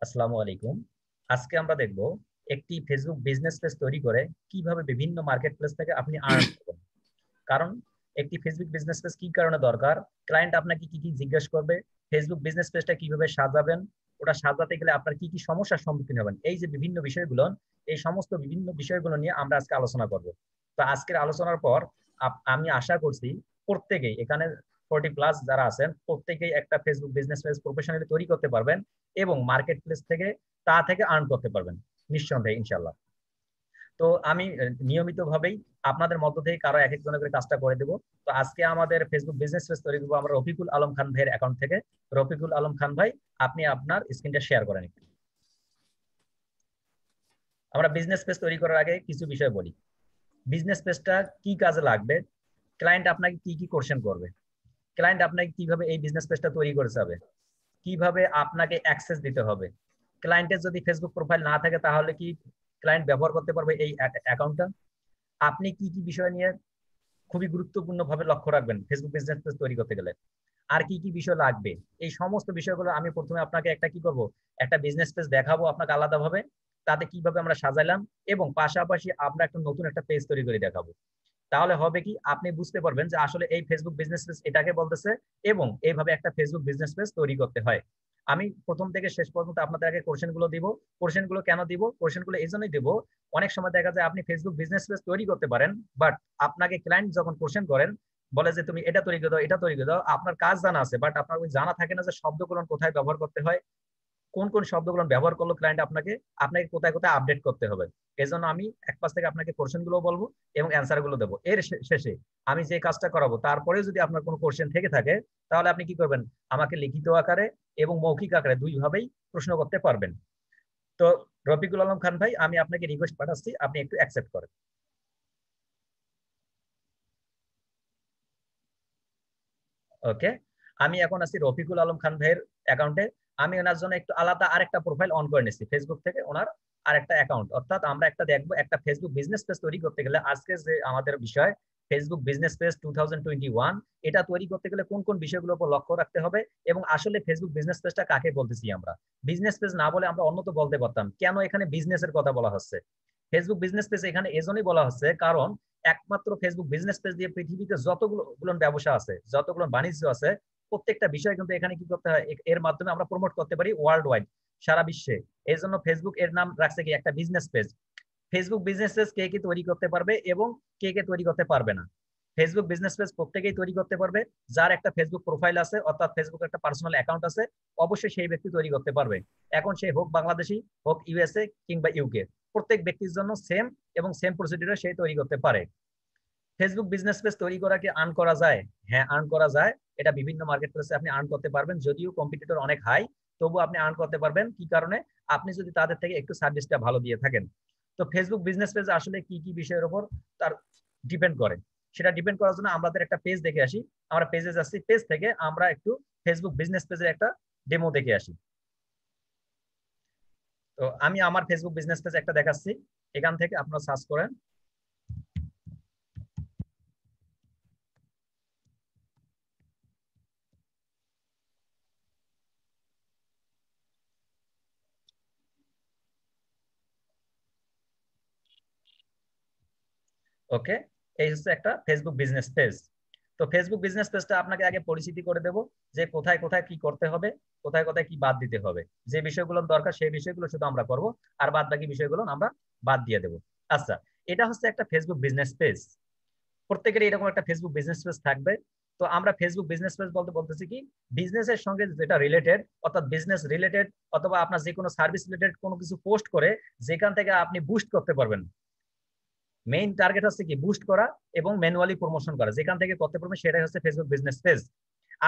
আসসালামু আলাইকুম। আজকে আমরা দেখব একটি ফেসবুক বিজনেস পেজ তৈরি করে কিভাবে বিভিন্ন মার্কেট প্লেস থেকে আপনি আর্ন করবেন। কারণ একটি ফেসবুক বিজনেস পেজ কি কারণে দরকার, ক্লায়েন্ট আপনাকে কি কি জিজ্ঞেস করবে, ফেসবুক বিজনেস পেজটা কিভাবে সাজাবেন, ওটা সাজাতে গেলে আপনার কি কি সমস্যার সম্মুখীন হবেন, এই যে বিভিন্ন বিষয়গুলো, এই সমস্ত বিভিন্ন বিষয়গুলো নিয়ে আমরা আজকে আলোচনা করব। তো আজকের আলোচনার পর আমি আশা করছি প্রত্যেকেই এখানে 40+ যারা আছেন প্রত্যেকেই একটা ফেসবুক বিজনেস পেজ প্রফেশনালি তৈরি করতে পারবেন এবং মার্কেট প্লেস থেকে তা থেকে আর্ন করতে পারবেন নিঃসন্দেহে ইনশাল্লাহ। তো আমি নিয়মিত ভাবেই আপনাদের মধ্য থেকে কারো এক একজনের করে কাজটা করে দেবো। তো আজকে আমাদের ফেসবুক বিজনেস পেজ তৈরি করবো আমরা রফিকুল আলম খান ভাইয়ের অ্যাকাউন্ট থেকে। রফিকুল আলম খান ভাই, আপনি আপনার স্ক্রিনটা শেয়ার করেন একটু। আমরা বিজনেস পেজ তৈরি করার আগে কিছু বিষয় বলি। বিজনেস পেজটা কি কাজে লাগবে, ক্লায়েন্ট আপনাকে কি কি কোশ্চেন করবে, ক্লায়েন্ট আপনাকে কিভাবে এই বিজনেস পেজটা তৈরি করে যাবে, কিভাবে আপনাকে অ্যাক্সেস দিতে হবে, ক্লায়েন্টের যদি ফেসবুক প্রোফাইল না থাকে তাহলে কি ক্লায়েন্ট ব্যবহার করতে পারবে এই অ্যাকাউন্টটা, আপনি কি কি বিষয় নিয়ে খুবই গুরুত্বপূর্ণ ভাবে লক্ষ্য রাখবেন ফেসবুক বিজনেস পেজ তৈরি করতে গেলে, আর কি কি বিষয় লাগবে, এই সমস্ত বিষয়গুলো আমি প্রথমে আপনাকে একটা কি করব, একটা বিজনেস পেজ দেখাবো আপনাকে আলাদাভাবে, তাতে কিভাবে আমরা সাজাইলাম, এবং পাশাপাশি আমরা একটা নতুন একটা পেজ তৈরি করে দেখাবো। তাহলে হবে কি, আপনি বুঝতে পারবেন যে আসলে এই ফেসবুক বিজনেস পেজ এটাকে বলতেছে এবং এইভাবে একটা ফেসবুক বিজনেস পেজ তৈরি করতে হয়। আমি প্রথম থেকে শেষ পর্যন্ত আপনাদের আগে কোশ্চেন গুলো দিব। কোশ্চেন গুলো কেন দিব, কোশ্চেন গুলো এই জন্যই দিব, অনেক সময় দেখা যায় আপনি ফেসবুক বিজনেস পেজ তৈরি করতে পারেন, বাট আপনাকে ক্লায়েন্ট যখন কোশ্চেন করেন, বলে যে তুমি এটা তৈরি করে দাও, এটা তৈরি করে দাও, আপনার কাজ জানা আছে বাট আপনার ওই জানা থাকে না যে শব্দগুলো কোথায় ব্যবহার করতে হয়, কোন কোন শব্দগুলো ব্যবহার করলো ক্লায়েন্ট আপনাকে, আপনাকে কোথায় কোথায় আপডেট করতে হবে। এই জন্য আমি এক পাশ থেকে আপনাকে কোশ্চেন গুলো বলবো এবং অ্যান্সার গুলো দেবো। এর শেষে আমি যে কাজটা করাবো তারপরে যদি আপনার কোনো কোশ্চেন থেকে থাকে তাহলে আপনি কি করবেন, আমাকে লিখিত আকারে এবং মৌখিক আকারে দুই ভাবেই প্রশ্ন করতে পারবেন। তো রফিকুল আলম খান ভাই, আমি আপনাকে রিকোয়েস্ট পাঠাচ্ছি, আপনি একটু অ্যাকসেপ্ট করেন। ওকে, আমি এখন আছি রফিকুল আলম খান ভাইয়ের অ্যাকাউন্টে। আমি ওনার জন্য একটু আলাদা আরেকটা প্রোফাইল অন করে নিচ্ছি ফেসবুক থেকে, ওনার আরেকটা অ্যাকাউন্ট, অর্থাৎ আমরা একটা দেখবো একটা ফেসবুক বিজনেস পেজ তৈরি করতে গেলে আজকে যে আমাদের বিষয় ফেসবুক বিজনেস পেজ 2021, এটা তৈরি করতে গেলে কোন কোন বিষয়গুলোর উপর লক্ষ্য রাখতে হবে, এবং আসলে ফেসবুক বিজনেস পেজটা কাকে বলতেছি আমরা। বিজনেস পেজ না বলে আমরা অন্য তো বলতে পারতাম, কেন এখানে বিজনেসের কথা বলা হচ্ছে। ফেসবুক বিজনেস পেজ এখানে এজন্যই বলা হচ্ছে কারণ একমাত্র ফেসবুক বিজনেস পেজ দিয়ে পৃথিবীতে যতগুলো ব্যবসা আছে, যতগুলো বাণিজ্য আছে, প্রত্যেকটা বিষয় কিন্তু এখানে কি করতে হয়, এর মাধ্যমে আমরা প্রমোট করতে পারি ওয়ার্ল্ড ওয়াইড, সারা বিশ্বে। এই জন্য ফেসবুক এর নাম রাখছে কি একটা business page. Facebook business page কে কে তৈরি করতে পারবে এবং কে কে তৈরি করতে পারবে না। ফেসবুক বিজনেস পেজ প্রত্যেকেই তৈরি করতে পারবে, যার একটা ফেসবুক প্রোফাইল আছে অর্থাৎ ফেসবুক একটা পার্সোনাল অ্যাকাউন্ট আছে, অবশ্যই সেই ব্যক্তি তৈরি করতে পারবে। এখন সে হোক বাংলাদেশি, হোক ইউএসএ কিংবা ইউকে, প্রত্যেক ব্যক্তির জন্য সেম এবং সেম প্রসিডিউরে সে তৈরি করতে পারে। ফেসবুক বিজনেস পেজ তৈরি করা কি আর্ন করা যায়? হ্যাঁ, আর্ন করা যায়। এটা বিভিন্ন মার্কেট প্লেসে আপনি আর্ন করতে পারবেন, যদিও কম্পিটিটর অনেক হাই, তবু আপনি আর্ন করতে পারবেন। কি কারণে? আপনি যদি তাদের থেকে একটু সার্ভিসটা ভালো দিয়ে থাকেন। তো ফেসবুক বিজনেস পেজ আসলে কি কি বিষয়ের উপর তার ডিপেন্ড করে, সেটা ডিপেন্ড করার জন্য আমাদের একটা পেজ দেখে আসি। আমরা পেজে যাচ্ছি, পেজ থেকে আমরা একটু ফেসবুক বিজনেস পেজের একটা ডেমো দেখে আসি। তো আমি আমার ফেসবুক বিজনেস পেজ একটা দেখাচ্ছি, এখান থেকে আপনারা সার্চ করেন। ওকে, এই হচ্ছে একটা ফেসবুক বিজনেস পেজ। তো ফেসবুক বিজনেস পেজটা আপনাকে আগে পরিচিতি করে দেব, যে কোথায় কোথায় কি করতে হবে, কোথায় কোথায় কি বাদ দিতে হবে, যে বিষয়গুলো দরকার সেই বিষয়গুলো শুধু আমরা করব, আর বাদ বাকি বিষয়গুলো আমরা বাদ দিয়ে দেবো। আচ্ছা, এটা হচ্ছে একটা ফেসবুক বিজনেস পেজ। প্রত্যেকেরই এরকম একটা ফেসবুক বিজনেস পেজ থাকবে। তো আমরা ফেসবুক বিজনেস পেজ বলতে বলতেছি কি, বিজনেসের সঙ্গে যেটা রিলেটেড, অর্থাৎ বিজনেস রিলেটেড অথবা আপনার যে কোনো সার্ভিস রিলেটেড কোনো কিছু পোস্ট করে যেখান থেকে আপনি বুস্ট করতে পারবেন। মেইন টার্গেট হচ্ছে কি, বুস্ট করা এবং ম্যানুয়ালি প্রমোশন করা, যেখান থেকে করতে পারবেন সেটাই হচ্ছে ফেসবুক বিজনেস পেজ।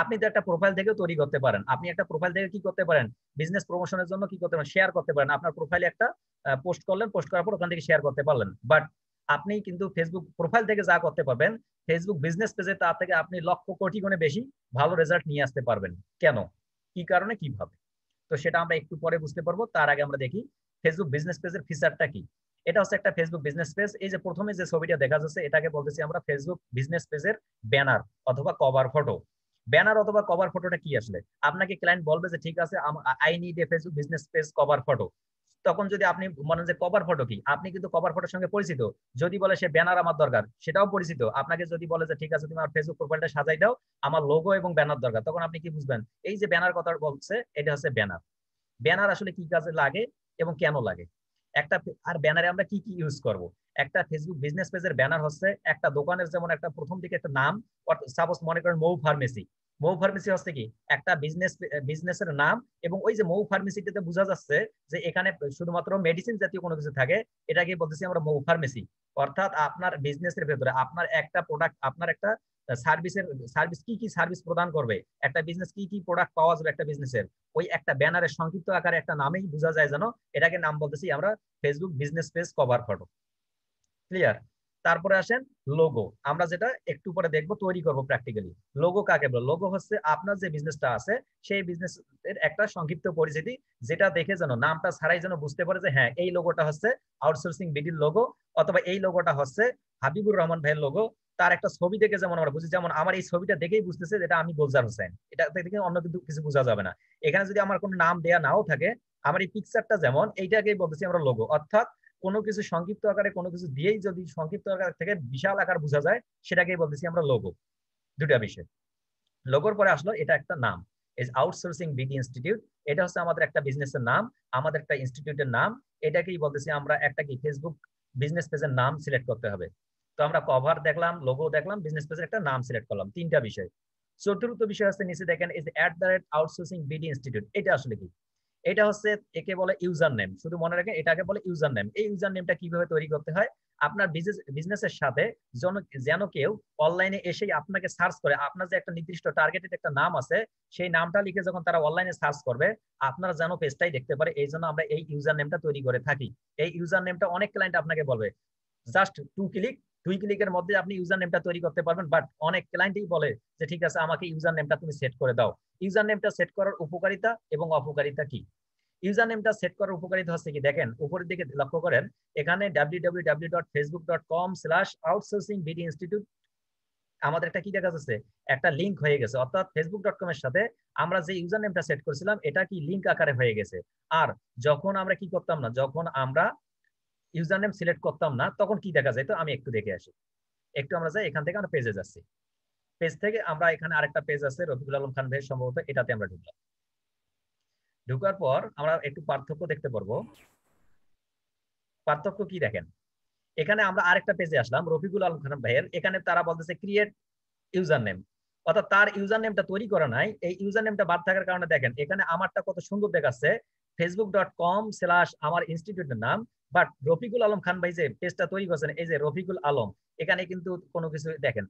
আপনি তো একটা প্রোফাইল থেকেও তৈরি করতে পারেন, আপনি একটা প্রোফাইল থেকে কি করতে পারেন, বিজনেস প্রমোশনের জন্য কি করতে পারেন, শেয়ার করতে পারেন। আপনার প্রোফাইলে একটা পোস্ট করলেন, পোস্ট করার পর ওখান থেকে শেয়ার করতে পারলেন। বাট আপনি কিন্তু ফেসবুক প্রোফাইল থেকে যা করতে পারবেন, ফেসবুক বিজনেস পেজে তার থেকে আপনি লক্ষ কোটি গুণে বেশি ভালো রেজাল্ট নিয়ে আসতে পারবেন। কেন, কি কারণে, কিভাবে, তো সেটা আমরা একটু পরে বুঝতে পারবো। তার আগে আমরা দেখি ফেসবুক বিজনেস পেজের ফিচারটা কি। এটা হচ্ছে একটা ফেসবুক বিজনেস পেজ। এই যে প্রথমে যে ছবিটা দেখা যাচ্ছে এটাকে বলতেছি আমরা ফেসবুক বিজনেস পেজের ব্যানার অথবা কভার ফটো। ব্যানার অথবা কভার ফটোটা কি আসলে? আপনাকে ক্লায়েন্ট বলবে যে ঠিক আছে I need a Facebook business page cover photo. তখন যদি আপনি বলেন যে কভার ফটো কি, আপনি কিন্তু কভার ফটোর সঙ্গে পরিচিত। যদি বলে সে ব্যানার আমার দরকার, সেটাও পরিচিত। আপনাকে যদি বলে যে ঠিক আছে তুমি আমার ফেসবুক প্রোফাইলটা সাজাই দাও, আমার লোগো এবং ব্যানার দরকার, তখন আপনি কি বুঝবেন? এই যে ব্যানার কথা বলছে, এটা হচ্ছে ব্যানার। ব্যানার আসলে কি কাজে লাগে এবং কেন লাগে? একটা আর ব্যানারে আমরা কি কি ইউজ করব? একটা ফেসবুক বিজনেস পেজের ব্যানার হচ্ছে একটা দোকানের, যেমন একটা প্রথম দিকে একটা নাম, সাপোজ মনে করেন মৌ ফার্মেসি। মৌ ফার্মেসি হচ্ছে কি একটা বিজনেসের নাম, এবং ওই যে মৌ ফার্মেসিটাতে বোঝা যাচ্ছে যে এখানে শুধুমাত্র মেডিসিন জাতীয় কোনো কিছু থাকে, এটাকে বলতেছি আমরা মৌ ফার্মেসি। অর্থাৎ আপনার বিজনেসের ভেতরে আপনার একটা প্রোডাক্ট, আপনার একটা সার্ভিস কি কি সার্ভিস প্রদান করবে, একটা বিজনেস কি কি প্রোডাক্ট পাওয়া যাবে একটা বিজনেসের, ওই একটা ব্যানারের সংক্ষিপ্ত আকারে একটা নামেই বোঝা যায় যেন, এটাকে নাম বলতেছি আমরা Facebook business page cover photo. Clear? তারপরে আসেন লোগো, আমরা যেটা একটু পরে দেখবো, তৈরি করব প্র্যাকটিক্যালি। লোগো কাকে বলে? লোগো হচ্ছে আপনার যে বিজনেসটা আছে সেই বিজনেস এর একটা সংক্ষিপ্ত পরিচিতি, যেটা দেখে যেন নামটা ছাড়াই যেন বুঝতে পারে যে হ্যাঁ এই লোগোটা হচ্ছে আউটসোর্সিং বিডির লোগো, অথবা এই লোগোটা হচ্ছে হাবিবুর রহমান ভাইয়ের লোগো। তার একটা ছবি দেখে যেমন আমরা বুঝি, যেমন আমার এই ছবিটা দেখেই বুঝতেছে যেটা আমি গোলজার হোসেন, এটা দেখে অন্য কিন্তু কিছু বোঝা যাবে না। এখানে যদি আমার কোনো নাম দেয়া নাও থাকে, আমার এই পিকচারটা যেমন, এইটাকেই বলতেছি আমরা লোগো। অর্থাৎ কোনো কিছু সংক্ষিপ্ত আকারে কোনো কিছু দিয়েই যদি সংক্ষিপ্ত আকার থেকে বিশাল আকার বোঝা যায়, সেটাকেই বলতেছি আমরা লোগো। দুটা বিষয়। লোগোর পরে আসলো এটা একটা নাম, ইজ আউটসোর্সিং বিডি ইনস্টিটিউট। এটা হচ্ছে আমাদের একটা বিজনেসের নাম, আমাদের একটা ইনস্টিটিউটের নাম। এটাকেই বলতেছি আমরা একটা কি ফেসবুক বিজনেস পেজের নাম সিলেক্ট করতে হবে। তো আমরা কভার দেখলাম, লোগো দেখলাম, বিজনেস পেজের একটা নাম সিলেক্ট করলাম, তিনটা বিষয়। চতুর্থ বিষয় আছে নিচে দেখেন, ইজ @আউটসোর্সিং বিডি ইনস্টিটিউট। এটা আসলে কি? এটা হচ্ছে একে বলে ইউজার নেম। শুধু মনে রাখেন এটাকে বলে ইউজার নেম। এই ইউজার নেমটা কিভাবে তৈরি করতে হয়? আপনার বিজনেসের সাথে যেন কেউ অনলাইনে এসেই আপনাকে সার্চ করে, আপনার যে একটা নির্দিষ্ট টার্গেটেড একটা নাম আছে, সেই নামটা লিখে যখন তারা অনলাইনে সার্চ করবে, আপনারা যেন পেজটাই দেখতে পারে, এই জন্য আমরা এই ইউজার নেমটা তৈরি করে থাকি। এই ইউজার নেমটা অনেক ক্লায়েন্ট আপনাকে বলবে জাস্ট 2 ক্লিক, 2 ক্লিকের মধ্যে আপনি ইউজার নেমটা তৈরি করতে পারবেন। বাট অনেক ক্লায়েন্টই বলে যে ঠিক আছে আমাকে ইউজার নেমটা তুমি সেট করে দাও। ইউজার নেমটা সেট করার উপকারিতা এবং অপকারিতা কি? ইউজার নেমটা সেট করার উপকারিতা হচ্ছে কি, দেখেন উপরের দিকে লক্ষ্য করেন, এখানে www.facebook.com/outsourcingbdinstitute আমাদের একটা কি দেখা যাচ্ছে, একটা লিঙ্ক হয়ে গেছে। অর্থাৎ facebook.com এর সাথে আমরা যে ইউজার নেমটা সেট করেছিলাম, এটা কি লিঙ্ক আকারে হয়ে গেছে। আর যখন আমরা কি করতাম না, যখন আমরা ইউজার নেম সিলেক্ট করতাম না, তখন কি দেখা যায়? তো আমি একটু দেখে আসি। একটু আমরা যাই, এখান থেকে আমরা পেজে যাচ্ছি। পেজ থেকে আমরা এখানে আরেকটা পেজ আছে রফিকুল আলম খান ভাই সম্ভবত, এটাতে আমরা ঢুকলাম। ঢুকার পর আমরা একটু পার্থক্য দেখতে পারবো। পার্থক্য কি দেখেন, এখানে আমরা আরেকটা পেজে আসলাম রফিকুল আলম খান ভাইয়ের, এখানে তারা বলতেছে ক্রিয়েট ইউজার নেম। অর্থাৎ তার ইউজার নেমটা তৈরি করা নাই। এই ইউজার নেমটা বাদ থাকার কারণে দেখেন এখানে আমারটা কত সুন্দর দেখাচ্ছে, facebook.com/আমার ইনস্টিটিউটের নাম। বাট রফিকুল আলম খান ভাই যে পেজটা তৈরি করছেন, এই যে রফিকুল আলম, এখানে কিন্তু কোনো কিছু দেখেন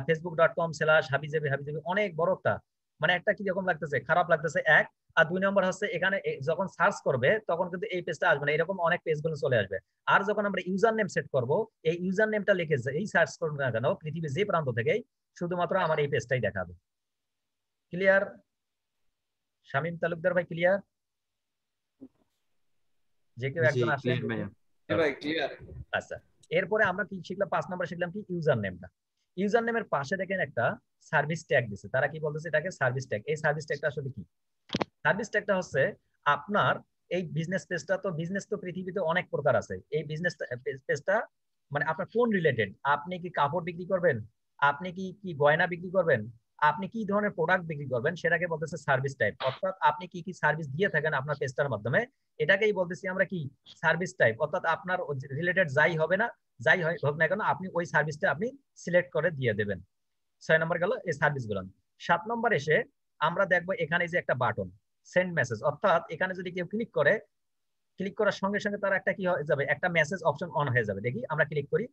facebook.com/হাবিজাবি হাবিজাবি, অনেক বড়টা, মানে একটা কি রকম লাগতেছে, খারাপ লাগতেছে এক। আর 2 নম্বর হচ্ছে এখানে যখন সার্চ করবে তখন কিন্তু এই পেজটা আসবে না, এরকম অনেক পেজগুলো চলে আসবে। আর যখন আমরা ইউজার নেম সেট করব, এই ইউজার নেমটা লিখে এই সার্চ করুন না কেন পৃথিবীর যে প্রান্ত থেকেই, শুধুমাত্র আমার এই পেজটাই দেখাবে। ক্লিয়ার? শামীম তালুকদার ভাই ক্লিয়ার? যে কেউ জি একজন আসেন। ক্লিয়ার ভাইয়া। ভাই ক্লিয়ার। আচ্ছা, এরপরে আমরা কি শিখলাম? 5 নম্বর শিখলাম কি ইউজার নেমটা। ইউজার নেমের পাশে দেখেন একটা সার্ভিস ট্যাগ দিছে, তারা কি বলতেছে এটাকে সার্ভিস ট্যাগ। এই সার্ভিস ট্যাগটা আসলে কি? সার্ভিস ট্যাগটা হচ্ছে আপনার এই বিজনেস পেজটা, তো বিজনেস তো পৃথিবীতে অনেক প্রকার আছে। এই বিজনেস পেজটা মানে আপনার কোন রিলেটেড, আপনি কি কাপড় বিক্রি করবেন, আপনি কি কি গয়না বিক্রি করবেন, আপনি কি ধরনের প্রোডাক্ট বিক্রি করবেন, সেটাকে বলতেছে সার্ভিস টাইপ। অর্থাৎ আপনি কি কি সার্ভিস দিয়ে থাকেন আপনার পেজটার মাধ্যমে, এটাকেই বলতেছি আমরা কি সার্ভিস টাইপ। অর্থাৎ আপনার রিলেটেড যাই হবে না, যাই হোক না কেন, আপনি ওই সার্ভিসটা আপনি সিলেক্ট করে দিয়ে দেবেন। 6 নম্বর গেল এই সার্ভিস গুলো। 7 নম্বর এসে আমরা দেখবো এখানে যে একটা বাটন সেন্ড মেসেজ। অর্থাৎ এখানে যদি কেউ ক্লিক করে, ক্লিক করার সঙ্গে সঙ্গে তার একটা কি হয়ে যাবে, একটা মেসেজ অপশন অন হয়ে যাবে। দেখি আমরা ক্লিক করি,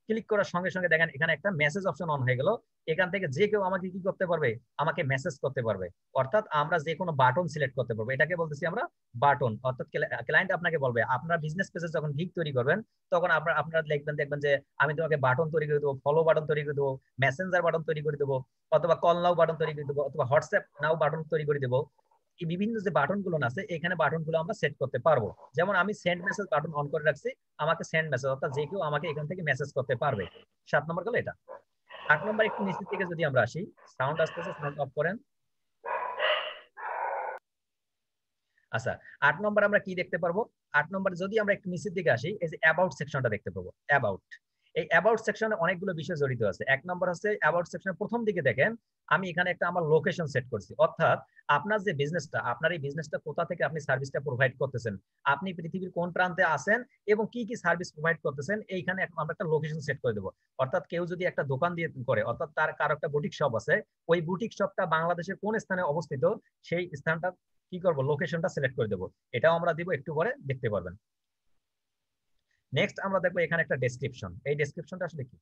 ক্লিক করার সঙ্গে সঙ্গে দেখেন এখানে একটা মেসেজ অপশন অন হয়ে গেল। এখান থেকে যে কেউ আমাকে কি করতে পারবে, আমাকে মেসেজ করতে পারবে। অর্থাৎ আমরা যে কোনো বাটন সিলেক্ট করতে পারবো, এটাকে বলতেছি আমরা বাটন। অর্থাৎ ক্লায়েন্ট আপনাকে বলবে, আপনার বিজনেস পেজে যখন লিঙ্ক তৈরি করবেন, তখন আপনারা লিখবেন, দেখবেন যে আমি তোমাকে বাটন তৈরি করে দেবো, ফলো বাটন তৈরি করে দেবো, মেসেঞ্জার বাটন তৈরি করে দেবো, অথবা কল নাও বাটন তৈরি করে দেবো, অথবা হোয়াটসঅ্যাপ নাও বাটন তৈরি করে দেবো। এই বিভিন্ন যে বাটন গুলো আছে, এখানে বাটন গুলো আমরা সেট করতে পারবো। যেমন আমি সেন্ড মেসেজ বাটন অন করে রাখছি, আমাকে সেন্ড মেসেজ, অর্থাৎ যে কেউ আমাকে এখান থেকে মেসেজ করতে পারবে। 7 নম্বর গেল এটা। 8 নম্বর একটু নিচের দিকে যদি আমরা আসি, সাউন্ড আসতেছে, সাউন্ড অফ করেন। আচ্ছা, 8 নম্বর আমরা কি দেখতে পারবো? 8 নম্বর যদি আমরা একটু নিচের দিকে আসি, এই যে অ্যাবাউট সেকশনটা দেখতে পাবো। অ্যাবাউট, এই অ্যাবাউট সেকশনে অনেকগুলো বিষয় জড়িত আছে। 1 নম্বর হচ্ছে অ্যাবাউট সেকশনের প্রথম দিকে দেখেন আমি এখানে একটা আমার লোকেশন সেট করছি, অর্থাৎ আপনার যে বিজনেসটা, আপনার এই বিজনেসটা কোথা থেকে আপনি সার্ভিসটা প্রোভাইড করতেছেন, আপনি পৃথিবীর কোন প্রান্তে আছেন এবং কি কি সার্ভিস প্রোভাইড করতেছেন, এইখানে আমরা একটা লোকেশন সেট করে দেবো। অর্থাৎ কেউ যদি একটা দোকান দিয়ে করে, অর্থাৎ তার কারো একটা বুটিক শপ আছে, ওই বুটিক শপটা বাংলাদেশের কোন স্থানে অবস্থিত, সেই স্থানটা কি করব, লোকেশনটা সিলেক্ট করে দেবো। এটাও আমরা দিব, একটু পরে দেখতে পারবেন। নেক্সট আমরা দেখবো এখানে একটা ডেসক্রিপশন। এই ডেসক্রিপশনটা আসলে কি?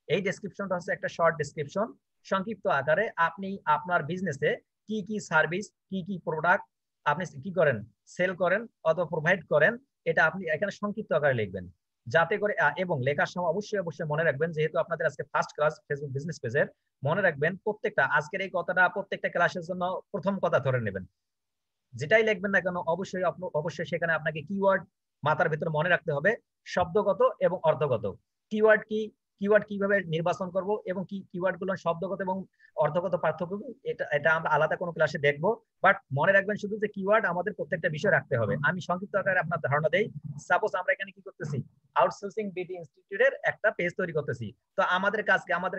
এই ডেসক্রিপশনটা হচ্ছে একটা শর্ট ডেসক্রিপশন, সংক্ষিপ্ত আকারে আপনি আপনার বিজনেসে কি কি সার্ভিস, কি কি প্রোডাক্ট আপনি কি করেন, সেল করেন অথবা প্রোভাইড করেন, এটা আপনি এখানে সংক্ষিপ্ত আকারে লিখবেন। যাতে করে এবং লেখার সময় অবশ্যই অবশ্যই মনে রাখবেন, যেহেতু আপনাদের আজকে ফার্স্ট ক্লাস ফেসবুক বিজনেস পেজের, মনে রাখবেন প্রত্যেকটা আজকের এই কথাটা প্রত্যেকটা ক্লাসের জন্য প্রথম কথা ধরে নেবেন। যেটাই লিখবেন না কেন অবশ্যই অবশ্যই সেখানে আপনাকে কিওয়ার্ড মাথার ভিতরে মনে রাখতে হবে, শব্দগত এবং অর্থগত। কিওয়ার্ড কি, কিওয়ার্ড কিভাবে নির্বাচন করব এবং কি কিওয়ার্ড গুলো শব্দগত এবং অর্থগত পার্থক্য, এটা এটা আমরা আলাদা কোনো ক্লাসে দেখবো। বাট মনে রাখবেন শুধু যে কিওয়ার্ড আমাদের প্রত্যেকটা বিষয় রাখতে হবে। আমি সংক্ষিপ্ত আকারে আপনার ধারণা দেই। সাপোজ আমরা এখানে কি করতেছি, আউটসোর্সিং বিডি ইনস্টিটিউটের একটা পেজ তৈরি করতেছি। তো আমাদের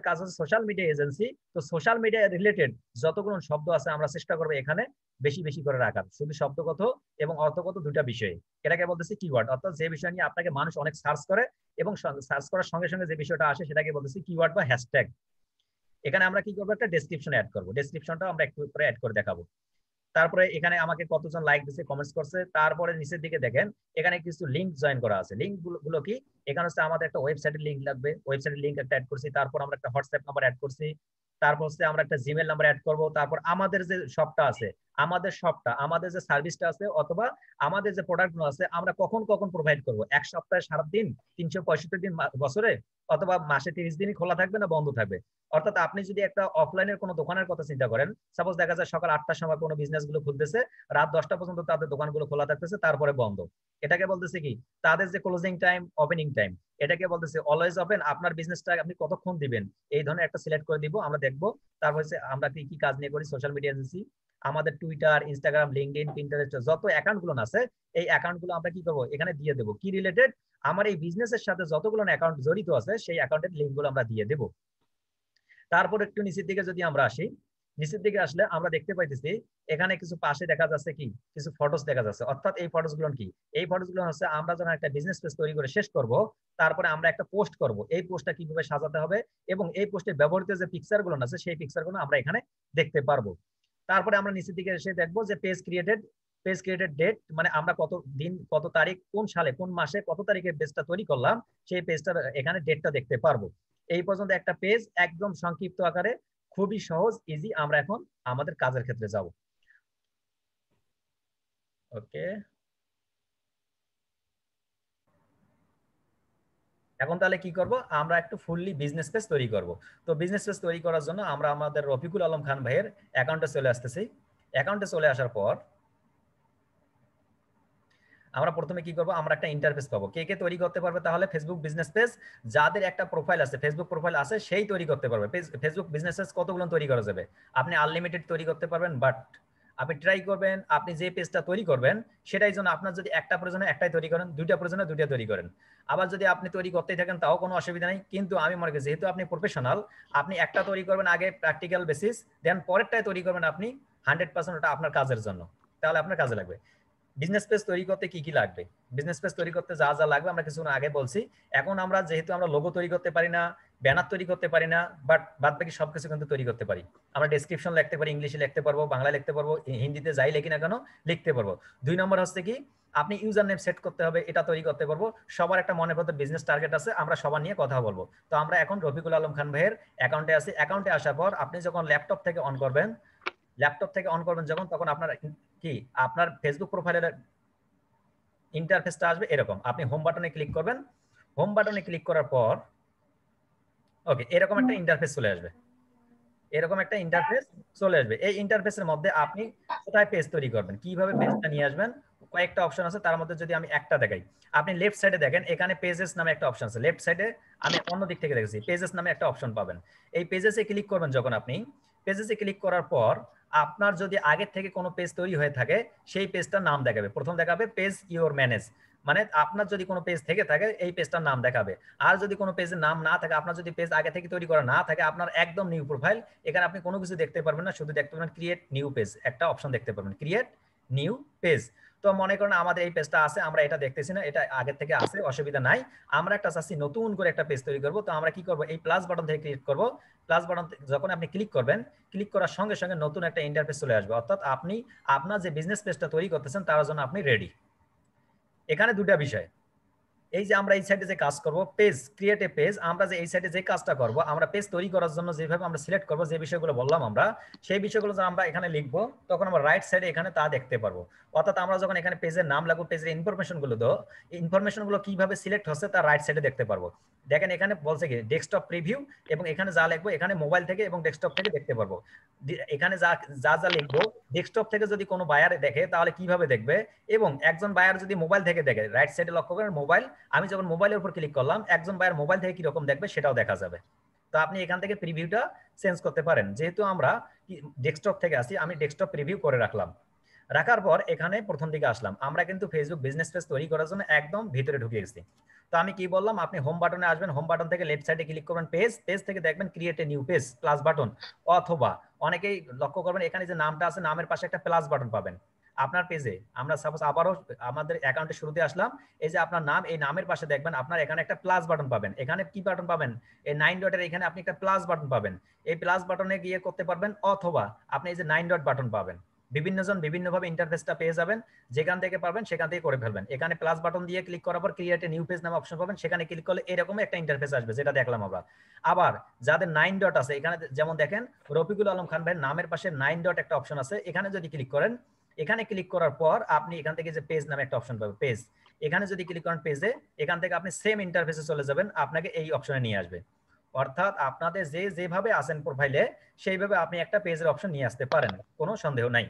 কাজ হচ্ছে সোশ্যাল মিডিয়া এজেন্সি। তো সোশ্যাল মিডিয়া রিলেটেড যতগুলো শব্দ আছে আমরা চেষ্টা করবো এখানে বেশি বেশি করে রাখার, শুধু শব্দগত এবং অর্থগত দুটা বিষয়ে। এটাকে বলতেছি কিওয়ার্ড, অর্থাৎ যে বিষয় নিয়ে আপনাকে মানুষ অনেক সার্চ করে এবং সার্চ করার সঙ্গে সঙ্গে যে বিষয়টা আসে সেটাকে বলতেছি কিওয়ার্ড বা হ্যাশট্যাগ। এখানে আমরা কি করবো, একটা ডেসক্রিপশন অ্যাড করবো। ডেসক্রিপশনটা আমরা একটু করে অ্যাড করে দেখাবো। তারপরে এখানে আমাকে কতজন লাইক দিচ্ছে, কমেন্টস করছে। তারপরে নিচের দিকে দেখেন এখানে কিছু লিঙ্ক জয়েন করা আছে। লিঙ্ক গুলো কি, এখানে হচ্ছে আমাদের একটা ওয়েবসাইটের লিঙ্ক লাগবে, ওয়েবসাইটের লিঙ্ক একটা অ্যাড করছি। তারপর আমরা একটা হোয়াটসঅ্যাপ নাম্বার অ্যাড করছি। তারপর হচ্ছে আমরা একটা জিমেল নাম্বার অ্যাড করব। তারপর আমাদের যে শপটা আছে, আমাদের যে সার্ভিসটা আছে অথবা আমাদের যে প্রোডাক্টগুলো আছে আমরা কখন কখন প্রোভাইড করব, এক সপ্তাহে 7 দিন, 365 দিন বছরে, অথবা মাসে 30 দিনই খোলা থাকবে না বন্ধ থাকবে। অর্থাৎ আপনি যদি একটা অফলাইনের কোনো দোকানের কথা চিন্তা করেন, সাপোজ দেখা যায় সকাল 8টার সময় কোনো বিজনেস গুলো খুলতেছে, রাত 10টা পর্যন্ত তাদের দোকানগুলো খোলা থাকতেছে, তারপরে বন্ধ। এটাকে বলতেছে কি, তাদের যে ক্লোজিং টাইম, ওপেনিং টাইম, এটাকে বলতেছে অলওয়েজ ওপেন। আপনার বিজনেসটা আপনি কতক্ষণ দিবেন, এই ধরনের একটা সিলেক্ট করে দিব, আমরা দেখবো। তারপর হচ্ছে আমরা কি কি কাজ নিয়ে করি, সোশ্যাল মিডিয়া এজেন্সি, আমাদের টুইটার, ইনস্টাগ্রাম, লিঙ্কডইন, পিন্টারেস্ট যত অ্যাকাউন্ট গুলো আছে, এই অ্যাকাউন্ট গুলো আমরা কি করবো, এখানে দিয়ে দেবো। কি রিলেটেড, আমার এই বিজনেসের সাথে যতগুলো অ্যাকাউন্ট জড়িত আছে সেই অ্যাকাউন্টের লিঙ্ক গুলো আমরা দিয়ে দেবো। তারপর একটু নিচের দিকে যদি আমরা আসি, নিচের দিকে আসলে আমরা দেখতে পাইতেছি এখানে কিছু পাশে দেখা যাচ্ছে কি, কিছু ফটোস দেখা যাচ্ছে। অর্থাৎ এই ফটোস গুলো কি, এই ফটোস গুলো হচ্ছে আমরা যখন একটা বিজনেস পেজ তৈরি করে শেষ করব, তারপরে আমরা একটা পোস্ট করব। এই পোস্টটা কিভাবে সাজাতে হবে এবং এই পোস্টে ব্যবহৃত যে পিকচার গুলো আছে সেই পিকচার গুলো আমরা এখানে দেখতে পারবো। তারপরে আমরা নিচের দিকে এসে দেখবো যে পেজ ক্রিয়েটেড ডেট, মানে আমরা কত দিন, কত তারিখ, কোন সালে, কোন মাসে, কত তারিখে পেজটা তৈরি করলাম, সেই পেজটা এখানে ডেটটা দেখতে পারবো। এই পর্যন্ত একটা পেজ একদম সংক্ষিপ্ত আকারে, খুবই সহজ, ইজি। আমরা এখন আমাদের কাজের ক্ষেত্রে যাব। ওকে, এখন তাহলে কি করব, আমরা একটু ফুললি বিজনেস পেজ তৈরি করব। তো বিজনেস পেজ তৈরি করার জন্য আমরা আমাদের রফিকুল আলম খান ভাইয়ের অ্যাকাউন্টে চলে আসতেছি। অ্যাকাউন্টে চলে আসার পর আমরা প্রথমে কি করব, আমরা একটা ইন্টারফেস পাবো। কে কে তৈরি করতে পারবে তাহলে ফেসবুক বিজনেস পেজ, যাদের একটা প্রোফাইল আছে, ফেসবুক প্রোফাইল আছে, সেই তৈরি করতে পারবে। ফেসবুক বিজনেস পেজ কতগুলো তৈরি করা যাবে, আপনি আনলিমিটেড তৈরি করতে পারবেন। বাট আপনি ট্রাই করবেন, আপনি যে পেজটা তৈরি করবেন সেটাই জন্য আপনার যদি একটা প্রয়োজনে একটাই তৈরি করেন, দুইটা প্রয়োজনে দুইটা তৈরি করেন। আবার যদি আপনি তৈরি করতেই থাকেন তাও কোনো অসুবিধা নেই। কিন্তু আমি মনে করি যেহেতু আপনি প্রফেশনাল, আপনি একটা তৈরি করবেন আগে প্র্যাকটিক্যাল বেসিস, দেন পরেরটাই তৈরি করবেন আপনি 100%, ওটা আপনার কাজের জন্য, তাহলে আপনার কাজে লাগবে। বিজনেস পেজ তৈরি করতে কি কি লাগবে, বিজনেস পেজ তৈরি করতে যা যা লাগবে আমরা কিছুক্ষণ আগে বলছি। এখন আমরা যেহেতু আমরা লোগো তৈরি করতে পারি না, ব্যানার তৈরি করতে পারি না, বাট বাদ বাকি সবকিছু কিন্তু তৈরি করতে পারি। আমরা ডেসক্রিপশন লিখতে পারি, ইংলিশে লিখতে পারবো, বাংলা লিখতে পারবো, হিন্দিতে যাই লিখি না কেন লিখতে পারবো। 2 নম্বর হচ্ছে কি, আপনি ইউজার নেম সেট করতে হবে, এটা তৈরি করতে পারবো। সবার একটা মনের ভেতর বিজনেস টার্গেট আছে, আমরা সবার নিয়ে কথা বলবো। তো আমরা এখন রফিকুল আলম খান ভাইয়ের অ্যাকাউন্টে আছি। অ্যাকাউন্টে আসার পর আপনি যখন ল্যাপটপ থেকে অন করবেন, যখন, তখন আপনার কি, আপনার ফেসবুক প্রোফাইলের ইন্টারফেসটা আসবে এরকম। আপনি হোম বাটনে ক্লিক করবেন। হোম বাটনে ক্লিক করার পর ওকে, এরকম একটা ইন্টারফেস চলে আসবে। এই ইন্টারফেসের মধ্যে আপনি কোথায় পেজ তৈরি করবেন, কিভাবে পেজটা নিয়ে আসবেন, কয়েকটা অপশন আছে, তার মধ্যে যদি আমি একটা দেখাই, আপনি লেফট সাইডে দেখেন এখানে পেজেস নামে একটা অপশন আছে। লেফট সাইডে আমি অন্য দিক থেকে দেখেছি, পেজেস নামে একটা অপশন পাবেন। এই পেজেসে ক্লিক করবেন, যখন আপনি পেজেসে ক্লিক করার পর আপনার যদি আগে থেকে কোনো পেজ তৈরি হয়ে থাকে সেই পেজটার নাম দেখাবে। প্রথম দেখাবে পেজ ইউর ম্যানেজ, মানে আপনার যদি কোনো পেজ থেকে থাকে এই পেজটার নাম দেখাবে। আর যদি কোনো পেজের নাম না থাকে, আপনার যদি পেজ আগে থেকে তৈরি করা না থাকে, আপনার একদম নিউ প্রোফাইল, এখানে আপনি কোনো কিছু দেখতে পারবেন না, শুধু দেখতে পারবেন ক্রিয়েট নিউ পেজ, একটা অপশন দেখতে পারবেন ক্রিয়েট নিউ পেজ। তো মনে করেন আমাদের এই পেজটা আছে, আমরা এটা দেখতেছি না, এটা আগে থেকে আছে, অসুবিধা নাই। আমরা একটা চাচ্ছি নতুন করে একটা পেজ তৈরি করব, তো আমরা কি করব, এই প্লাস বাটন থেকে ক্লিক করব। প্লাস বাটন যখন আপনি ক্লিক করবেন, ক্লিক করার সঙ্গে সঙ্গে নতুন একটা ইন্টারফেস চলে আসবে, অর্থাৎ আপনি আপনার যে বিজনেস পেজটা তৈরি করতেছেন তার জন্য আপনি রেডি। এখানে দুটা বিষয়, এই যে আমরা এই সাইডে যে কাজ করব পেজ ক্রিয়েট এ পেজ, আমরা যে এই সাইডে যে কাজটা করব, আমরা পেজ তৈরি করার জন্য যেভাবে আমরা সিলেক্ট করব, যে বিষয়গুলো বললাম আমরা, সেই বিষয়গুলো যখন আমরা এখানে লিখবো তখন আমরা রাইট সাইডে এখানে তা দেখতে পারবো। অর্থাৎ আমরা যখন এখানে পেজের নাম লাগবো, পেজের ইনফরমেশন গুলো দাও, এই ইনফরমেশন গুলো কিভাবে সিলেক্ট হচ্ছে তার রাইট সাইডে দেখতে পারবো। দেখেন এখানে বলছে কি ডেস্কটপ প্রিভিউ, এবং এখানে যা লিখবো এখানে মোবাইল থেকে এবং ডেস্কটপ থেকে দেখতে পারবো। এখানে যা যা যা লিখবো ডেস্কটপ থেকে যদি কোনো বায়ার দেখে তাহলে কিভাবে দেখবে, এবং একজন বায়ার যদি মোবাইল থেকে দেখে, রাইট সাইডে লক্ষ্য করেন মোবাইল, আমি যখন মোবাইলের উপর ক্লিক করলাম একজন বায়ার মোবাইল থেকে কিরকম দেখবে সেটাও দেখা যাবে। তো আপনি এখান থেকে প্রিভিউটা চেঞ্জ করতে পারেন। যেহেতু আমরা ডেস্কটপ থেকে আসি, আমি ডেস্কটপ প্রিভিউ করে রাখলাম। রাখার পর এখানে প্রথম দিকে আসলাম, আমরা কিন্তু ফেসবুক বিজনেস পেজ তৈরি করার জন্য একদম ভিতরে ঢুকে গেছি। তো আমি কি বললাম, আপনি হোম বাটনে আসবেন, হোম বাটন থেকে লেফট সাইডে ক্লিক করবেন পেজ, পেজ থেকে দেখবেন create a new page plus button, অথবা অনেকেই লক্ষ্য করবেন এখানে যে নামটা আছে নামের পাশে একটা প্লাস বাটন পাবেন। আপনার পেজে আমরা সাপোজ আবারও আমাদের অ্যাকাউন্টের শুরুতে আসলাম, এই যে আপনার নাম, এই নামের পাশে দেখবেন আপনার এখানে একটা প্লাস বাটন পাবেন। এখানে কি বাটন পাবেন, এই 9 ডটের এখানে আপনি একটা প্লাস বাটন পাবেন। এই প্লাস বাটনে গিয়ে করতে পারবেন, অথবা আপনি এই যে 9 ডট বাটন পাবেন। বিভিন্ন জন বিভিন্ন ভাবে ইন্টারফেসটা পেয়ে যাবেন, যেখান থেকে পারবেন সেখান থেকে করে ফেলবেন। এখানে প্লাস বাটন দিয়ে ক্লিক করার পর ক্রিয়েট এ নিউ পেজ নামে অপশন পাবেন, সেখানে ক্লিক করলে এরকম একটা ইন্টারফেস আসবে যেটা দেখলাম আমরা। আবার যাদের 9 ডট আছে এখানে যেমন দেখেন রফিকুল আলম খান ভাইয়ের নামের পাশে 9 ডট একটা অপশন আছে, এখানে যদি ক্লিক করেন, এখানে ক্লিক করার পর আপনি এখান থেকে যে পেজ নামে একটা অপশন পাবেন পেজ, এখানে যদি ক্লিক করেন পেজে, এখান থেকে আপনি সেম ইন্টারফেসে চলে যাবেন, আপনাকে এই অপশনে নিয়ে আসবে। অর্থাৎ আপনাদের যে যেভাবে আছেন প্রোফাইলে সেইভাবে আপনি একটা পেজের অপশন নিয়ে আসতে পারেন, কোনো সন্দেহ নাই।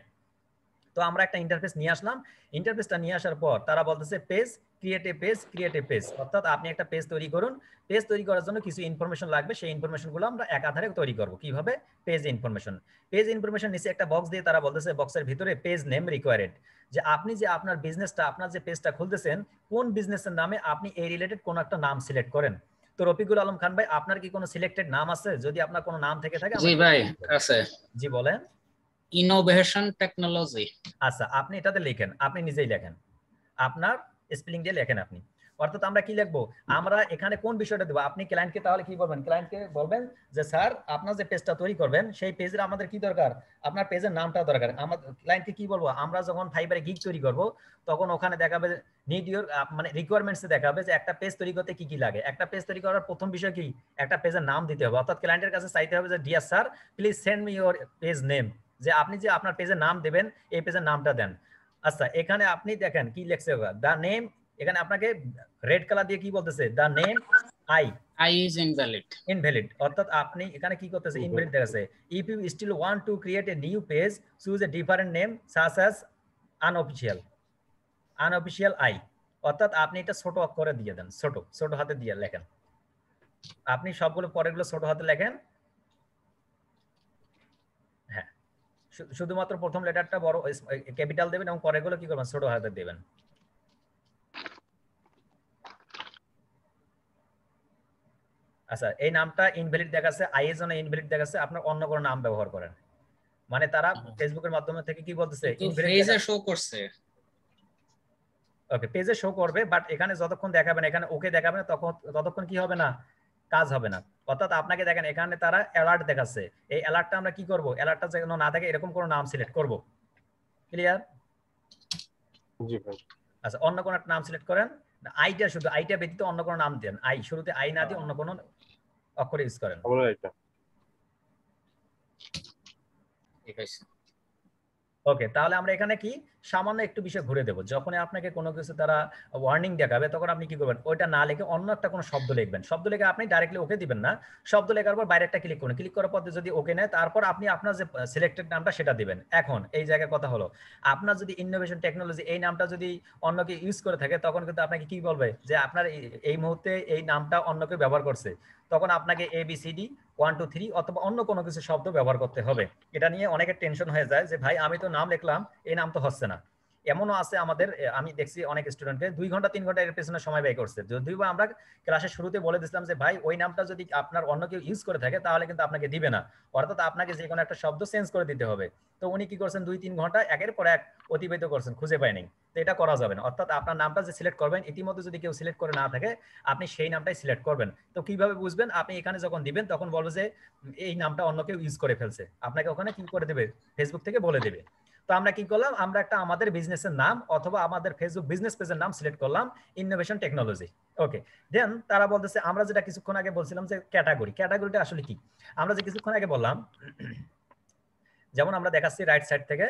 তো আমরা একটা ইন্টারফেস নিয়ে আসলাম, ইন্টারফেসটা নিয়ে আসার পর তারা বলতেছে page create a page, create a page, অর্থাৎ আপনি একটা পেজ তৈরি করুন। পেজ তৈরি করার জন্য কিছু ইনফরমেশন লাগবে, সেই ইনফরমেশনগুলো আমরা একাধারে তৈরি করব। কিভাবে, পেজ ইনফরমেশন। পেজ ইনফরমেশন নিচে একটা বক্স দিয়ে তারা বলতেছে বক্সের ভিতরে পেজ নেম রিকোয়ার্ড, যে আপনি যে আপনার বিজনেসটা, আপনার যে পেজটা খুলতেছেন কোন বিজনেসের নামে, আপনি এই রিলেটেড কোন একটা নাম সিলেক্ট করেন। তো রফিকুল আলম খান ভাই আপনার কি কোনো সিলেক্টেড নাম আছে? যদি আপনার কোনো নাম থেকে থাকে জি ভাই আছে। জি বলেন। Innovation technology. আচ্ছা আপনি এটাতে লিখেন, আপনি নিজেই লেখেন, আপনার স্পেলিং দিয়ে লেখেন আপনি। অর্থাৎ আমরা কি লিখবো, আমরা এখানে কোন বিষয়টা দেবো, আপনি ক্লায়েন্টকে তাহলে কি বলবেন, ক্লায়েন্টকে বলবেন যে স্যার আপনার যে পেজটা তৈরি করবেন সেই পেজের আমাদের কি দরকার, আপনার পেজের নামটা দরকার। আমাদের ক্লায়েন্টকে কি বলবো, আমরা যখন ফাইবারে গিগ তৈরি করব তখন ওখানে দেখাবে নিড ইউর, মানে রিকোয়ারমেন্টসে দেখাবে যে একটা পেজ তৈরি করতে কি কি লাগে। একটা পেজ তৈরি করার প্রথম বিষয় কি, একটা পেজের নাম দিতে হবে। অর্থাৎ ক্লায়েন্টের কাছে চাইতে হবে যে dear sir please send me your page name, যে আপনি যে আপনার পেজের নাম দেবেন এই পেজের নামটা দেন। আচ্ছা এখানে আপনি দেখেন কি লিখছে, দা নেম, এখানে আপনাকে রেড কালার দিয়ে কি বলতেছে, the name I I is invalid. Invalid, অর্থাৎ আপনি এখানে কি করতেছে, ইনভ্যালিড দেখাচ্ছে। If you still want to create a new page choose a different name such as unofficial, unofficial I, অর্থাৎ আপনি এটা ছোট অক্ষরে দিয়ে দেন, ছোট ছোট হাতে দিয়ে লেখেন। আপনি সবগুলো পরেরগুলো ছোট হাতে লেখেন, হ্যাঁ শুধুমাত্র প্রথম লেটারটা বড় ক্যাপিটাল দেবেন এবং পরেরগুলো কি করবেন ছোট হাতে দেবেন। আচ্ছা এই নামটা ইনভ্যালিড দেখাচ্ছে, আই এর জন্য ইনভ্যালিড দেখাচ্ছে, আপনার অন্য কোনো নাম ব্যবহার করেন। মানে তারা ফেসবুকের মাধ্যমে থেকে কি বলতেছে, ইনভ্যালিড পেজে শো করছে। ওকে পেজে শো করবে, বাট এখানে যতক্ষণ দেখাবেন, এখানে ওকে দেখাবেন তখন ততক্ষণ কি হবে না, কাজ হবে না। অর্থাৎ আপনাকে দেখেন এখানে তারা অ্যালার্ট দেখাচ্ছে, এই অ্যালার্টটা আমরা কি করব, অ্যালার্টটা যেন না থাকে এরকম কোনো নাম সিলেক্ট করব। ক্লিয়ার? জি ভাই। আচ্ছা অন্য কোনো একটা নাম সিলেক্ট করেন, আইটা শুধু, আইটা ব্যতীত অন্য কোনো নাম দেন, আই শুরুতে আই না দিয়ে অন্য কোনো অক্ষর ইউজ করেন। আবার এটা ঠিক আছে। ওকে, তাহলে আমরা এখানে কি সামান্য একটু বিষয় ঘুরে দেবো। যখন আপনাকে কোনো কিছু তারা ওয়ার্নিং দেখাবে তখন আপনি কি করবেন, ওইটা না লিখে অন্য একটা কোনো শব্দ লিখবেন। শব্দ লিখে আপনি ডাইরেক্টলি ওকে দিবেন না, শব্দ লেখার পর বাইরে একটা ক্লিক করুন, ক্লিক করার পর যদি ওকে নেয় তারপর আপনি আপনার যে সিলেক্টেড নামটা সেটা দিবেন। এখন এই জায়গায় কথা হলো, আপনার যদি ইনোভেশন টেকনোলজি এই নামটা যদি অন্যকে ইউজ করে থাকে তখন কিন্তু আপনাকে কি বলবে যে আপনার এই মুহূর্তে এই নামটা অন্যকে ব্যবহার করছে, তখন আপনাকে ABCD 1 2 3 অথবা অন্য কোনো কিছু শব্দ ব্যবহার করতে হবে। এটা নিয়ে অনেকের টেনশন হয়ে যায় যে ভাই আমি তো নাম লিখলাম, এই নাম তো হচ্ছে না। এমনও আছে আমাদের, আমি দেখছি অনেক স্টুডেন্টকে 2 ঘন্টা 3 ঘন্টা এর পেছনে সময় ব্যয় করছে। যদিও বা আমরা ক্লাসের শুরুতে বলে দিয়েছিলাম যে ভাই ওই নামটা যদি আপনার অন্য কেউ ইউজ করে থাকে তাহলে কিন্তু আপনাকে দিবে না, অর্থাৎ আপনাকে যে কোনো একটা শব্দ চেঞ্জ করে দিতে হবে। তো উনি কি করছেন, 2-3 ঘন্টা একের পর এক অতিবাহিত করছেন, খুঁজে পায়নি। তো এটা করা যাবে না, অর্থাৎ আপনার নামটা যে সিলেক্ট করবেন ইতিমধ্যে যদি কেউ সিলেক্ট করে না থাকে আপনি সেই নামটাই সিলেক্ট করবেন। তো কিভাবে বুঝবেন, আপনি এখানে যখন দিবেন তখন বলবে যে এই নামটা অন্য কেউ ইউজ করে ফেলছে, আপনাকে ওখানে কি করে দেবে, ফেসবুক থেকে বলে দেবে। তো আমরা কি করলাম, আমরা একটা আমাদের বিজনেসের নাম অথবা আমাদের ফেসবুক বিজনেস পেজের নাম সিলেক্ট করলাম, ইনোভেশন টেকনোলজি। ওকে, দেন তারা বলতেছে আমরা যেটা কিছুক্ষণ আগে বলছিলাম যে ক্যাটাগরি, ক্যাটাগরিটা আসলে কি, আমরা যে কিছুক্ষণ আগে বললাম, যেমন আমরা দেখাচ্ছি রাইট সাইড থেকে।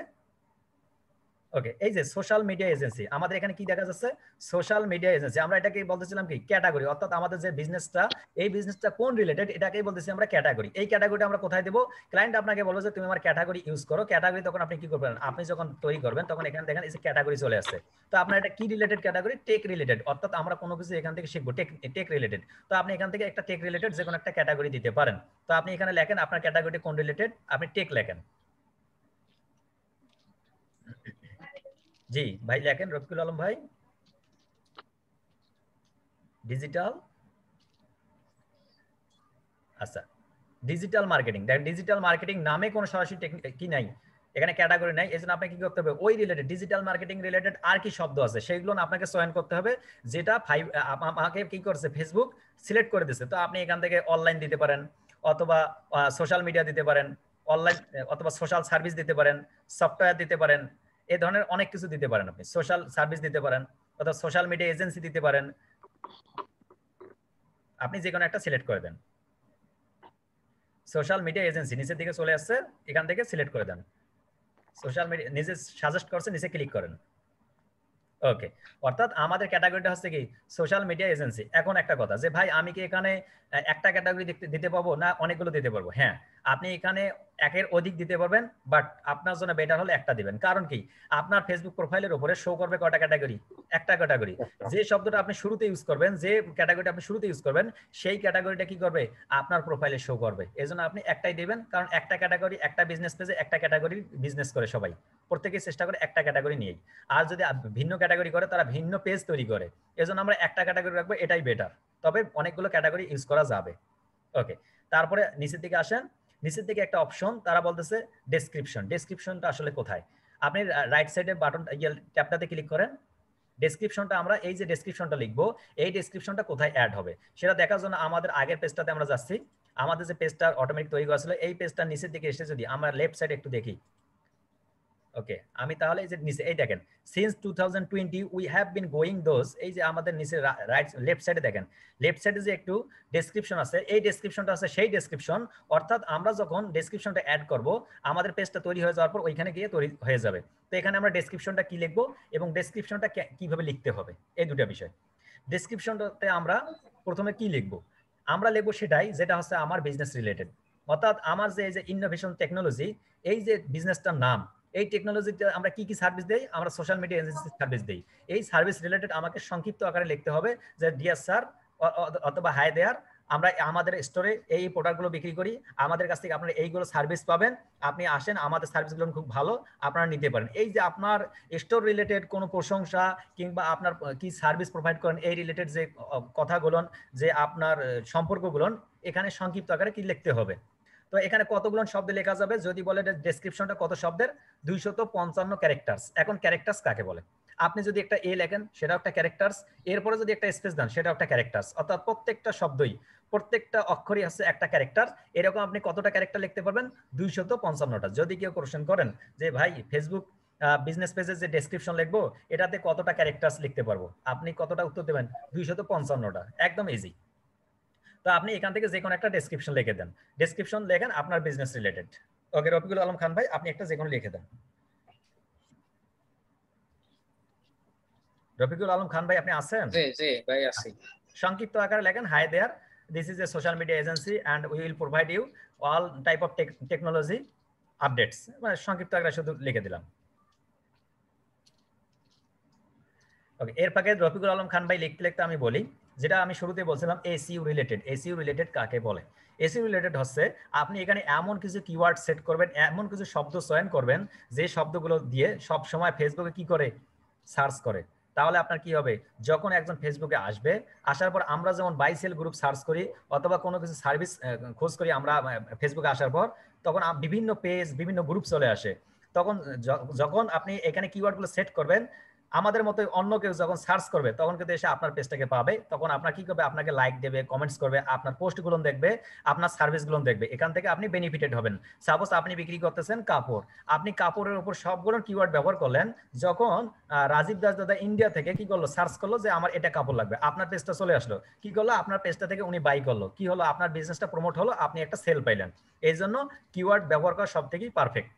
ওকে, এই যে সোশ্যাল মিডিয়া এজেন্সি, আমাদের এখানে কি দেখা যাচ্ছে, সোশ্যাল মিডিয়া এজেন্সি। আমরা এটাকে বলতেছিলাম কি ক্যাটাগরি, অর্থাৎ আমাদের যে বিজনেসটা, এই বিজনেসটা কোন রিলেটেড এটাকেই বলতেছি আমরা ক্যাটাগরি। এই ক্যাটাগরিটা আমরা কোথায় দেবো, ক্লায়েন্ট আপনাকে বলবে যে তুমি আমার ক্যাটাগরি ইউজ করো। ক্যাটাগরি তখন আপনি কি করবেন, আপনি যখন তৈরি করবেন তখন এখানে দেখেন এই যে ক্যাটাগরি চলে আসছে। তো আপনার এটা কি রিলেটেড ক্যাটাগরি, টেক রিলেটেড, অর্থাৎ আমরা কোনো কিছু এখান থেকে শিখবো টেক রিলেটেড। তো আপনি এখান থেকে একটা টেক রিলেটেড যে কোনো একটা ক্যাটাগরি দিতে পারেন। তো আপনি এখানে লেখেন আপনার ক্যাটাগরিটা কোন রিলেটেড, আপনি টেক লেখেন। জি ভাই লেখেন, রফিকুল আলম ভাই। ডিজিটাল, আচ্ছা ডিজিটাল মার্কেটিং। দেখেন ডিজিটাল মার্কেটিং নামে কোনো সরাসরি কি নাই, এখানে ক্যাটাগরি নাই। এই জন্য আপনাকে কি করতে হবে, ওই রিলেটেড ডিজিটাল মার্কেটিং রিলেটেড আর কি শব্দ আছে সেগুলো আপনাকে চয়ন করতে হবে, যেটা আমাকে কি করছে ফেসবুক সিলেক্ট করে দিচ্ছে। তো আপনি এখান থেকে অনলাইন দিতে পারেন, অথবা সোশ্যাল মিডিয়া দিতে পারেন, অনলাইন অথবা সোশ্যাল সার্ভিস দিতে পারেন, সফটওয়্যার দিতে পারেন, এই ধরনের অনেক কিছু দিতে পারেন। আপনি সোশ্যাল সার্ভিস দিতে পারেন অথবা সোশ্যাল মিডিয়া এজেন্সি দিতে পারেন, আপনি যে কোনো একটা সিলেক্ট করে দেন। সোশ্যাল মিডিয়া এজেন্সি নিচের দিকে চলে আসছে, এখান থেকে সিলেক্ট করে দেন। সোশ্যাল মিডিয়া নিজে সাজেস্ট করছে, নিচে ক্লিক করেন। ওকে, অর্থাৎ আমাদের ক্যাটাগরিটা হচ্ছে কি সোশ্যাল মিডিয়া এজেন্সি। এখন একটা কথা যে ভাই আমি কি এখানে একটা ক্যাটাগরি দিতে পারবো না অনেকগুলো দিতে পারবো, হ্যাঁ আপনি এখানে একের অধিক দিতে পারবেন, বাট আপনার জন্য বেটার হলে একটা দিবেন। কারণ কি, আপনার ফেসবুক প্রোফাইলের উপরে শো করবে কয়টা ক্যাটাগরি, একটা ক্যাটাগরি। যে শব্দটা আপনি শুরুতে ইউজ করবেন, যে ক্যাটাগরিটা আপনি শুরুতে ইউজ করবেন সেই ক্যাটাগরিটা কি করবে আপনার প্রোফাইলে শো করবে। এজন্য আপনি একটাই দিবেন, কারণ একটা ক্যাটাগরি, একটা বিজনেস পেজে একটা ক্যাটাগরি বিজনেস করে সবাই, প্রত্যেকেই চেষ্টা করে একটা ক্যাটাগরি নিয়েই। আর যদি ভিন্ন ক্যাটাগরি করে তারা ভিন্ন পেজ তৈরি করে, এজন্য আমরা একটা ক্যাটাগরি রাখবো, এটাই বেটার। তবে অনেকগুলো ক্যাটাগরি ইউজ করা যাবে। ওকে, তারপরে নিচের দিকে আসেন, নিচের দিকে একটা অপশন তারা বলতেছে ডেসক্রিপশন। ডেসক্রিপশনটা আসলে কোথায়, আপনি রাইট সাইডে বাটন ট্যাবটাতে ক্লিক করেন। ডেসক্রিপশনটা আমরা এই যে ডেসক্রিপশনটা লিখবো, এই ডেসক্রিপশনটা কোথায় অ্যাড হবে সেটা দেখার জন্য আমাদের আগের পেজটাতে আমরা যাচ্ছি। আমাদের যে পেজটা অটোমেটিক তৈরি করা ছিল এই পেজটার নিচের দিকে এসে যদি আমরা লেফট সাইডে একটু দেখি, ওকে আমি তাহলে এই যে নিচে এই দেখেন since 2020 we have been going those, এই যে আমাদের নিচে রাইট লেফট সাইডে দেখেন, লেফট সাইডে যে একটু ডেসক্রিপশন আছে, এই ডেসক্রিপশনটা আছে সেই ডেসক্রিপশন। অর্থাৎ আমরা যখন ডেসক্রিপশনটা অ্যাড করব আমাদের পেজটা তৈরি হয়ে যাওয়ার পর ওইখানে গিয়ে তৈরি হয়ে যাবে। তো এখানে আমরা ডেসক্রিপশনটা কি লিখবো এবং ডেসক্রিপশনটা কিভাবে লিখতে হবে এই দুটো বিষয়। ডেসক্রিপশনটাতে আমরা প্রথমে কি লিখবো, আমরা লিখবো সেটাই যেটা হচ্ছে আমার বিজনেস রিলেটেড। অর্থাৎ আমার যে এই যে ইনোভেশন টেকনোলজি, এই যে বিজনেসটার নাম, এই টেকনোলজিতে আমরা কি কি সার্ভিস দেই, আমরা সোশ্যাল মিডিয়া এজেন্সি সার্ভিস দেই। এই সার্ভিস রিলেটেড আমাকে সংক্ষিপ্ত আকারে লিখতে হবে যে ডিয়ার স্যার অথবা হাই দেয়ার, আমরা আমাদের স্টোরে এই প্রোডাক্টগুলো বিক্রি করি, আমাদের কাছ থেকে আপনারা এইগুলো সার্ভিস পাবেন, আপনি আসেন, আমাদের সার্ভিসগুলো খুব ভালো, আপনারা নিতে পারেন। এই যে আপনার স্টোর রিলেটেড কোনো প্রশংসা কিংবা আপনার কি সার্ভিস প্রোভাইড করেন এই রিলেটেড যে কথাগুলো, যে আপনার সম্পর্কগুলো এখানে সংক্ষিপ্ত আকারে কি লিখতে হবে। তো এখানে কতগুলো শব্দ লেখা যাবে, যদি বলে ডেসক্রিপশনটা কত শব্দের, 255 ক্যারেক্টার্স। এখন ক্যারেক্টার্স কাকে বলে, আপনি যদি একটা এ লেখেন সেটাও একটা ক্যারেক্টার্স, এরপরে যদি একটা স্পেস দেন সেটাও একটা ক্যারেক্টার্স, অর্থাৎ প্রত্যেকটা শব্দই প্রত্যেকটা অক্ষরই আছে একটা ক্যারেক্টার। এরকম আপনি কতটা ক্যারেক্টার লিখতে পারবেন, 255টা। যদি কেউ কোশ্চেন করেন যে ভাই ফেসবুক বিজনেস পেজের যে ডেসক্রিপশন লিখবো এটাতে কতটা ক্যারেক্টার্স লিখতে পারবো, আপনি কতটা উত্তর দেবেন, 255টা, একদম ইজি। তো আপনি এখান থেকে যে কোনো একটা ডেসক্রিপশন লিখে দেন, ডেসক্রিপশন লেখেন আপনার বিজনেস রিলেটেড। ওকে রফিকুল আলম খান ভাই আপনি একটা যে কোনো লিখে দেন। রফিকুল আলম খান ভাই আপনি আছেন? জি জি ভাই আছি। সংক্ষিপ্ত আকারে লেখেন, hi there, this is a social media agency and we will provide you all type of technology updates. মানে সংক্ষিপ্ত আকারে শুধু লিখে দিলাম। ওকে, এর ফাঁকে রফিকুল আলম খান ভাই লিখতে লিখতে আমি বলি, যেটা আমি শুরুতে বলছিলাম এসইউ রিলেটেড। এসইউ রিলেটেড কাকে বলে? এসইউ রিলেটেড হচ্ছে আপনি এখানে এমন কিছু কিওয়ার্ড সেট করবেন, এমন কিছু শব্দ চয়ন করবেন যে শব্দগুলো দিয়ে সব সময় ফেসবুকে কি করে সার্চ করে। তাহলে আপনার কি হবে, যখন একজন ফেসবুকে আসবে, আসার পর আমরা যেমন বাই সেল গ্রুপ সার্চ করি অথবা কোনো কিছু সার্ভিস খোঁজ করি আমরা ফেসবুকে আসার পর, তখন বিভিন্ন পেজ বিভিন্ন গ্রুপ চলে আসে। তখন যখন আপনি এখানে কিওয়ার্ডগুলো সেট করবেন, আমাদের মতো অন্য কেউ যখন সার্চ করবে তখন কিন্তু এসে আপনার পেজটাকে পাবে। তখন আপনার কি করবে, আপনাকে লাইক দেবে, কমেন্টস করবে, আপনার পোস্টগুলো দেখবে, আপনার সার্ভিসগুলো দেখবে। এখান থেকে আপনি বেনিফিটেড হবেন। সাপোজ আপনি বিক্রি করতেছেন কাপড়, আপনি কাপড়ের উপর সবগুলো কিওয়ার্ড ব্যবহার করলেন। যখন রাজীব দাস দাদা ইন্ডিয়া থেকে কি করলো, সার্চ করলো যে আমার এটা কাপড় লাগবে, আপনার পেজটা চলে আসলো। কি করলো, আপনার পেজটা থেকে উনি বাই করলো। কি হলো, আপনার বিজনেসটা প্রমোট হলো, আপনি একটা সেল পাইলেন। এই জন্য কিওয়ার্ড ব্যবহার করা সব থেকেই পারফেক্ট।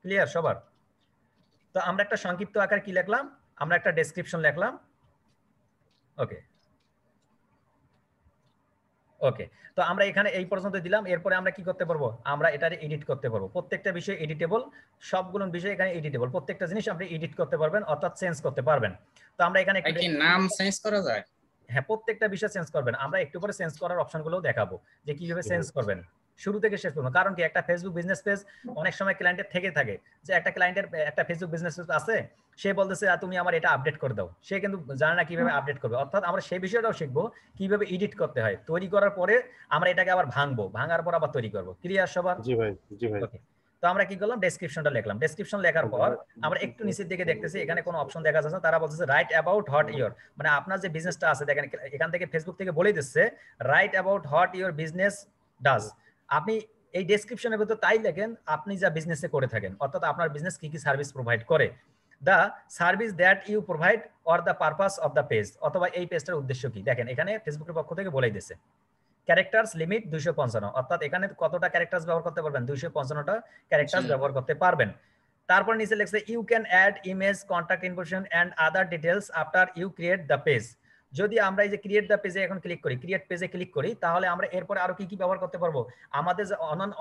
ক্লিয়ার সবার? তো আমরা একটা সংক্ষিপ্ত আকার কি লিখলাম, আমরা একটা ডেসক্রিপশন লিখলাম। ওকে ওকে, তো আমরা এখানে এই পর্যন্ত দিলাম। এরপরে আমরা কি করতে পারবো, আমরা এটা এডিট করতে পারবো। প্রত্যেকটা বিষয় এডিটেবল, সবগুলো বিষয় এখানে এডিটেবল। প্রত্যেকটা জিনিস আপনি এডিট করতে পারবেন, অর্থাৎ চেঞ্জ করতে পারবেন। তো আমরা এখানে একটু কি নাম চেঞ্জ করা যায়? হ্যাঁ, প্রত্যেকটা বিষয় চেঞ্জ করবেন। আমরা একটু পরে চেঞ্জ করার অপশনগুলো দেখাবো যে কিভাবে চেঞ্জ করবেন শুরু থেকে শেষ পর্যন্ত। কারণ কি, একটা ফেসবুক বিজনেস পেজ অনেক সময় ক্লায়েন্টের থেকে থাকে, যে একটা ক্লায়েন্টের একটা ফেসবুক বিজনেস পেজ আছে, সে বলতেছে তুমি আমার এটা আপডেট করে দাও, সে কিন্তু জানে না কিভাবে আপডেট করবে। অর্থাৎ আমরা সেই বিষয়টাও শিখবো কিভাবে এডিট করতে হয়। তৈরি করার পরে আমরা এটাকে আবার ভাঙবো, ভাঙার পর আবার তৈরি করবো। ক্লিয়ার সবার? জি ভাই, জি ভাই। ওকে, তো আমরা কি করলাম, ডেসক্রিপশনটা লিখলাম। ডেসক্রিপশন লেখার পর আমরা একটু নিচের দিকে দেখতেছি এখানে কোনো অপশন দেখা যাচ্ছে, তারা বলতেছে রাইট অ্যাবাউট হোয়াট ইওর, মানে আপনার যে বিজনেসটা আছে, দেখেন এখান থেকে ফেসবুক থেকে বলে দিচ্ছে right about what your business does. আপনি এই ডেসক্রিপশনের ভিতর তাই লেখেন আপনি যা বিজনেসে করে থাকেন, অর্থাৎ আপনার বিজনেস কি কি সার্ভিস প্রোভাইড করে, the service that you provide or the purpose of the page, অথবা এই পেজটার উদ্দেশ্য কি। দেখেন এখানে ফেসবুকের পক্ষ থেকে বলে দিচ্ছে ক্যারেক্টার্স লিমিট 255, অর্থাৎ এখানে কতটা ক্যারেক্টার্স ব্যবহার করতে পারবেন, 255টা ক্যারেক্টার্স ব্যবহার করতে পারবেন। তারপর নিচে লিখছে you can add image, contact information and other details after you create the page. যদি আমরা এই যে ক্রিয়েট দ্য পেজে এখন ক্লিক করি, ক্রিয়েট পেজে ক্লিক করি, তাহলে আমরা এরপরে আরো কি কি ব্যবহার করতে পারবো, আমাদের যে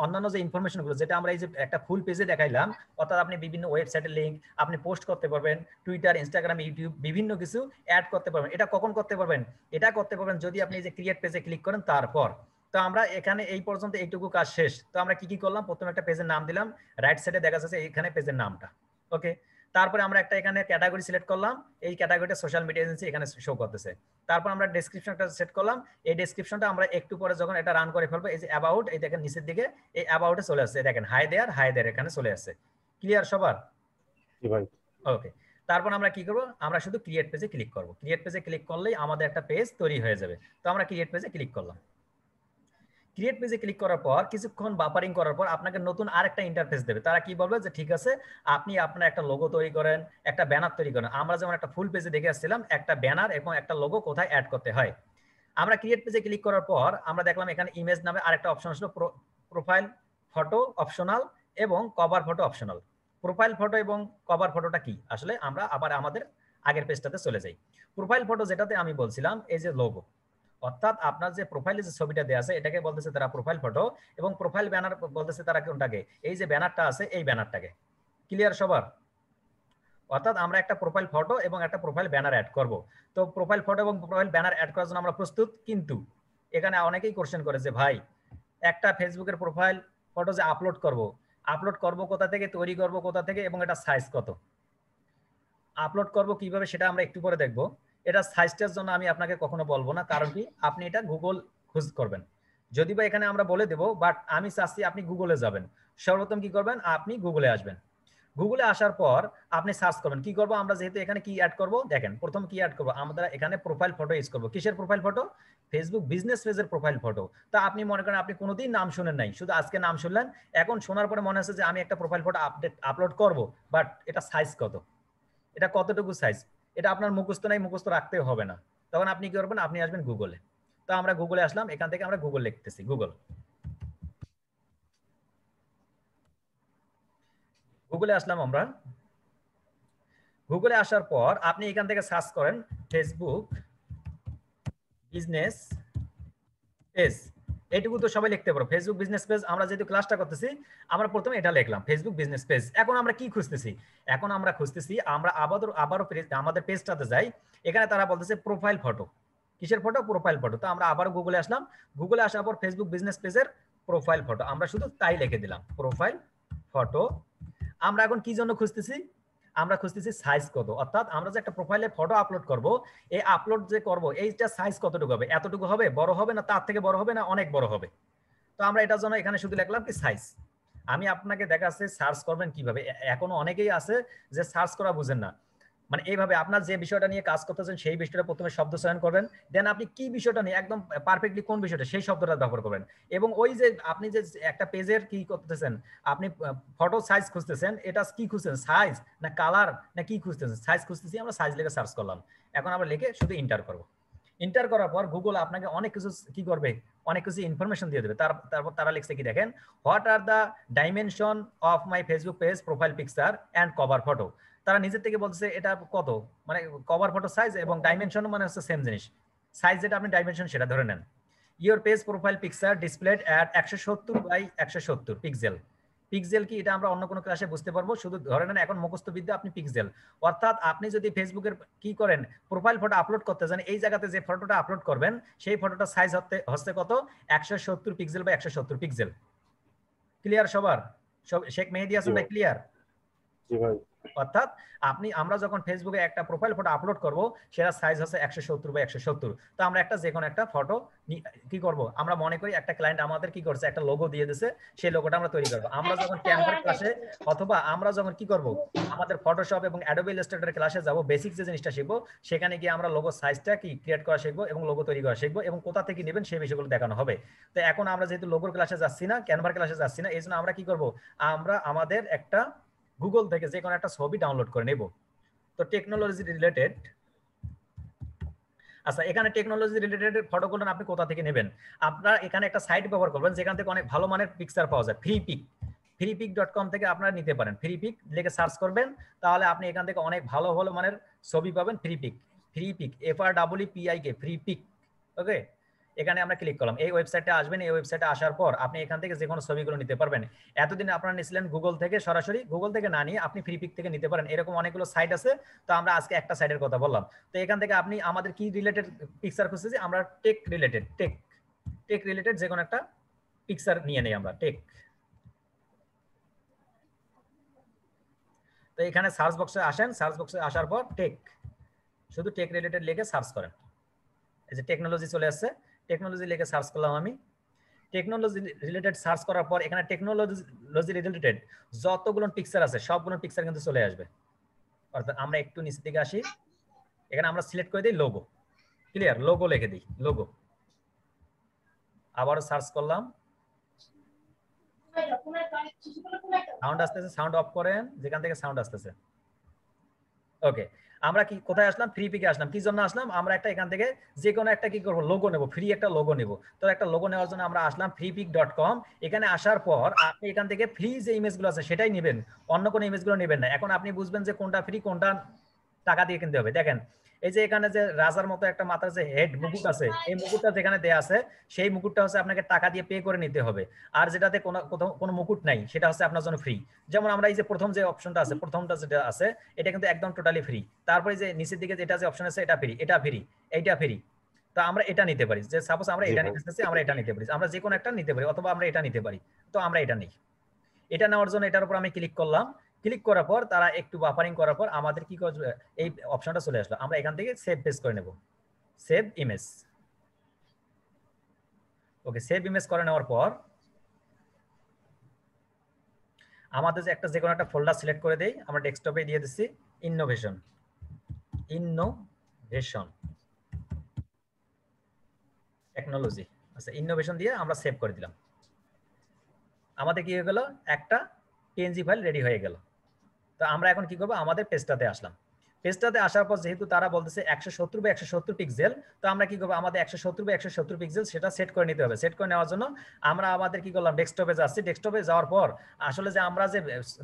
অন্যান্য যে ইনফরমেশন গুলো, যেটা আমরা এই যে একটা ফুল পেজে দেখাইলাম, অর্থাৎ আপনি বিভিন্ন ওয়েবসাইটের লিংক আপনি পোস্ট করতে পারবেন, টুইটার, ইনস্টাগ্রাম, ইউটিউব বিভিন্ন কিছু অ্যাড করতে পারবেন। এটা কখন করতে পারবেন, এটা করতে পারবেন যদি আপনি এই যে ক্রিয়েট পেজে ক্লিক করেন তারপর। তো আমরা এখানে এই পর্যন্ত এইটুকু কাজ শেষ। তো আমরা কি কি করলাম, প্রথমে একটা পেজের নাম দিলাম, রাইট সাইডে দেখা যাচ্ছে এখানে পেজের নামটা। ওকে, তারপরে আমরা একটা এখানে ক্যাটাগরি সিলেক্ট করলাম, এই ক্যাটাগরিটা সোশ্যাল মিডিয়া এজেন্সি এখানে শো করতেছে। তারপর আমরা ডেসক্রিপশনটা সেট করলাম, এই ডেসক্রিপশনটা আমরা একটু পরে যখন এটা রান করে ফেলবো, এই যে অ্যাবাউট, এই দেখেন নিচের দিকে এই অ্যাবাউটে চলে আসছে, দেখেন হাই দেয়ার এখানে চলে আসছে। ক্লিয়ার সবার? জি ভাই। ওকে, তারপর আমরা কি করব, আমরা শুধু ক্রিয়েট পেজে ক্লিক করব। ক্রিয়েট পেজে ক্লিক করলেই আমাদের একটা পেজ তৈরি হয়ে যাবে। তো আমরা ক্রিয়েট পেজে ক্লিক করলাম। ক্রিয়েট পেজে ক্লিক করার পর কিছুক্ষণ বাফারিং করার পর আপনাকে নতুন আরেকটা ইন্টারফেস দেবে। তারা কি বলবে যে ঠিক আছে আপনি আপনার একটা লোগো তৈরি করেন, একটা ব্যানার তৈরি করেন। আমরা যেমন একটা ফুল পেজে দেখে আসছিলাম একটা ব্যানার এবং একটা লোগো কোথায় অ্যাড করতে হয়। আমরা ক্রিয়েট পেজে ক্লিক করার পর আমরা দেখলাম এখানে ইমেজ নামে আরেকটা অপশন আসলো, প্রোফাইল ফটো অপশনাল এবং cover photo optional. Profile photo এবং কভার ফটোটা কি, আসলে আমরা আবার আমাদের আগের পেজটাতে চলে যাই। প্রোফাইল ফটো যেটাতে আমি বলছিলাম এই যে লোগো, অর্থাৎ আপনার যে প্রোফাইলে যে ছবিটা দেওয়া আছে এটাকে বলতেছে তারা প্রোফাইল ফটো, এবং প্রোফাইল ব্যানার বলতেছে তারা কোনটাকে, এই যে ব্যানারটা আছে এই ব্যানারটাকে। ক্লিয়ার সবার? অর্থাৎ আমরা একটা প্রোফাইল ফটো এবং একটা প্রোফাইল ব্যানার অ্যাড করব। তো প্রোফাইল ফটো এবং প্রোফাইল ব্যানার অ্যাড করার জন্য আমরা প্রস্তুত, কিন্তু এখানে অনেকেই কোশ্চেন করে যে ভাই একটা ফেসবুকের প্রোফাইল ফটো যে আপলোড করব কোথা থেকে, তৈরি করব কোথা থেকে, এবং এটা সাইজ কত, আপলোড করব কিভাবে সেটা আমরা একটু পরে দেখব। এটা সাইজটার জন্য আমি আপনাকে কখনো বলবো না, কারণ কি আপনি এটা গুগল খোঁজ করবেন। যদি বা এখানে আমরা বলে দেব, বাট আমি চাচ্ছি আপনি গুগলে যাবেন। সর্বপ্রথম কি করবেন, আপনি গুগলে আসবেন। গুগলে আসার পর আপনি সার্চ করবেন। কি করব আমরা, যেহেতু এখানে কি অ্যাড করব, দেখেন প্রথম কি অ্যাড করব, আমরা এখানে প্রোফাইল ফটো ইউজ করব। কিসের প্রোফাইল ফটো? ফেসবুক বিজনেস পেজের প্রোফাইল ফটো। তা আপনি মনে করেন আপনি কোনোদিন নাম শুনেন নাই, শুধু আজকে নাম শুনলেন, এখন শোনার পরে মনে হচ্ছে যে আমি একটা প্রোফাইল ফটো আপলোড করব, বাট এটা সাইজ কত, এটা কতটুকু সাইজ, এটা আপনার মুখস্থ নাই, মুখস্থ রাখতেও হবে না। তখন আপনি কি করবেন, আপনি আসবেন গুগলে। তো আমরা গুগলে আসলাম, এখান থেকে আমরা গুগল লিখতেছি, গুগলে আসলাম আমরা। গুগলে আসার পর আপনি এখান থেকে সার্চ করেন ফেসবুক বিজনেস পেজ। এইটুকু তো সবাই লিখতে পারো, ফেসবুক বিজনেস পেজ। আমরা যেহেতু ক্লাসটা করতেছি আমরা প্রথমে এটা লিখলাম ফেসবুক বিজনেস পেজ। এখন আমরা কি খুঁজতেছি? এখন আমরা খুঁজতেছি, আমরা আবারও আমাদের পেজটাতে যাই। এখানে তারা বলতেছে প্রোফাইল ফটো। কিসের ফটো? Profile photo. তো আমরা আবারও গুগলে আসলাম, গুগলে আসার পর ফেসবুক বিজনেস পেজের প্রোফাইল ফটো আমরা শুধু তাই লিখে দিলাম, প্রোফাইল ফটো। আমরা এখন কি জন্য খুঁজতেছি? আমরা খুঁজতেছি সাইজ কত, অর্থাৎ আমরা যে একটা প্রোফাইলে ফটো আপলোড করব, এই আপলোড যে করব এইটা সাইজ কতটুকু হবে, এতটুকু হবে, বড় হবে না তার থেকে বড় হবে না অনেক বড় হবে। তো আমরা এটার জন্য এখানে শুধু লিখলাম কি সাইজ। আমি আপনাকে দেখাচ্ছি সার্চ করবেন কিভাবে। এখনো অনেকেই আছে যে সার্চ করা বুঝেন না। মানে এইভাবে আপনার যে বিষয়টা নিয়ে কাজ করতেছেন সেই বিষয়টা প্রথমে শব্দ চয়ন করবেন, দেন আপনি কি বিষয়টা নিয়ে একদম পারফেক্টলি কোন বিষয়টা সেই শব্দটা ব্যবহার করবেন। এবং ওই যে আপনি যে একটা পেজের কি করতেছেন, আপনি ফটো সাইজ খুঁজতেছেন, এটা কি খুঁজছেন, সাইজ না কালার না কি খুঁজতেছেন? সাইজ খুঁজতেছি, আমরা সাইজ লিখে সার্চ করলাম। এখন আমরা লিখে শুধু ইন্টার করব। ইন্টার করার পর গুগল আপনাকে অনেক কিছু কি করবে, অনেক কিছু ইনফরমেশন দিয়ে দেবে। তারপর তারা লিখছে কি দেখেন, what are the dimension of my Facebook page profile picture and cover photo. তারা নিজের থেকে বলছে এটা কত, মানে কভার ফটো সাইজ এবং ডাইমেনশন মানে হচ্ছে সেম জিনিস। সাইজ যেটা আপনি ডাইমেনশন সেটা ধরে নেন। Your page profile picture displayed at 170 by 170 pixel. Pixel কি এটা আমরা অন্য কোনো ক্লাসে বুঝতে পারবো, শুধু ধরে নেন এখন মুখস্থ বিদ্যা আপনি পিক্সেল। অর্থাৎ আপনি যদি ফেসবুকের কি করেন প্রোফাইল ফটো আপলোড করতে চান, এই জায়গাতে যে ফটোটা আপলোড করবেন সেই ফটোটা সাইজ হচ্ছে কত, 170 পিক্সেল বাই 170 পিক্সেল। ক্লিয়ার সবার? সব শেখ মেহেদী হাসান ভাই ক্লিয়ার? জি ভাই। অর্থাৎ আমরা যখন ফেসবুকে একটা প্রোফাইল ফটো আপলোড করব সেটা সাইজ হচ্ছে 170 বাই 170। তো আমরা যে কোনো একটা ফটো কি করব, আমরা মনে করি একটা ক্লায়েন্ট আমাদের কি করছে, একটা লোগো দিয়ে দিয়েছে, সেই লোগোটা আমরা তৈরি করব। আমরা যখন ক্যানভার ক্লাসে অথবা আমরা যখন কি করব, আমাদের ফটোশপ এবং অ্যাডোবি ইলাস্ট্রেটর ক্লাসে যাব, বেসিক যে জিনিসটা শিখবো, সেখানে গিয়ে আমরা লোগো সাইজটা কি ক্রিয়েট করা শিখবো এবং লোগো তৈরি করা শিখবো এবং কোথা থেকে নেবেন সেই বিষয়গুলো দেখানো হবে। তো এখন আমরা যেহেতু লোগোর ক্লাসে যাচ্ছি না, ক্যানভার ক্লাসে যাচ্ছি না, এই জন্য আমরা কি করব, আমরা আমাদের একটা গুগল থেকে যে কোনো একটা ছবি ডাউনলোড করে নেব। তো টেকনোলজি রিলেটেড, আচ্ছা এখানে টেকনোলজি রিলেটেড ফটোগুলো আপনি কোথা থেকে নেবেন? আপনারা এখানে একটা সাইট ব্যবহার করবেন যেখান থেকে অনেক ভালো মানের পিকচার পাওয়া যায়, freepik.com থেকে আপনারা নিতে পারেন। ফ্রিপিক লিখে সার্চ করবেন, তাহলে আপনি এখান থেকে অনেক ভালো ভালো মানের ছবি পাবেন। Freepik FREEPIK Freepik. ওকে, এখানে আমরা ক্লিক করলাম, এই ওয়েবসাইটে আসবেন। এই ওয়েবসাইটে আসার পর আপনি এখান থেকে যে কোনো ছবিগুলো নিতে পারবেন। এতদিন আপনারা নিয়েছিলেন গুগল থেকে, সরাসরি গুগল থেকে না নিয়ে আপনি ফ্রিপিক থেকে নিতে পারেন। এরকম অনেকগুলো সাইট আছে, তো আমরা আজকে একটা সাইটের কথা বললাম। তো এখান থেকে আপনি আমাদের কি রিলেটেড পিকচার খুঁজতেছি, আমরা টেক রিলেটেড যে কোনো একটা পিকচার নিয়ে নেই আমরা, টেক। তো এখানে সার্চ বক্সে আসেন, সার্চ বক্সে আসার পর টেক, শুধু টেক রিলেটেড লিখে সার্চ করেন। এই যে টেকনোলজি চলে আসছে, টেকনোলজি লিখে সার্চ করলাম আমি। টেকনোলজি রিলেটেড সার্চ করার পর এখানে টেকনোলজি রিলেটেড যতগুলো পিকচার আছে সবগুলো পিকচার কিন্তু চলে আসবে। অর্থাৎ আমরা একটু নিচের দিকে আসি, এখানে আমরা সিলেক্ট করে দিই লোগো। ক্লিয়ার? লোগো লিখে দিই, লোগো। আবারও সার্চ করলাম, সাউন্ড আসতেছে, সাউন্ড অফ করেন যেখান থেকে সাউন্ড আসতেছে। ওকে, আমরা কি কোথায় আসলাম? ফ্রিপিকে আসলাম। কি জন্য আসলাম? আমরা একটা এখান থেকে যে কোনো একটা কি করব, লোগো নেব, ফ্রি একটা লোগো নেব। তো একটা লোগো নেওয়ার জন্য আমরা আসলাম freepik.com। এখানে আসার পর আপনি এখান থেকে ফ্রি যে ইমেজগুলো আছে সেটাই নেবেন, অন্য কোনো ইমেজগুলো নেবেন না। এখন আপনি বুঝবেন যে কোনটা ফ্রি কোনটা টাকা দিয়ে কিনতে হবে। দেখেন এই যে এখানে যে রাজার মতো একটা মাথার যে হেড মুকুট আছে, এই মুকুটটা যেখানে দেয়া আছে সেই মুকুটটা হচ্ছে আপনাকে টাকা দিয়ে পে করে নিতে হবে। আর যেটাতে কোনো মুকুট নাই সেটা হচ্ছে আপনার জন্য ফ্রি। যেমন আমরা এই যে প্রথম যে অপশনটা আছে, প্রথমটা যেটা আছে এটা কিন্তু একদম টোটালি ফ্রি। তারপরে যে নিচের দিকে যেটা যে অপশন আছে এটা ফ্রি, এটা ফ্রি, এইটা ফ্রি। তো আমরা এটা নিতে পারি, যে সাপোজ আমরা এটা নিতে চাচ্ছি, আমরা এটা নিতে পারি, আমরা যে কোনো একটা নিতে পারি, অথবা আমরা এটা নিতে পারি। তো আমরা এটা নিই। এটা নেওয়ার জন্য এটার উপর আমি ক্লিক করলাম। ক্লিক করার পর তারা একটু বাফারিং করার পর আমাদের কি করবে, এই অপশনটা চলে আসলো। আমরা এখান থেকে সেভ পেজ করে নেব, সেভ ইমেজ। ওকে, সেভ ইমেজ করে নেওয়ার পর আমাদের যে কোনো একটা ফোল্ডার সিলেক্ট করে দেই, আমরা ডেস্কটপে দিয়ে দিচ্ছি ইনোভেশন টেকনোলজি। আচ্ছা, ইনোভেশন দিয়ে আমরা সেভ করে দিলাম। আমাদের কি হয়ে গেল, একটা পিএনজি ফাইল রেডি হয়ে গেল। তো আমরা এখন কি করব, আমাদের পেজটাতে আসলাম। পেজটাতে আসার পর যেহেতু তারা বলতেছে 170 বাই 170 পিক্সেল, তো আমরা কি করব, আমাদের 170 বাই 170 পিক্সেল সেটা সেট করে নিতে হবে। সেট করে নেওয়ার জন্য আমরা আমাদের কি করলাম, ডেস্কটপে যাচ্ছি। ডেস্কটপে যাওয়ার পর আসলে যে আমরা যে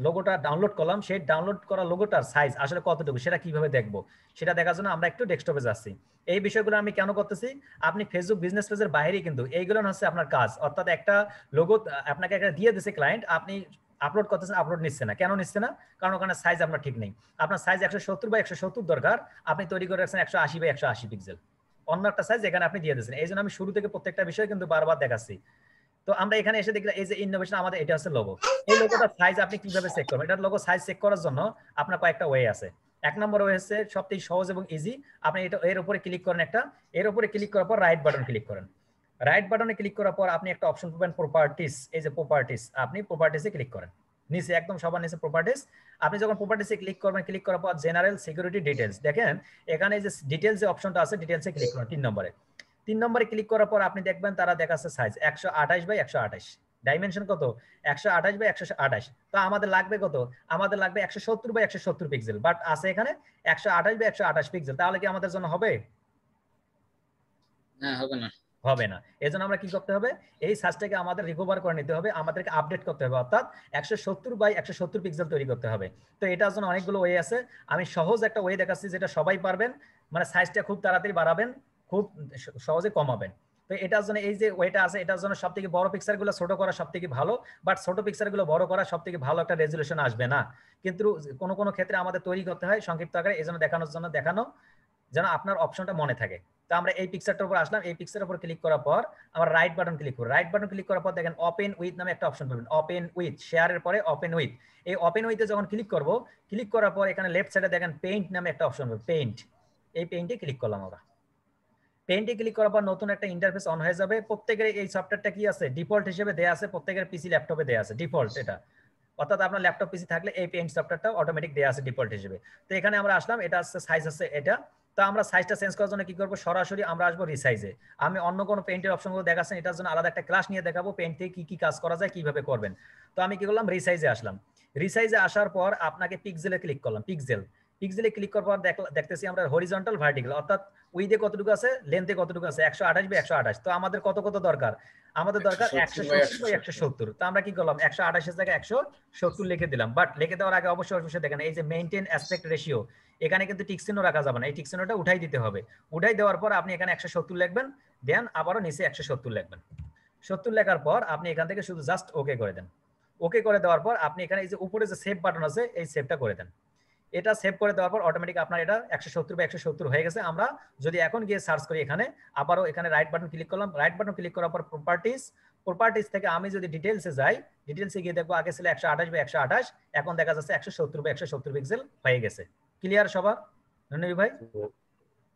লোগোটা ডাউনলোড করলাম, সেই ডাউনলোড করা লোগোটার সাইজ আসলে কতটুকু সেটা কিভাবে দেখবো, সেটা দেখার জন্য আমরা একটু ডেস্কটপে যাচ্ছি। এই বিষয়গুলো আমি কেন করতেছি, আপনি ফেসবুক বিজনেস পেজের বাইরেই কিন্তু এইগুলো হচ্ছে আপনার কাজ। অর্থাৎ একটা লোগো আপনাকে একটা দিয়ে দিয়েছে ক্লায়েন্ট, আপনি আপলোড করতেছেন, আপলোড নিচ্ছে না। কেন নিচ্ছে না? কারণ ওখানে সাইজ আপনার ঠিক নেই। আপনার সাইজ 170 বাই 170 দরকার, আপনি তৈরি করে রাখছেন 180 বাই 180 পিক্সেল, অন্য একটা সাইজ এখানে আপনি দিয়ে দিয়েছেন। এই জন্য আমি শুরু থেকে প্রত্যেকটা বিষয় কিন্তু বারবার দেখাচ্ছি। তো আমরা এখানে এসে দেখলাম এই যে ইনোভেশন, আমাদের এটা হচ্ছে লোগো। এই লোগোটার সাইজ আপনি কিভাবে চেক করবেন? এটার লোগো সাইজ চেক করার জন্য আপনার কয়েকটা ওয়ে আছে। এক নম্বর ওয়ে হচ্ছে সবথেকে সহজ এবং ইজি, আপনি এটা এর উপরে ক্লিক করেন, এর উপরে ক্লিক করার পর রাইট বাটন ক্লিক করেন। রাইট বাটনে ক্লিক করার পর আপনি একটা অপশন পাবেন প্রপার্টিস। এই যে প্রপার্টিস, আপনি প্রপার্টিসে ক্লিক করেন, নিচে একদম সবার নিচে প্রপার্টিস। আপনি যখন প্রপার্টিসে ক্লিক করবেন, ক্লিক করার পর জেনারেল সিকিউরিটি ডিটেইলস, দেখেন এখানে যে ডিটেইলস যে অপশনটা আছে, ডিটেইলসে ক্লিক করুন 3 নম্বরে ক্লিক করার পর আপনি দেখবেন তারা দেখাচ্ছে সাইজ 128 বাই 128, ডাইমেনশন কত 128 বাই 128। তো আমাদের লাগবে কত, আমাদের লাগবে 170 বাই 170 পিক্সেল, বাট আছে এখানে 128 বাই 128 পিক্সেল। তাহলে কি আমাদের জন্য হবে? না, হবে না। হবে না। এজন্য আমরা কি করতে হবে, এই সাইজটাকে আমাদের রিকভার করে নিতে হবে, আমাদেরকে আপডেট করতে হবে, অর্থাৎ 170 বাই 170 পিক্সেল তৈরি করতে হবে। তো এটার জন্য অনেকগুলো ওয়ে আছে, আমি সহজ একটা ওয়ে দেখাচ্ছি যেটা সবাই পারবেন, মানে সাইজটা খুব তাড়াতাড়ি বাড়াবেন, খুব সহজে কমাবেন। তো এটার জন্য এই যে ওয়েটা আছে, এটার জন্য সবথেকে বড় পিকচারগুলো ছোট করা সবথেকে ভালো, বাট ছোট পিকচারগুলো বড় করা সবথেকে ভালো একটা রেজুলেশন আসবে না, কিন্তু কোনো কোনো ক্ষেত্রে আমাদের তৈরি করতে হয় সংক্ষিপ্ত আকারে, এই জন্য দেখানোর জন্য দেখানো যেন আপনার অপশনটা মনে থাকে। তো আমরা এই পিকচারটার উপর আসলাম, এই পিকচারের উপর ক্লিক করার পর আমরা রাইট বাটন ক্লিক করব। রাইট বাটন ক্লিক করার পর দেখেন ওপেন উইথ নামে একটা অপশন পাবেন, ওপেন উইথ, শেয়ারের পরে ওপেন উইথ। এই ওপেন উইথে যখন ক্লিক করব, ক্লিক করার পর এখানে লেফট সাইডে দেখেন পেইন্ট নামে একটা অপশন পাবেন, পেইন্ট। এই পেইন্টে ক্লিক করলাম আমরা। পেইন্টে ক্লিক করার পর নতুন একটা ইন্টারফেস অন হয়ে যাবে। প্রত্যেকের এই সফটওয়্যারটা কি আছে, ডিফল্ট হিসেবে দেয়া আছে, প্রত্যেকের পিসি ল্যাপটপে দেয়া আছে ডিফল্ট এটা, অর্থাৎ আপনার ল্যাপটপ পিসি থাকলে এই পেইন্ট সফটওয়্যারটা অটোমেটিক দেয়া আছে ডিফল্ট হিসেবে। তো এখানে আমরা আসলাম, এটা আছে সাইজ আছে এটা। তো আমরা সাইজটা চেঞ্জ করার জন্য কি করব, সরাসরি আমরা আসবো রিসাইজে। আমি অন্য কোনো পেইন্টের অপশনগুলো দেখাচ্ছেন, এটার জন্য আলাদা একটা ক্লাস নিয়ে দেখাবো পেইন্ট থেকে কি কি কাজ করা যায়, কিভাবে করবেন। তো আমি কি করলাম, রিসাইজে আসলাম। রিসাইজে আসার পর আপনাকে পিক্সেলে ক্লিক করলাম, পিক্সেলে ক্লিক করার পর দেখতেছি আমরা হরিজন্টাল ভার্টিক্যাল, অর্থাৎ উইথে কতটুকু আছে, লেন্থে কতটুকু আছে, 128 বাই 128। তো আমাদের কত কত দরকার, আমাদের দরকার 170 বাই 170। তো আমরা কি করলাম, 128 এর জায়গায় 170 লিখে দিলাম। বাট লিখে দেওয়ার আগে অবশ্যই দেখেন এই যে মেইনটেইন অ্যাসপেক্ট রেশিও, এখানে কিন্তু টিক চিহ্ন রাখা যাবে না, এই টিক চিহ্নটা উঠাই দিতে হবে। উঠাই দেওয়ার পর আপনি এখানে 170 লিখবেন, দেন আবারও নিচে 170 লিখবেন। 70 লেখার পর আপনি এখান থেকে শুধু জাস্ট ওকে করে দেন। ওকে করে দেওয়ার পর আপনি এখানে এই যে উপরে যে সেভ বাটন আছে, এই সেভটা করে দেন। এটা সেভ করে দেওয়ার পর অটোমেটিক আপনার এটা 170 বাই 170 হয়ে গেছে। আমরা যদি এখন গিয়ে সার্চ করি, এখানে আবারও এখানে রাইট বাটন ক্লিক করলাম, রাইট বাটন ক্লিক করার পর প্রপার্টিস থেকে আমি যদি ডিটেইলসে যাই, ডিটেইলসে গিয়ে দেখবো আগে ছিল 128 বাই 128, এখন দেখা যাচ্ছে 170 বাই 170 পিক্সেল হয়ে গেছে। ক্লিয়ার সবার? নবী ভাই?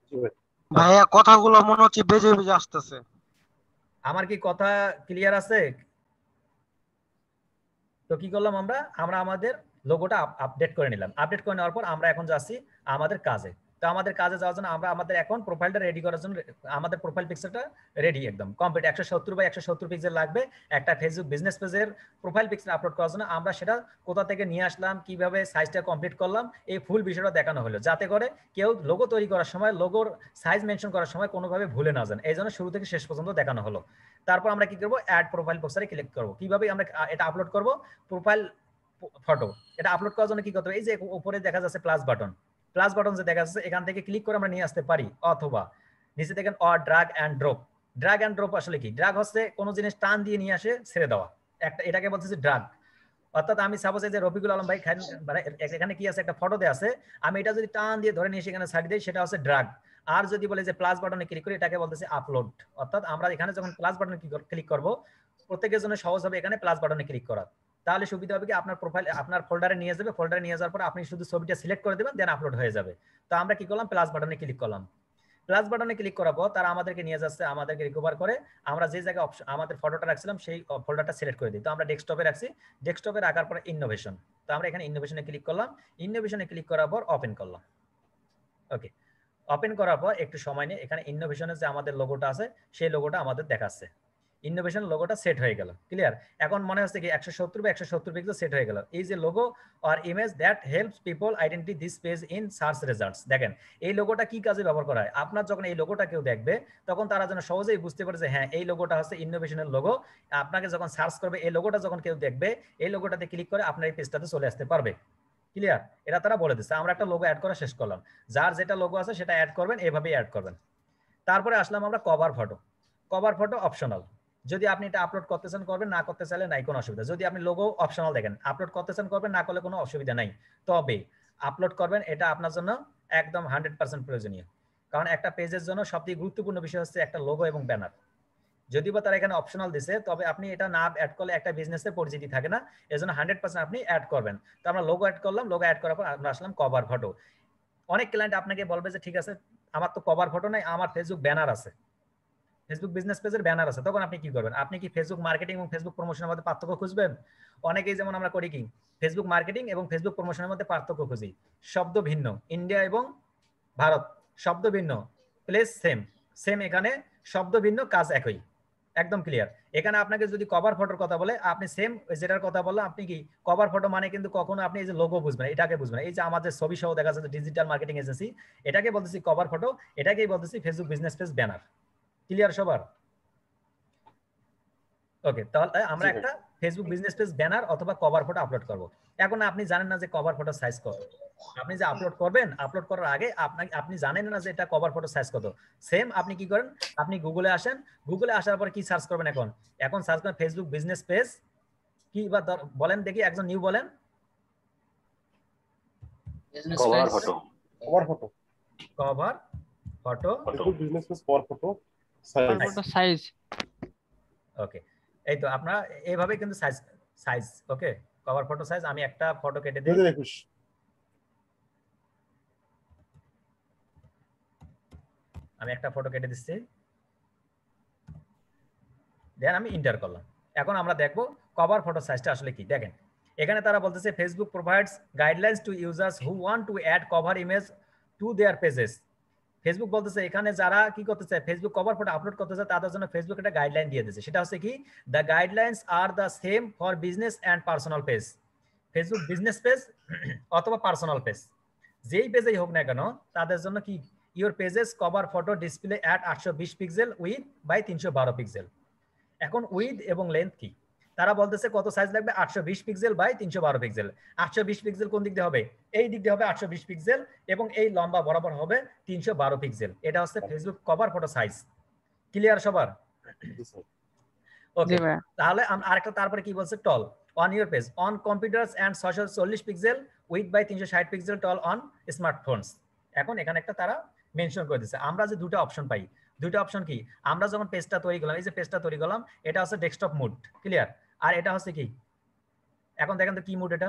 জি ভাই। ভাইয়া কথাগুলো মনে হচ্ছে বেজে বেজে আসতেছে। আমার কি কথা ক্লিয়ার আছে? তো কি করলাম আমরা আমাদের লোগোটা আপডেট করে নিলাম। আপডেট করে নেওয়ার পর আমরা এখন যাচ্ছি আমাদের কাজে। তো আমাদের কাজে যাওয়ার জন্য আমরা আমাদের এখন প্রোফাইলটা রেডি করার জন্য আমাদের প্রোফাইল পিকচারটা রেডি একদম কমপ্লিট। 170 বাই 170 পিক্সেল লাগবে একটা ফেসবুক বিজনেস পেজের প্রোফাইল পিকচার আপলোড করার জন্য। আমরা সেটা কোথা থেকে নিয়ে আসলাম, কিভাবে সাইজটা কমপ্লিট করলাম, এই ফুল বিষয়টা দেখানো হলো, যাতে করে কেউ লোগো তৈরি করার সময় লোগোর সাইজ মেনশন করার সময় কোনোভাবে ভুলে না যান। এই জন্য শুরু থেকে শেষ পর্যন্ত দেখানো হলো। তারপর আমরা কি করবো, অ্যাড প্রোফাইল পিকচারে ক্লিক করবো। কিভাবে আমরা এটা আপলোড করব, প্রোফাইল ফটো এটা আপলোড করার জন্য কি করতে হবে, এই যে উপরে দেখা যাচ্ছে প্লাস বাটন যে দেখা যাচ্ছে, এখান থেকে ক্লিক করে আমরা নিয়ে আসতে পারি, অথবা নিচে দেখেন ড্রাগ এন্ড ড্রপ। আসলে কি, ড্রাগ হচ্ছে কোনো জিনিস টান দিয়ে নিয়ে আসে ছেড়ে দেওয়া, একটা এটাকে বলতেছে ড্রাগ। অর্থাৎ আমি সাপোজ এই যে রফিকুল আলম ভাই মানে এখানে কি আছে, একটা ফটো দেওয়া আছে, আমি এটা যদি টান দিয়ে ধরে নিয়ে সেখানে ছাড়ি দিই, সেটা হচ্ছে ড্রাগ। আর যদি বলে যে প্লাস বাটনে ক্লিক করি, এটাকে বলতেছে আপলোড। অর্থাৎ আমরা এখানে যখন প্লাস বাটনে ক্লিক করব, প্রত্যেকের জন্য সহজ হবে এখানে প্লাস বাটনে ক্লিক করা। তাহলে সুবিধা হবে কি, আপনার প্রোফাইল আপনার ফোল্ডারে নিয়ে যাবে, ফোল্ডারে নিয়ে যাওয়ার পর আপনি শুধু ছবিটা সিলেক্ট করে দেবেন, দেন আপলোড হয়ে যাবে। তো আমরা কি করলাম, প্লাস বাটনে ক্লিক করলাম। প্লাস বাটনে ক্লিক করার পর তারা আমাদেরকে নিয়ে যাচ্ছে, আমাদেরকে রিকভার করে আমরা যে জায়গায় আমাদের ফটোটা রাখছিলাম সেই ফোল্ডারটা সিলেক্ট করে দিই। তো আমরা ডেস্কটপে রাখছি, ডেস্কটপে রাখার পর ইনোভেশন, তো আমরা এখানে ইনোভেশনে ক্লিক করলাম। ইনোভেশনে ক্লিক করার পর ওপেন করলাম। ওকে, ওপেন করার পর একটু সময় নিয়ে এখানে ইনোভেশনের যে আমাদের লোগোটা আছে, সেই লোগোটা আমাদের দেখাচ্ছে। ইনোভেশন লোগোটা সেট হয়ে গেল। ক্লিয়ার? এখন মনে হচ্ছে কি 170 বা 170 পিক্সেল সেট হয়ে গেল। এই যে logo or image that helps people identify this page in search results. দেখেন এই লোগোটা কি কাজে ব্যবহার করা হয়? আপনার যখন এই লোগোটা কেউ দেখবে তখন তারা যেন সহজেই বুঝতে পারে যে হ্যাঁ এই লোগোটা হচ্ছে ইনোভেশনের লোগো। আপনাকে যখন সার্চ করবে এই লোগোটা যখন কেউ দেখবে এই লোগোটাতে ক্লিক করে আপনার এই পেজটাতে চলে আসতে পারবে। ক্লিয়ার? এটা তারা বলে দিচ্ছে। আমরা একটা লোগো অ্যাড করা শেষ করলাম। যার যেটা লোগো আছে সেটা অ্যাড করবেন, এভাবেই অ্যাড করবেন। তারপরে আসলাম আমরা cover photo. Cover photo optional. যদি আপনি এটা আপলোড করতে চান করবেন, না করতে চাইলে নাই কোনো অসুবিধা। যদি আপনি লোগো অপশনাল দেখেন, আপলোড করতে চান করবেন, না করলে কোনো অসুবিধা নাই। তবে আপলোড করবেন এটা আপনার জন্য একদম 100% প্রয়োজনীয়। কারণ একটা পেজের জন্য সবথেকে গুরুত্বপূর্ণ বিষয় হচ্ছে একটা লোগো এবং ব্যানার। যদিও বা তারা এখানে অপশনাল দিছে, তবে আপনি এটা না অ্যাড করলে একটা বিজনেসের পরিচিতি থাকে না। এজন্য 100% আপনি অ্যাড করবেন। তো আমরা লোগো অ্যাড করলাম, লোগো অ্যাড করার পর আমরা আসলাম কভার ফটো। অনেক ক্লায়েন্ট আপনাকে বলবে যে ঠিক আছে আমার তো কভার ফটো নাই, আমার ফেসবুক ব্যানার আছে, ফেসবুক বিজনেস পেজের ব্যানার আছে। তখন আপনি কি করবেন? আপনি কি ফেসবুক মার্কেটিং এবং ফেসবুক প্রমোশনের মধ্যে পার্থক্য খুঁজবেন? অনেকেই যেমন আমরা করি কি ফেসবুক মার্কেটিং এবং ফেসবুক প্রমোশনের মধ্যে পার্থক্য খুঁজি। শব্দ ভিন্ন, ইন্ডিয়া এবং ভারত শব্দ ভিন্ন, প্লেস সেম, সেম এখানে শব্দ ভিন্ন, কাজ একই, একদম ক্লিয়ার। এখানে আপনাকে যদি কভার ফটোর কথা বলে আপনি সেম যেটার কথা বললাম, আপনি কি কভার ফটো মানে কিন্তু কখনো আপনি এই যে লোগো বুঝবেন, এটাকে বুঝবেন। এই যে আমাদের ছবি সহ দেখা যাচ্ছে ডিজিটাল মার্কেটিং এজেন্সি, এটাকে বলতেছি কভার ফটো, এটাকেই বলতেছি Facebook business page banner. Clear সবার? ওকে, তাহলে আমরা একটা ফেসবুক বিজনেস পেজ ব্যানার অথবা কভার ফটো আপলোড করব। এখন আপনি জানেন না যে কভার ফটো সাইজ কত। আপনি যে আপলোড করবেন, আপলোড করার আগে আপনি জানেন না যে এটা কভার ফটো সাইজ কত। সেম আপনি কি করেন, আপনি গুগলে আসেন, গুগলে আসার পর কি সার্চ করবেন? এখন সার্চ করেন ফেসবুক বিজনেস পেজ কি বা বলেন দেখি, একজন নিউ বলেন। Cover photo. Cover photo. Cover photo Facebook business page cover photo size. Okay, এই তো আপনারা এইভাবে কিন্তু size size okay cover photo size. আমি একটা ফটো কেটে দিই। 2021 আমি একটা ফটো কেটে দিচ্ছি, দেন আমি ইন্টার করলাম। এখন আমরা দেখবো কভার ফটো সাইজটা আসলে কি। দেখেন এখানে তারা বলতেছে Facebook provides guidelines to users who want to add cover image to their pages. Facebook বলতেছে এখানে যারা কি করতে চায়, ফেসবুক কভার ফটো আপলোড করতে চায়, তাদের জন্য ফেসবুক একটা গাইডলাইন দিয়ে দিয়েছে। সেটা হচ্ছে কি, the guidelines are the same for business and personal page. Facebook business page অথবা পার্সোনাল পেজ, যেই পেজেই হোক না কেন, তাদের জন্য কি your pages cover photo display at 820 pixel with by 312 pixel. এখন উইথ এবং লেন্থ কি, তারা বলতেছে কত সাইজ লাগবে? 820 পিক্সেল বাই 312 পিক্সেল। 820 পিক্সেল কোন দিক দিয়ে হবে? এই দিক দিয়ে হবে 820 পিক্সেল, এবং এই লম্বা বরাবর হবে 312 পিক্সেল। এটা হচ্ছে Facebook cover photo size. Clear সবার? ওকে, তাহলে আরেকটা তারপরে কি বলছে, tall on your page on computers and 640 pixel with by 360 pixel tall on smartphones. এখন এখানে একটা তারা মেনশন করে দিচ্ছে। আমরা যে দুটো অপশন পাই, দুটো অপশন কি, আমরা যখন পেজটা তৈরি করলাম, এই যে পেজটা তৈরি করলাম, এটা হচ্ছে ডেস্কটপ মোড। ক্লিয়ার? আর এটা হচ্ছে কি, এখন দেখেন তো কি মোড, এটা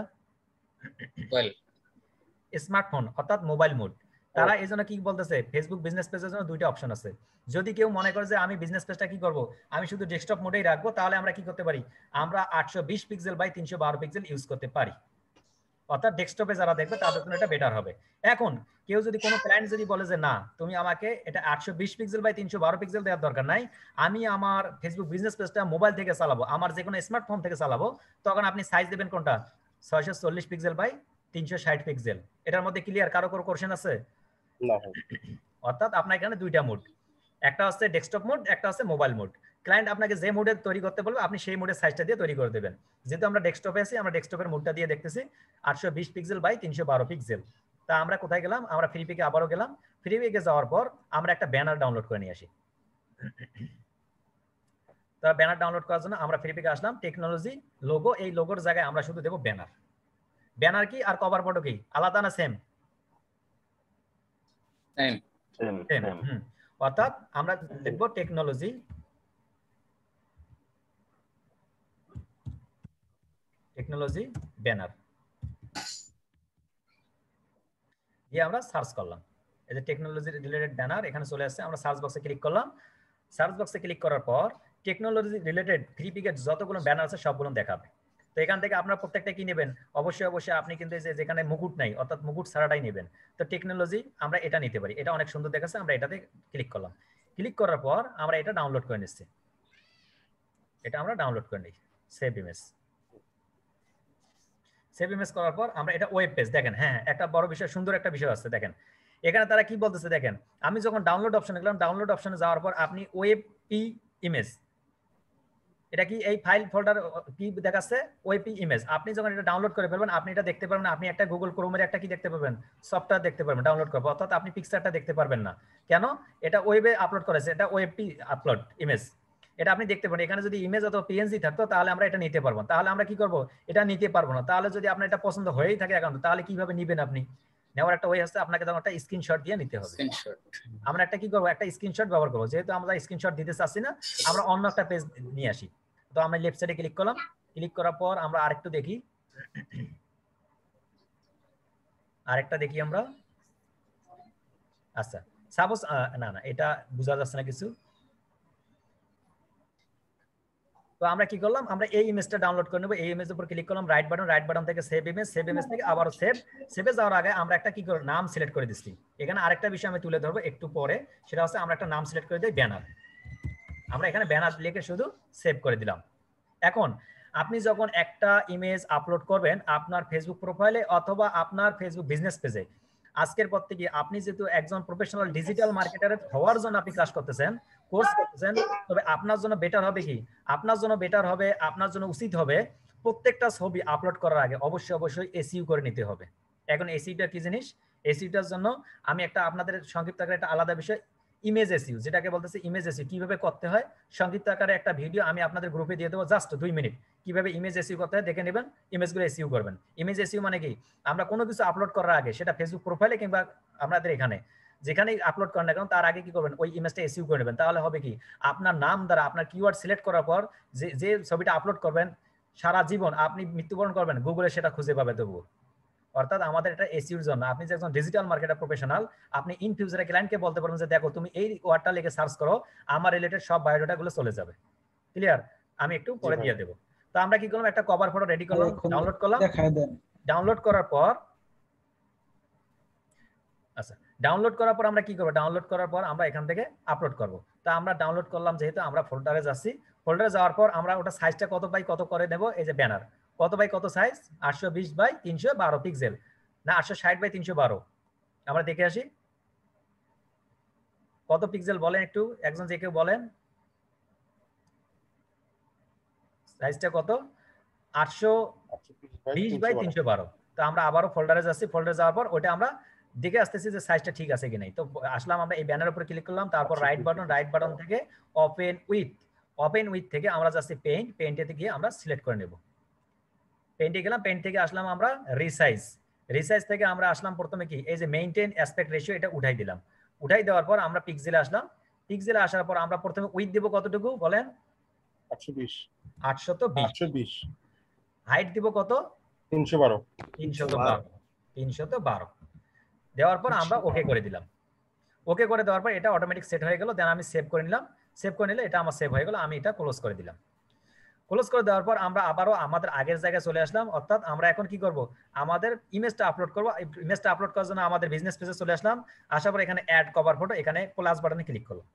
স্মার্টফোন অর্থাৎ মোবাইল মোড। তারা এই জন্য কি বলতেছে, ফেসবুক বিজনেস পেজের জন্য দুইটা অপশন আছে। যদি কেউ মনে করে যে আমি বিজনেস পেজটা কি করব, আমি শুধু ডেস্কটপ মোডেই রাখবো, তাহলে আমরা কি করতে পারি, আমরা 820 পিক্সেল বাই 312 পিক্সেল ইউজ করতে পারি। অর্থাৎ ডেস্কটপে যারা দেখবে তাদের জন্য এটা বেটার হবে। এখন কেউ যদি কোনো ক্লায়েন্ট যদি বলে যে না তুমি আমাকে এটা 820 পিক্সেল বাই 312 পিক্সেল দেওয়ার দরকার নাই, আমি আমার ফেসবুক বিজনেস পেজটা মোবাইল থেকে চালাবো, আমার যে কোনো স্মার্টফোন থেকে চালাবো, তখন আপনি সাইজ দেবেন কোনটা? 640 পিক্সেল বাই 360 পিক্সেল। এটার মধ্যে ক্লিয়ার? কারো কোনো কোশ্চেন আছে? না। অর্থাৎ আপনার এখানে দুইটা মোড, একটা হচ্ছে ডেস্কটপ মোড, একটা হচ্ছে মোবাইল মোড। ক্লায়েন্ট আপনাকে যে মোডে তৈরি করতে বলবে আপনি সেই মোডের সাইজটা দিয়ে তৈরি করে দেবেন। যেহেতু আমরা ডেস্কটপে আছি, আমরা ডেস্কটপের মোডটা দিয়ে দেখতেছি 820 পিক্সেল বাই 312 পিক্সেল। তা আমরা কোথায় গেলাম? আমরা ফ্রি পিকে আবারও গেলাম। ফ্রি পিকে যাওয়ার পর আমরা একটা ব্যানার ডাউনলোড করে নিয়ে আসি। তো ব্যানার ডাউনলোড করার জন্য আমরা ফ্রি পিকে আসলাম, টেকনোলজি লোগো, এই লোগোর জায়গায় আমরা শুধু দেবো ব্যানার। ব্যানার কি আর কভার ফটো কি আলাদা না সেম? সেম। অর্থাৎ আমরা লিখবো টেকনোলজি ব্যানার দিয়ে আমরা সার্চ করলাম। এই যে টেকনোলজি রিলেটেড ব্যানার এখানে চলে আসছে। আমরা সার্চ বক্সে ক্লিক করলাম। সার্চ বক্সে ক্লিক করার পর টেকনোলজি রিলেটেড ফ্রি পিকের যতগুলো ব্যানার আছে সবগুলো দেখাবে। তো এখান থেকে আপনারা প্রত্যেকটা কি নেবেন? অবশ্যই আপনি কিন্তু যেখানে মুকুট নাই অর্থাৎ মুকুট ছাড়াটাই নেবেন। তো টেকনোলজি আমরা এটা নিতে পারি, এটা অনেক সুন্দর দেখাচ্ছে, আমরা এটাতে ক্লিক করলাম। ক্লিক করার পর আমরা এটা ডাউনলোড করে নিচ্ছি। এটা আমরা ডাউনলোড করে নিই, সেভ ইমেজ। সেভ ইমেজ করার পর আমরা এটা ওয়েব পেজ দেখেন। হ্যাঁ, একটা বড় বিষয়, সুন্দর একটা বিষয় আছে দেখেন। এখানে তারা কি বলতেছে দেখেন, আমি যখন ডাউনলোড অপশনে গেলাম, ডাউনলোড অপশনে যাওয়ার পর আপনি ওয়েব পি ইমেজ, এটা কি এই ফাইল ফোল্ডার কি দেখাচ্ছে, ওয়েব পি ইমেজ। আপনি যখন এটা ডাউনলোড করে ফেলবেন আপনি এটা দেখতে পারবেন, আপনি একটা গুগল ক্রোমের একটা কি দেখতে পাবেন, সফটওয়্যার দেখতে পারবেন ডাউনলোড করবো, অর্থাৎ আপনি পিকচারটা দেখতে পারবেন না। কেন? এটা ওয়েবে আপলোড করেছে, এটা ওয়েব পি আপলোড ইমেজ, এটা আপনি দেখতে পারেন। এখানে যদি ইমেজ অথবা পিএনজি থাকতো তাহলে আমরা এটা নিতে পারবো, তাহলে আমরা কি করব, এটা নিতে পারবো না। তাহলে যদি আপনার এটা পছন্দ হয়েই থাকে অ্যাকাউন্ট, তাহলে কিভাবে নেবেন আপনি? নেওয়ার একটা ওয়ে আছে, আপনাকে তখন একটা স্ক্রিনশট দিয়ে নিতে হবে। স্ক্রিনশট। আমরা একটা কি করবো, একটা স্ক্রিনশট ব্যবহার করবো। যেহেতু আমরা স্ক্রিনশট দিতে চাচ্ছি না, আমরা অন্য একটা পেজ নিয়ে আসি। তো আমরা লেফট সাইডে ক্লিক করলাম, ক্লিক করার পর আমরা আরেকটু দেখি, আরেকটা দেখি আমরা। আচ্ছা, সাপোজ না না, এটা বোঝা যাচ্ছে না কিছু। তো আমরা কি করলাম, আমরা এই ইমেজটা ডাউনলোড করে নেব। এই ইমেজের উপর ক্লিক করলাম, রাইট বাটন থেকে সেভ ইমেজ, সেভ ইমেজ থেকে আবারও সেভে যাওয়ার আগে আমরা একটা কি করব, নাম সিলেক্ট করে দিচ্ছি। এখানে আরেকটা বিষয় আমি তুলে ধরবো একটু পরে, সেটা হচ্ছে আমরা একটা নাম সিলেক্ট করে দিই ব্যানার। আমরা এখানে ব্যানার লিখে শুধু সেভ করে দিলাম। এখন আপনি যখন একটা ইমেজ আপলোড করবেন আপনার ফেসবুক প্রোফাইলে অথবা আপনার ফেসবুক বিজনেস পেজে, আজকের পর থেকে আপনি যেহেতু একজন প্রফেশনাল ডিজিটাল মার্কেটার হওয়ার জন্য আপনি ক্লাস করতেছেন, কোর্স করতেছেন, তবে আপনার জন্য বেটার হবে কি, আপনার জন্য বেটার হবে, আপনার জন্য উচিত হবে প্রত্যেকটা ছবি আপলোড করার আগে অবশ্যই এসইউ করে নিতে হবে। এখন এসইউটা কি জিনিস? এসইউটার জন্য আমি একটা আপনাদের সংক্ষিপ্ত আকারে একটা আলাদা বিষয়, ইমেজ এসইউ যেটাকে বলতেছে, ইমেজ এসইউ কিভাবে করতে হয় সংক্ষিপ্ত আকারে একটা ভিডিও আমি আপনাদের গ্রুপে দিয়ে দেবো, জাস্ট 2 মিনিট, কিভাবে ইমেজ এসইউ করতে হয় দেখে নেবেন, ইমেজগুলো এসইউ করবেন। ইমেজ এসইউ মানে কি, আমরা কোনো কিছু আপলোড করার আগে, সেটা ফেসবুক প্রোফাইলে কিংবা আপনাদের এখানে যেখানেই আপলোড করেন না কারণ, তার আগে কি করবেন, ওই ইমেজটা এসইউ করে নেবেন। তাহলে হবে কি, আপনার নাম দ্বারা আপনার কিওয়ার্ড সিলেক্ট করার পর যে ছবিটা আপলোড করবেন সারা জীবন আপনি মৃত্যুবরণ করবেন, গুগলে সেটা খুঁজে পাবে তবুও। অর্থাৎ আমাদের এটা এসইউর জন্য। আপনি যে একজন ডিজিটাল মার্কেটার প্রফেশনাল, আপনি ইন ফিউচারে ক্লায়েন্টকে বলতে পারবেন যে দেখো তুমি এই ওয়ার্ডটা লিখে সার্চ করো, আমার রিলেটেড সব বায়োডাটা গুলো চলে যাবে। ক্লিয়ার? আমি একটু পরে দিয়ে দেবো। তো আমরা কি করলাম, একটা কভার ফটো রেডি করলাম, ডাউনলোড করলাম। ডাউনলোড করার পর আচ্ছা, ডাউনলোড করার পর আমরা কি করবো, ডাউনলোড করার পর আমরা এখান থেকে আপলোড করব। তা আমরা ডাউনলোড করলাম, যেহেতু আমরা ফোল্ডারে যাচ্ছি, ফোল্ডারে যাওয়ার পর আমরা ওটা সাইজটা কত বাই কত করে নেব, এই যে ব্যানার কত বাই কত সাইজ, 820 বাই 312 পিক্সেল, না 860 বাই 312, আমরা দেখে আসি কত পিক্সেল বলেন একটু, একজন যে কেউ বলেন সাইজটা কত, 820 বাই 312। তো আমরা আবারও ফোল্ডারে যাচ্ছি, ফোল্ডারে যাওয়ার পর ওটা আমরা দেখে আসতেছি যে সাইজটা ঠিক আছে কি নাই। তো আসলাম, আমরা এই ব্যানারের উপরে ক্লিক করলাম, তারপর রাইট বাটন থেকে ওপেন উইথ থেকে আমরা যাচ্ছি পেইন্টেতে গিয়ে আমরা সিলেক্ট করে নেব। পেইন্টে গেলাম, পেইন্ট থেকে আসলাম আমরা রিসাইজ থেকে আমরা আসলাম প্রথমে কি, এই যে মেইনটেইন অ্যাসপেক্ট রেশিও, এটা উঠাই দিলাম। উঠাই দেওয়ার পর আমরা পিক্সেলে আসলাম, পিক্সেলে আসার পর আমরা প্রথমে উইথ দেব কতটুকু বলেন, 820। হাইট দিব কত, 312 দেওয়ার পর আমরা ওকে করে দিলাম। ওকে করে দেওয়ার পর এটা অটোমেটিক সেট হয়ে গেল। দেন আমি সেভ করে নিলাম, সেভ করে নিলে এটা আমার সেভ হয়ে গেল। আমি এটা ক্লোজ করে দিলাম। ক্লোজ করে দেওয়ার পর আমরা আবারও আমাদের আগের জায়গায় চলে আসলাম, অর্থাৎ আমরা এখন কি করব, আমাদের ইমেজটা আপলোড করব। ইমেজটা আপলোড করার জন্য আমাদের বিজনেস পেজে চলে আসলাম, আসার পর এখানে অ্যাড কভার ফটো, এখানে প্লাস বাটনে ক্লিক করলাম।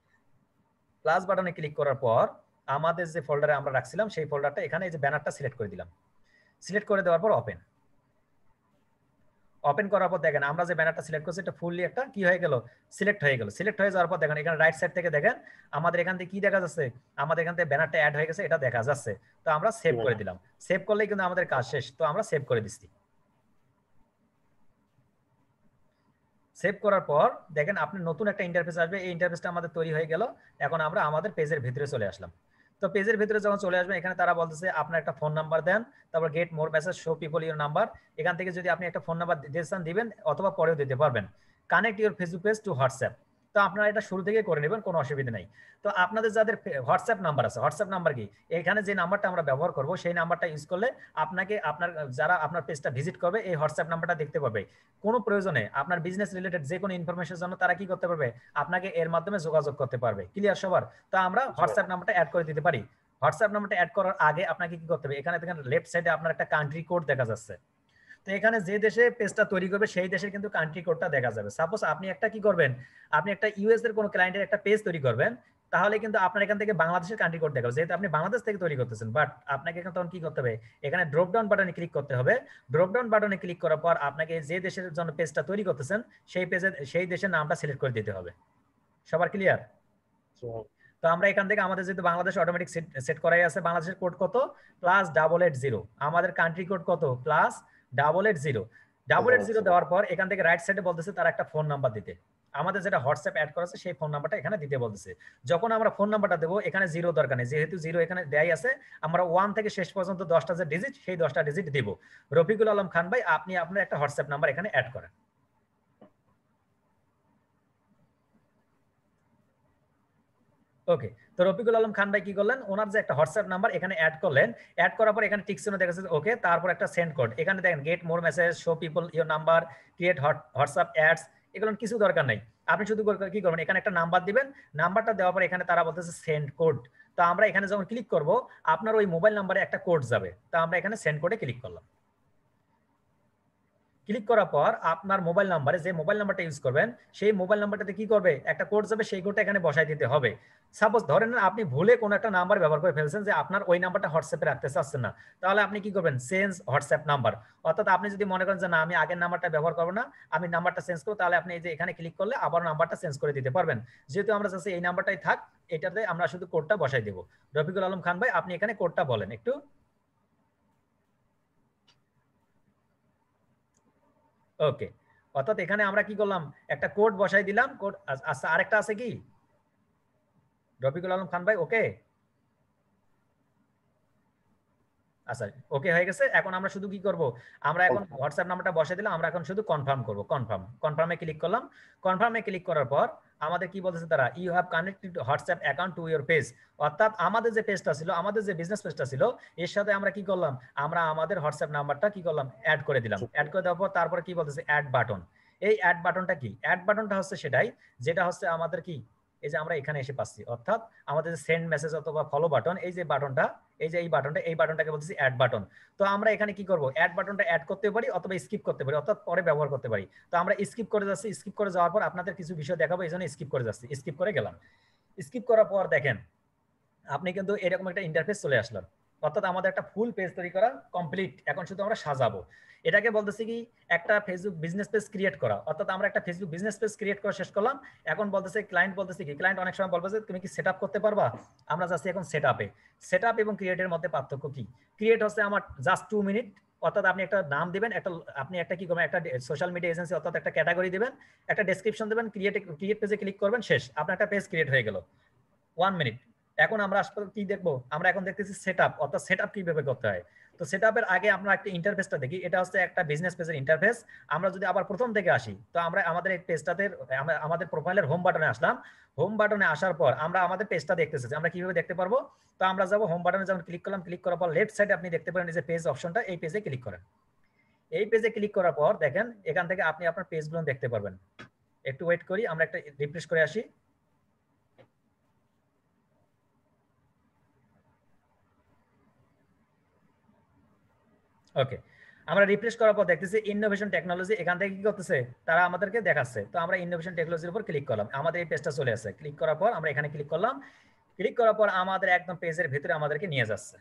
প্লাস বাটনে ক্লিক করার পর আমাদের যে ফোল্ডারে আমরা রাখছিলাম সেই ফোল্ডারটা এখানে এই যে ব্যানারটা সিলেক্ট করে দিলাম। সিলেক্ট করে দেওয়ার পর ওপেন করার পর দেখেন আমরা যে ব্যানারটা সিলেক্ট করছি এটা ফুললি একটা কি হয়ে গেল, সিলেক্ট হয়ে গেল। সিলেক্ট হয়ে যাওয়ার পর দেখেন এখানে রাইট সাইড থেকে দেখেন আমাদের এখান থেকে কি দেখা যাচ্ছে, আমাদের এখান থেকে ব্যানারটা অ্যাড হয়ে গেছে, এটা দেখা যাচ্ছে। তো আমরা সেভ করে দিলাম। সেভ করলেই কিন্তু আমাদের কাজ শেষ। তো আমরা সেভ করে দিচ্ছি। সেভ করার পর দেখেন আপনি নতুন একটা ইন্টারফেস আসবে, এই ইন্টারফেসটা আমাদের তৈরি হয়ে গেল। এখন আমরা আমাদের পেজের ভিতরে চলে আসলাম। তো পেজের ভিতরে যখন চলে আসবেন এখানে তারা বলতেছে আপনার একটা ফোন নাম্বার দেন, তারপর get more message show people your number. এখান থেকে যদি আপনি একটা ফোন নাম্বার দিবেন অথবা পরেও দিতে পারবেন। Connect your Facebook page to WhatsApp. তো আপনারা এটা শুরু থেকে করে নেবেন, কোনো অসুবিধা নাই। তো আপনাদের যাদের হোয়াটসঅ্যাপ নাম্বার আছে, হোয়াটসঅ্যাপ নাম্বার কি, এখানে যে নাম্বারটা আমরা ব্যবহার করব সেই নাম্বারটা ইউজ করলে আপনাকে আপনার যারা আপনার পেজটা ভিজিট করবে এই হোয়াটসঅ্যাপ নাম্বারটা দেখতে পাবে। কোনো প্রয়োজনে আপনার বিজনেস রিলেটেড যে কোনো ইনফরমেশনের জন্য তারা কি করতে পারবে, আপনাকে এর মাধ্যমে যোগাযোগ করতে পারবে। ক্লিয়ার সবার? তো আমরা হোয়াটসঅ্যাপ নাম্বারটা অ্যাড করে দিতে পারি। হোয়াটসঅ্যাপ নাম্বারটা অ্যাড করার আগে আপনাকে কি করতে হবে, এখানে দেখেন লেফট সাইডে আপনার একটা কান্ট্রি কোড দেখা যাচ্ছে। তো এখানে যে দেশে পেজটা তৈরি করবে সেই দেশের কিন্তু কান্ট্রি কোডটা দেখা যাবে। সাপোজ আপনি একটা কি করবেন, আপনি একটা ইউএস এর কোনো ক্লায়েন্টের একটা পেজ তৈরি করবেন, তাহলে কিন্তু আপনার এখান থেকে বাংলাদেশের কান্ট্রি কোড দেখাবে, যেহেতু আপনি বাংলাদেশ থেকে তৈরি করতেছেন। বাট আপনাকে এখানে তখন কি করতে হবে, এখানে ড্রপ ডাউন বাটনে ক্লিক করতে হবে। ড্রপ ডাউন বাটনে ক্লিক করার পর আপনাকে যে দেশের জন্য পেজটা তৈরি করতেছেন সেই পেজের সেই দেশের নামটা সিলেক্ট করে দিতে হবে। সবার ক্লিয়ার? তো আমরা এখান থেকে আমাদের যেহেতু বাংলাদেশ অটোমেটিক সেট করাই আছে, বাংলাদেশের কোড কত +880, আমাদের কান্ট্রি কোড কত +880। 880 দেওয়ার পর এখান থেকে রাইট সাইডে বলতেছে তার একটা ফোন নাম্বার দিতে, আমাদের যেটা হোয়াটসঅ্যাপ অ্যাড করা আছে সেই ফোন নাম্বারটা এখানে দিতে বলতেছে। যখন আমরা ফোন নাম্বারটা দেবো এখানে 0 দরকার নেই, যেহেতু 0 এখানে দেয়াই আছে, আমরা 1 থেকে শেষ পর্যন্ত 10টা যে ডিজিট সেই 10টা ডিজিট দিব। রফিকুল আলম খান ভাই আপনি আপনার একটা হোয়াটসঅ্যাপ নাম্বার এখানে অ্যাড করেন। ওকে, তো রফিকুল আলম খান ভাই কি করলেন, ওনার যে একটা হোয়াটসঅ্যাপ নাম্বার এখানে অ্যাড করলেন। অ্যাড করার পর এখানে টিক চিহ্ন দেখা যাচ্ছে, ওকে, তারপর একটা সেন্ড কোড। এখানে দেখেন get more message, show people your number, create WhatsApp ads, এগুলো কিছু দরকার নাই। আপনি শুধু কি করবেন, এখানে একটা নাম্বার দিবেন, নাম্বারটা দেওয়ার পর এখানে তারা বলতেছে সেন্ড কোড। তো আমরা এখানে যখন ক্লিক করব আপনার ওই মোবাইল নাম্বারে একটা কোড যাবে, তো আমরা এখানে সেন্ড কোডে ক্লিক করলাম। ক্লিক করার পর আপনার মোবাইল নাম্বারে যে মোবাইল নাম্বারটা ইউজ করবেন সেই মোবাইল নাম্বারটাতে কি করবে, একটা কোড যাবে, সেই কোডটা এখানে বসাই দিতে হবে। সাপোজ ধরেন আপনি ভুলে কোনো একটা নাম্বার ব্যবহার করে ফেলছেন যে আপনার ওই নাম্বারটা হোয়াটসঅ্যাপে রাখতে চাচ্ছেন না, তাহলে আপনি কি করবেন, চেঞ্জ হোয়াটসঅ্যাপ নাম্বার। অর্থাৎ আপনি যদি মনে করেন যে না আমি আগের নাম্বারটা ব্যবহার করবো না, আমি নাম্বারটা চেঞ্জ করবো, তাহলে আপনি এই যে এখানে ক্লিক করলে আবার নাম্বারটা চেঞ্জ করে দিতে পারবেন। যেহেতু আমরা চাচ্ছি এই নাম্বারটাই থাক, এটাতে আমরা শুধু কোডটা বসাই দেবো। রফিকুল আলম খান ভাই আপনি এখানে কোডটা বলেন একটু। ওকে, অর্থাৎ এখানে আমরা কি করলাম, একটা কোড বসাই দিলাম। কোড আচ্ছা, আরেকটা আছে কি রফিকুল আলম খান ভাই? ওকে, আচ্ছা ওকে হয়ে গেছে। এখন আমরা শুধু কি করব, আমরা এখন হোয়াটসঅ্যাপ নাম্বারটা বসাই দিলাম, আমরা এখন শুধু কনফার্ম করব। কনফার্মে ক্লিক করলাম। কনফার্মে ক্লিক করার পর আমাদের কি বলতেছে তারা, you have connected WhatsApp account to your page. অর্থাৎ আমাদের যে পেজটা ছিল, আমাদের যে বিজনেস পেজটা ছিল, এর সাথে আমরা কি করলাম, আমরা আমাদের হোয়াটসঅ্যাপ নাম্বারটা কি করলাম, অ্যাড করে দিলাম। অ্যাড করে দেওয়ার পর তারপর কি বলতেছে অ্যাড বাটন। এই অ্যাড বাটনটা কি, অ্যাড বাটনটা হচ্ছে সেটাই যেটা হচ্ছে আমাদের কি, এই যে আমরা এখানে এসে পাচ্ছি, অর্থাৎ আমাদের সেন্ড মেসেজ অথবা ফলো বাটন, এই যে বাটনটা, এই যে এই বাটনটাকে বলতেছি অ্যাড বাটন। তো আমরা এখানে কি করব, অ্যাড বাটনটা অ্যাড করতে পারি অথবা স্কিপ করতে পারি, অর্থাৎ পরে ব্যবহার করতে পারি। তো আমরা স্কিপ করে যাচ্ছি। স্কিপ করে যাওয়ার পর আপনাদের কিছু বিষয় দেখাবো, এই জন্য স্কিপ করে যাচ্ছি। স্কিপ করে গেলাম। স্কিপ করার পর দেখেন আপনি কিন্তু এরকম একটা ইন্টারফেস চলে আসলাম, অর্থাৎ আমাদের একটা ফুল পেজ তৈরি করা কমপ্লিট। এখন শুধু আমরা সাজাবো। এটাকে বলতেছি কি, একটা ফেসবুক বিজনেস পেজ ক্রিয়েট করা। অর্থাৎ আমরা একটা ফেসবুক বিজনেস পেজ ক্রিয়েট করা শেষ করলাম। এখন বলতেছে ক্লায়েন্ট, বলতেছে কি, ক্লায়েন্ট অনেক সময় বলবে যে তুমি কি সেটআপ করতে পারবা। আমরা যাচ্ছি এখন সেটআপে। সেটআপ এবং ক্রিয়েটের মধ্যে পার্থক্য কি, ক্রিয়েট হচ্ছে আমার জাস্ট 2 মিনিট, অর্থাৎ আপনি একটা নাম দিবেন, আপনি একটা কি করবেন, একটা সোশ্যাল মিডিয়া এজেন্সি অর্থাৎ একটা ক্যাটাগরি দিবেন, একটা ডেসক্রিপশন দিবেন, ক্রিয়েট পেজে ক্লিক করবেন, শেষ, আপনার একটা পেজ ক্রিয়েট হয়ে গেল 1 মিনিট। এখন আমরা আসলে কি দেখবো, আমরা এখন দেখতেছি সেটআপ, অর্থাৎ সেটআপ কিভাবে করতে হয়। তো সেটআপের আগে আমরা একটা ইন্টারফেসটা দেখি, এটা হচ্ছে একটা বিজনেস পেজের ইন্টারফেস। আমরা যদি আবার প্রথম থেকে আসি, তো আমরা আমাদের এই পেজটাতে আমাদের প্রোফাইলের হোম বাটনে আসলাম। হোম বাটনে আসার পর আমরা আমাদের পেজটা দেখতেছি, আমরা কিভাবে দেখতে পারবো। তো আমরা যাবো হোম বাটনে, যখন ক্লিক করলাম, ক্লিক করার পর লেফট সাইডে আপনি দেখতে পারেন এই যে পেজ অপশনটা, এই পেজে ক্লিক করেন। এই পেজে ক্লিক করার পর দেখেন এখান থেকে আপনি আপনার পেজগুলো দেখতে পারবেন। একটু ওয়েট করি, আমরা একটা রিফ্রেশ করে আসি। ওকে, আমরা রিফ্রেশ করার পর দেখতেছি ইনোভেশন টেকনোলজি, এখান থেকে কি করতেছে তারা আমাদেরকে দেখাচ্ছে। তো আমরা ইনোভেশন টেকনোলজির উপর ক্লিক করলাম, আমাদের এই পেজটা চলে আসছে। ক্লিক করার পর আমরা এখানে ক্লিক করলাম। ক্লিক করার পর আমাদের একদম পেজের ভিতরে আমাদেরকে নিয়ে যাচ্ছে।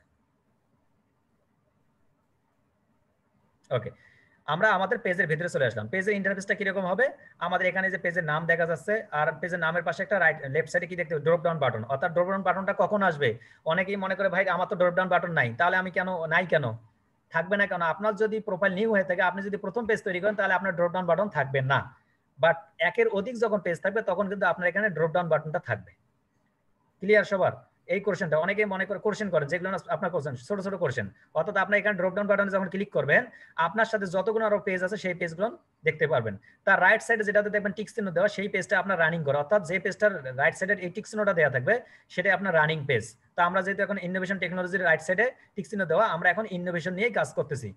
ওকে, আমরা আমাদের পেজের ভিতরে চলে আসলাম। পেজের ইন্টারফেসটা কিরকম হবে, আমাদের এখানে যে পেজের নাম দেখা যাচ্ছে, আর পেজের নামের পাশে একটা লেফট সাইডে কি দেখতে, ড্রপ ডাউন বাটন। অর্থাৎ ড্রপ ডাউন বাটনটা কখন আসবে, অনেকেই মনে করে ভাই আমার তো ড্রপ ডাউন বাটন নাই, তাহলে আমি কেন নাই, কেন থাকবে না, কেন আপনার যদি প্রোফাইল নিউ হয়ে থাকে, আপনি যদি প্রথম পেজ তৈরি করেন, তাহলে আপনার ড্রপ ডাউন বাটন থাকবে না। বাট একের অধিক যখন পেজ থাকবে তখন কিন্তু আপনার এখানে ড্রপ ডাউন বাটনটা থাকবে। ক্লিয়ার সবার? এই কোশ্চেনটা অনেকেই মনে করে কোশ্চেন করেন, যেগুলো আপনার কোশ্চেন ছোট ছোট কোশ্চেন। অর্থাৎ আপনি এখানে ড্রপ ডাউন বাটনে যখন ক্লিক করবেন, আপনার সাথে যতগুলো আরো পেজ আছে সেই পেজগুলো দেখতে পারবেন। তার রাইট সাইডে যেটাতে দেখবেন টিক চিহ্ন দেওয়া, সেই পেজটা আপনার রানিং করে। অর্থাৎ যে পেজটার রাইট সাইডের এই টিক চিহ্নটা দেওয়া থাকবে সেটাই আপনার রানিং পেজ। তো আমরা যেহেতু এখন ইনোভেশন টেকনোলজির রাইট সাইডে টিক চিহ্ন দেওয়া, আমরা এখন ইনোভেশন নিয়েই কাজ করতেছি।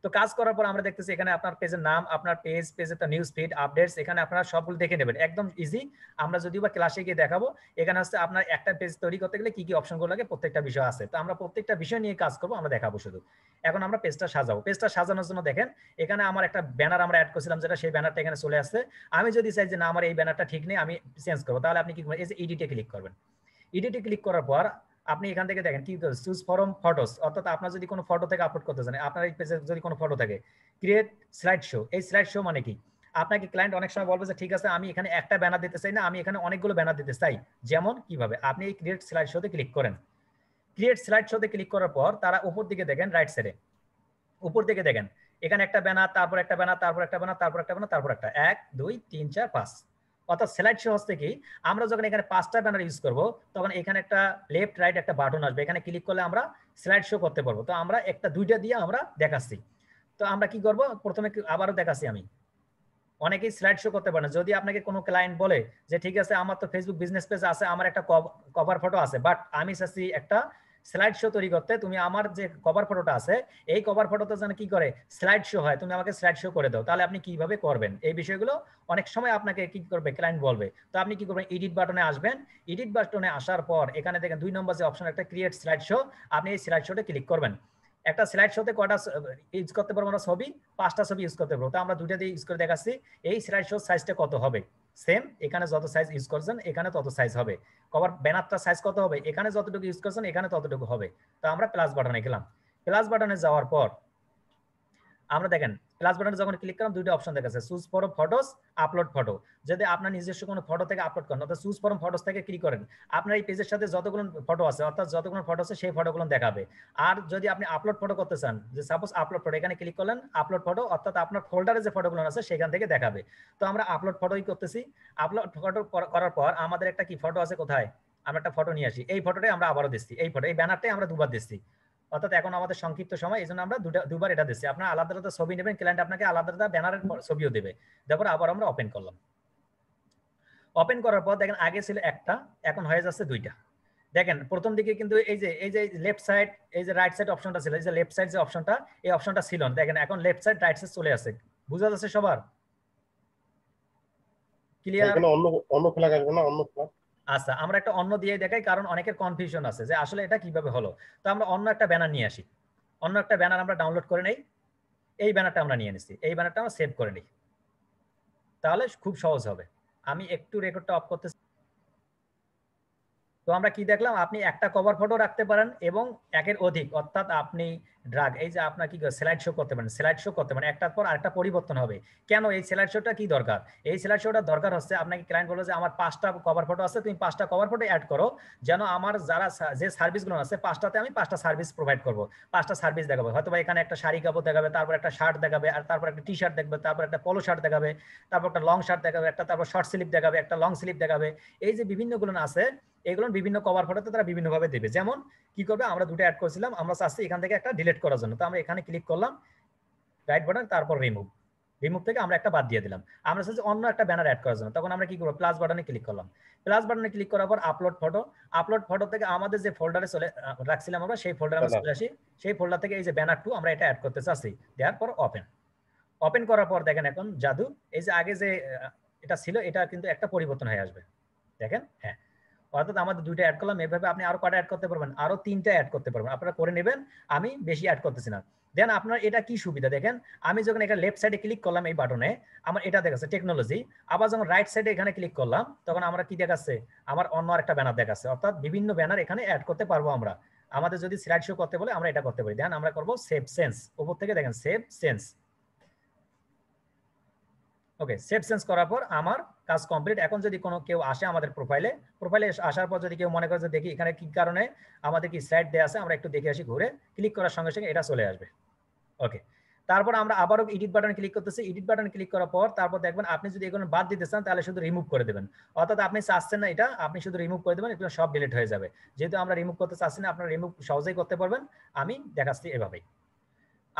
তো কাজ করার পর আমরা দেখতেছি এখানে আপনার পেজের নাম, আপনার পেজের নিউজ ফিড, আপডেটস, এখানে আপনারা সবগুলো দেখে নেবেন, একদম ইজি। আমরা যদিও বা ক্লাসে গিয়ে দেখাবো, এখানে হচ্ছে আপনার একটা পেজ তৈরি করতে গেলে কি কি অপশনগুলো লাগে প্রত্যেকটা বিষয় আছে। তো আমরা প্রত্যেকটা বিষয় নিয়ে কাজ করবো, আমরা দেখাবো শুধু। এখন আমরা পেজটা সাজাবো। পেজটা সাজানোর জন্য দেখেন এখানে আমার একটা ব্যানার আমরা অ্যাড করছিলাম, যেটা সেই ব্যানারটা এখানে চলে আসছে। আমি যদি চাই যে না আমার এই ব্যানারটা ঠিক নেই, আমি চেঞ্জ করবো, তাহলে আপনি কি করবেন, এই যে এডিটে ক্লিক করবেন। এডিটে ক্লিক করার পর আপনি এখান থেকে দেখেন কি চুজ ফরম ফটোস, অর্থাৎ আপনার যদি কোনো ফটো থেকে আপলোড করতে চান, আপনার এই পেজে যদি কোনো ফটো থাকে, ক্রিয়েট স্লাইড শো। এই স্লাইড শো মানে কি, আপনাকে ক্লায়েন্ট অনেক সময় বলবে যে ঠিক আছে আমি এখানে একটা ব্যানার দিতে চাই না, আমি এখানে অনেকগুলো ব্যানার দিতে চাই। যেমন কিভাবে, আপনি এই ক্রিয়েট স্লাইড শোতে ক্লিক করেন। ক্রিয়েট স্লাইড শোতে ক্লিক করার পর তারা উপর দিকে দেখেন, রাইট সাইডে উপর দিকে দেখেন এখানে একটা ব্যানার, তারপর একটা ব্যানার, তারপর একটা ব্যানার, তারপর একটা ব্যানার, তারপর একটা 1 2 3 4 5। অর্থাৎ স্লাইড শো হচ্ছে কি, আমরা যখন এখানে 5টা ব্যানার ইউজ করব তখন এখানে একটা লেফট রাইট একটা বাটন আসবে, এখানে ক্লিক করলে আমরা স্লাইড শো করতে পারবো। তো আমরা একটা দুইটা দিয়ে আমরা দেখাচ্ছি। তো আমরা কি করব, প্রথমে আবারও দেখাচ্ছি আমি। অনেকেই স্লাইড শো করতে পারে না। যদি আপনাকে কোনো ক্লায়েন্ট বলে যে ঠিক আছে আমার তো ফেসবুক বিজনেস পেজ আছে, আমার একটা কভার ফটো আছে, বাট আমি চাচ্ছি একটা স্লাইড শো তৈরি করতে, তুমি আমার যে কভার ফটোটা আছে এই কভার ফটোতে যেন কি করে স্লাইড শো হয়, তুমি আমাকে স্লাইড শো করে দাও, তাহলে আপনি কিভাবে করবেন এই বিষয়গুলো অনেক সময় আপনাকে কি করবে ক্লায়েন্ট বলবে। তো আপনি কি করবেন, এডিট বাটনে আসবেন। এডিট বাটনে আসার পর এখানে দেখেন 2 নম্বর যে অপশন একটা ক্রিয়েট স্লাইড শো, আপনি এই স্লাইড শোতে ক্লিক করবেন। একটা স্লাইড শোতে কয়টা ইউজ করতে পারবো আমরা, ছবি 5টা ছবি ইউজ করতে পারবো। তো আমরা দুইটা দিয়ে ইউজ করে দেখাচ্ছি। এই স্লাইড শো সাইজটা কত হবে, সেম এখানে যত সাইজ ইউজ করছেন এখানে তত সাইজ হবে। কভার ব্যানারটা সাইজ কত হবে, এখানে যতটুকু ইউজ করছেন এখানে ততটুকু হবে। তো আমরা প্লাস বাটনে গেলাম। প্লাস বাটনে যাওয়ার পর আমরা দেখেন প্লাস বাটনে যখন ক্লিক করলাম দুইটা অপশন দেখাচ্ছে, choose form photos, upload photo. যদি আপনার নিজস্ব কোনো ফটো থেকে আপলোড করেন অর্থাৎ চুজ ফরম ফটোস থেকে ক্লিক করেন, আপনার এই পেজের সাথে যতগুলো ফটো আছে অর্থাৎ যতগুলো ফটো আছে সেই ফটোগুলো দেখাবে। আর যদি আপনি আপলোড ফটো করতে চান, যে সাপোজ আপলোড ফটো, এখানে ক্লিক করলেন আপলোড ফটো, অর্থাৎ আপনার ফোল্ডারে যে ফটোগুলো আছে সেখান থেকে দেখাবে। তো আমরা আপলোড ফটোই করতেছি। আপলোড ফটো করার পর আমাদের একটা কি ফটো আছে, কোথায় আমরা একটা ফটো নিয়ে আসি, এই ফটোটাই আমরা আবারও দিচ্ছি, এই ফটো এই ব্যানারটাই আমরা দুবার দিচ্ছি। অর্থাৎ এখন আমাদের সংক্ষিপ্ত সময়, এই জন্য আমরা দুবার এটা দিচ্ছি। আপনার আলাদা আলাদা ছবি নেবেন, ক্লায়েন্ট আপনাকে আলাদা আলাদা ব্যানারের ছবিও দেবে। তারপর আবার আমরা ওপেন করলাম। ওপেন করার পর দেখেন আগে ছিল একটা, এখন হয়ে যাচ্ছে দুইটা। দেখেন প্রথম দিকে কিন্তু এই যে লেফট সাইড, এই যে রাইট সাইড অপশনটা ছিল, এই যে লেফট সাইড যে অপশনটা, এই অপশনটা ছিল না। দেখেন এখন লেফট সাইড রাইট সাইড চলে আসে। বুঝা যাচ্ছে সবার? ক্লিয়ার? এখানে অন্য অন্য ফ্ল্যাগ আসবে না, অন্য ফ্ল্যাগ? আচ্ছা, আমরা একটা অন্য দিয়ে দেখাই, কারণ অনেকের কনফিউশন আছে যে আসলে এটা কিভাবে হলো। তো আমরা অন্য একটা ব্যানার নিয়ে আসি। অন্য একটা ব্যানার আমরা ডাউনলোড করে নেই। এই ব্যানারটা আমরা নিয়ে নিচ্ছি, এই ব্যানারটা আমরা সেভ করে নিই, তাহলে খুব সহজ হবে। আমি একটু রেকর্ডটা অফ করতেছি। তো আমরা কি দেখলাম, আপনি একটা কভার ফটো রাখতে পারেন এবং একের অধিক, অর্থাৎ আপনি এই যে আপনার কি স্লাইড শো করতে পারেন, স্লাইড শো করতে পারেন, একটার পর আরেকটা পরিবর্তন হবে। কেন এই স্লাইড শোটা কি দরকার, এই স্লাইড শোটা দরকার হচ্ছে আপনাকে ক্লায়েন্ট বলে যে আমার 5টা কভার ফটো আছে, তুমি 5টা কভার ফটো অ্যাড করো, যেন আমার যারা যে সার্ভিসগুলো আছে 5টাতে আমি 5টা সার্ভিস প্রোভাইড করবো, 5টা সার্ভিস দেখাবো। হয়তো এখানে একটা শাড়ি কাপড় দেখাবে, তারপর একটা শার্ট দেখাবে, আর তারপর একটা টি শার্ট দেখবে, তারপর একটা পলো শার্ট দেখাবে, তারপর একটা লং শার্ট দেখাবে, একটা তারপর শর্ট স্লিপ দেখাবে, একটা লং স্লিপ দেখাবে। এই যে বিভিন্নগুলো আছে এগুলো বিভিন্ন কভার ফটোতে তারা বিভিন্নভাবে দেবে। যেমন কি করবে, আমরা দুটো অ্যাড করেছিলাম, আমরা চাচ্ছি এখান থেকে একটা ডিলিট করার জন্য। তো আমরা এখানে ক্লিক করলাম রাইট বাটন, তারপর রিমুভ। রিমুভ থেকে আমরা একটা বাদ দিয়ে দিলাম। আমরা চাচ্ছি অন্য একটা ব্যানার অ্যাড করার জন্য, তখন আমরা কি করবো, প্লাস বাটনে ক্লিক করলাম। প্লাস বাটনে ক্লিক করার পর আপলোড ফটো। আপলোড ফটো থেকে আমাদের যে ফোল্ডারে চলে রাখছিলাম আমরা, সেই ফোল্ডারে আমরা চলে আসি। সেই ফোল্ডার থেকে এই যে ব্যানার 2 আমরা এটা অ্যাড করতে চাচ্ছি, দেওয়ার পর ওপেন। ওপেন করার পর দেখেন এখন জাদু, এই যে আগে যে এটা ছিল এটা কিন্তু একটা পরিবর্তন হয়ে আসবে। দেখেন, হ্যাঁ, অর্থাৎ আমাদের দুইটা অ্যাড করলাম। এভাবে আপনি আরো কয়টা অ্যাড করতে পারবেন, আরো 3টা অ্যাড করতে পারবেন। আপনারা করে নেবেন, আমি বেশি অ্যাড করতেছি না। দেন আপনার এটা কি সুবিধা দেখেন, আমি যখন এখানে লেফট সাইডে ক্লিক করলাম এই বাটনে, আমার এটা দেখাচ্ছে টেকনোলজি। আবার যখন রাইট সাইডে এখানে ক্লিক করলাম তখন আমরা কি দেখাচ্ছে, আমার অন্য আরেকটা ব্যানার দেখাচ্ছে। অর্থাৎ বিভিন্ন ব্যানার এখানে অ্যাড করতে পারবো আমরা। আমাদের যদি স্লাইড শো করতে বলে আমরা এটা করতে পারি। দেন আমরা করব সেভ সেন্স। উপর থেকে দেখেন সেভ সেন্স। ওকে, সেভ সেন্স করার পর আমার কাজ কমপ্লিট। এখন যদি কোনো কেউ আসে আমাদের প্রোফাইলে আসার পর যদি কেউ মনে করে যে দেখি এখানে কি কারণে আমাদের কি স্লাইড দেয়া আছে, আমরা একটু দেখে আসি ঘুরে। ক্লিক করার সঙ্গে সঙ্গে এটা চলে আসবে। ওকে, তারপর আমরা আবারও এডিট বাটনে ক্লিক করতেছি। এডিট বাটনে ক্লিক করার পর তারপর দেখবেন আপনি যদি এগুলো বাদ দিতে চান তাহলে শুধু রিমুভ করে দেবেন। অর্থাৎ আপনি চাচ্ছেন না এটা, আপনি শুধু রিমুভ করে দেবেন, এগুলো সব ডিলিট হয়ে যাবে। যেহেতু আমরা রিমুভ করতে চাচ্ছি না, আপনারা রিমুভ সহজেই করতে পারবেন। আমি দেখাচ্ছি এভাবেই।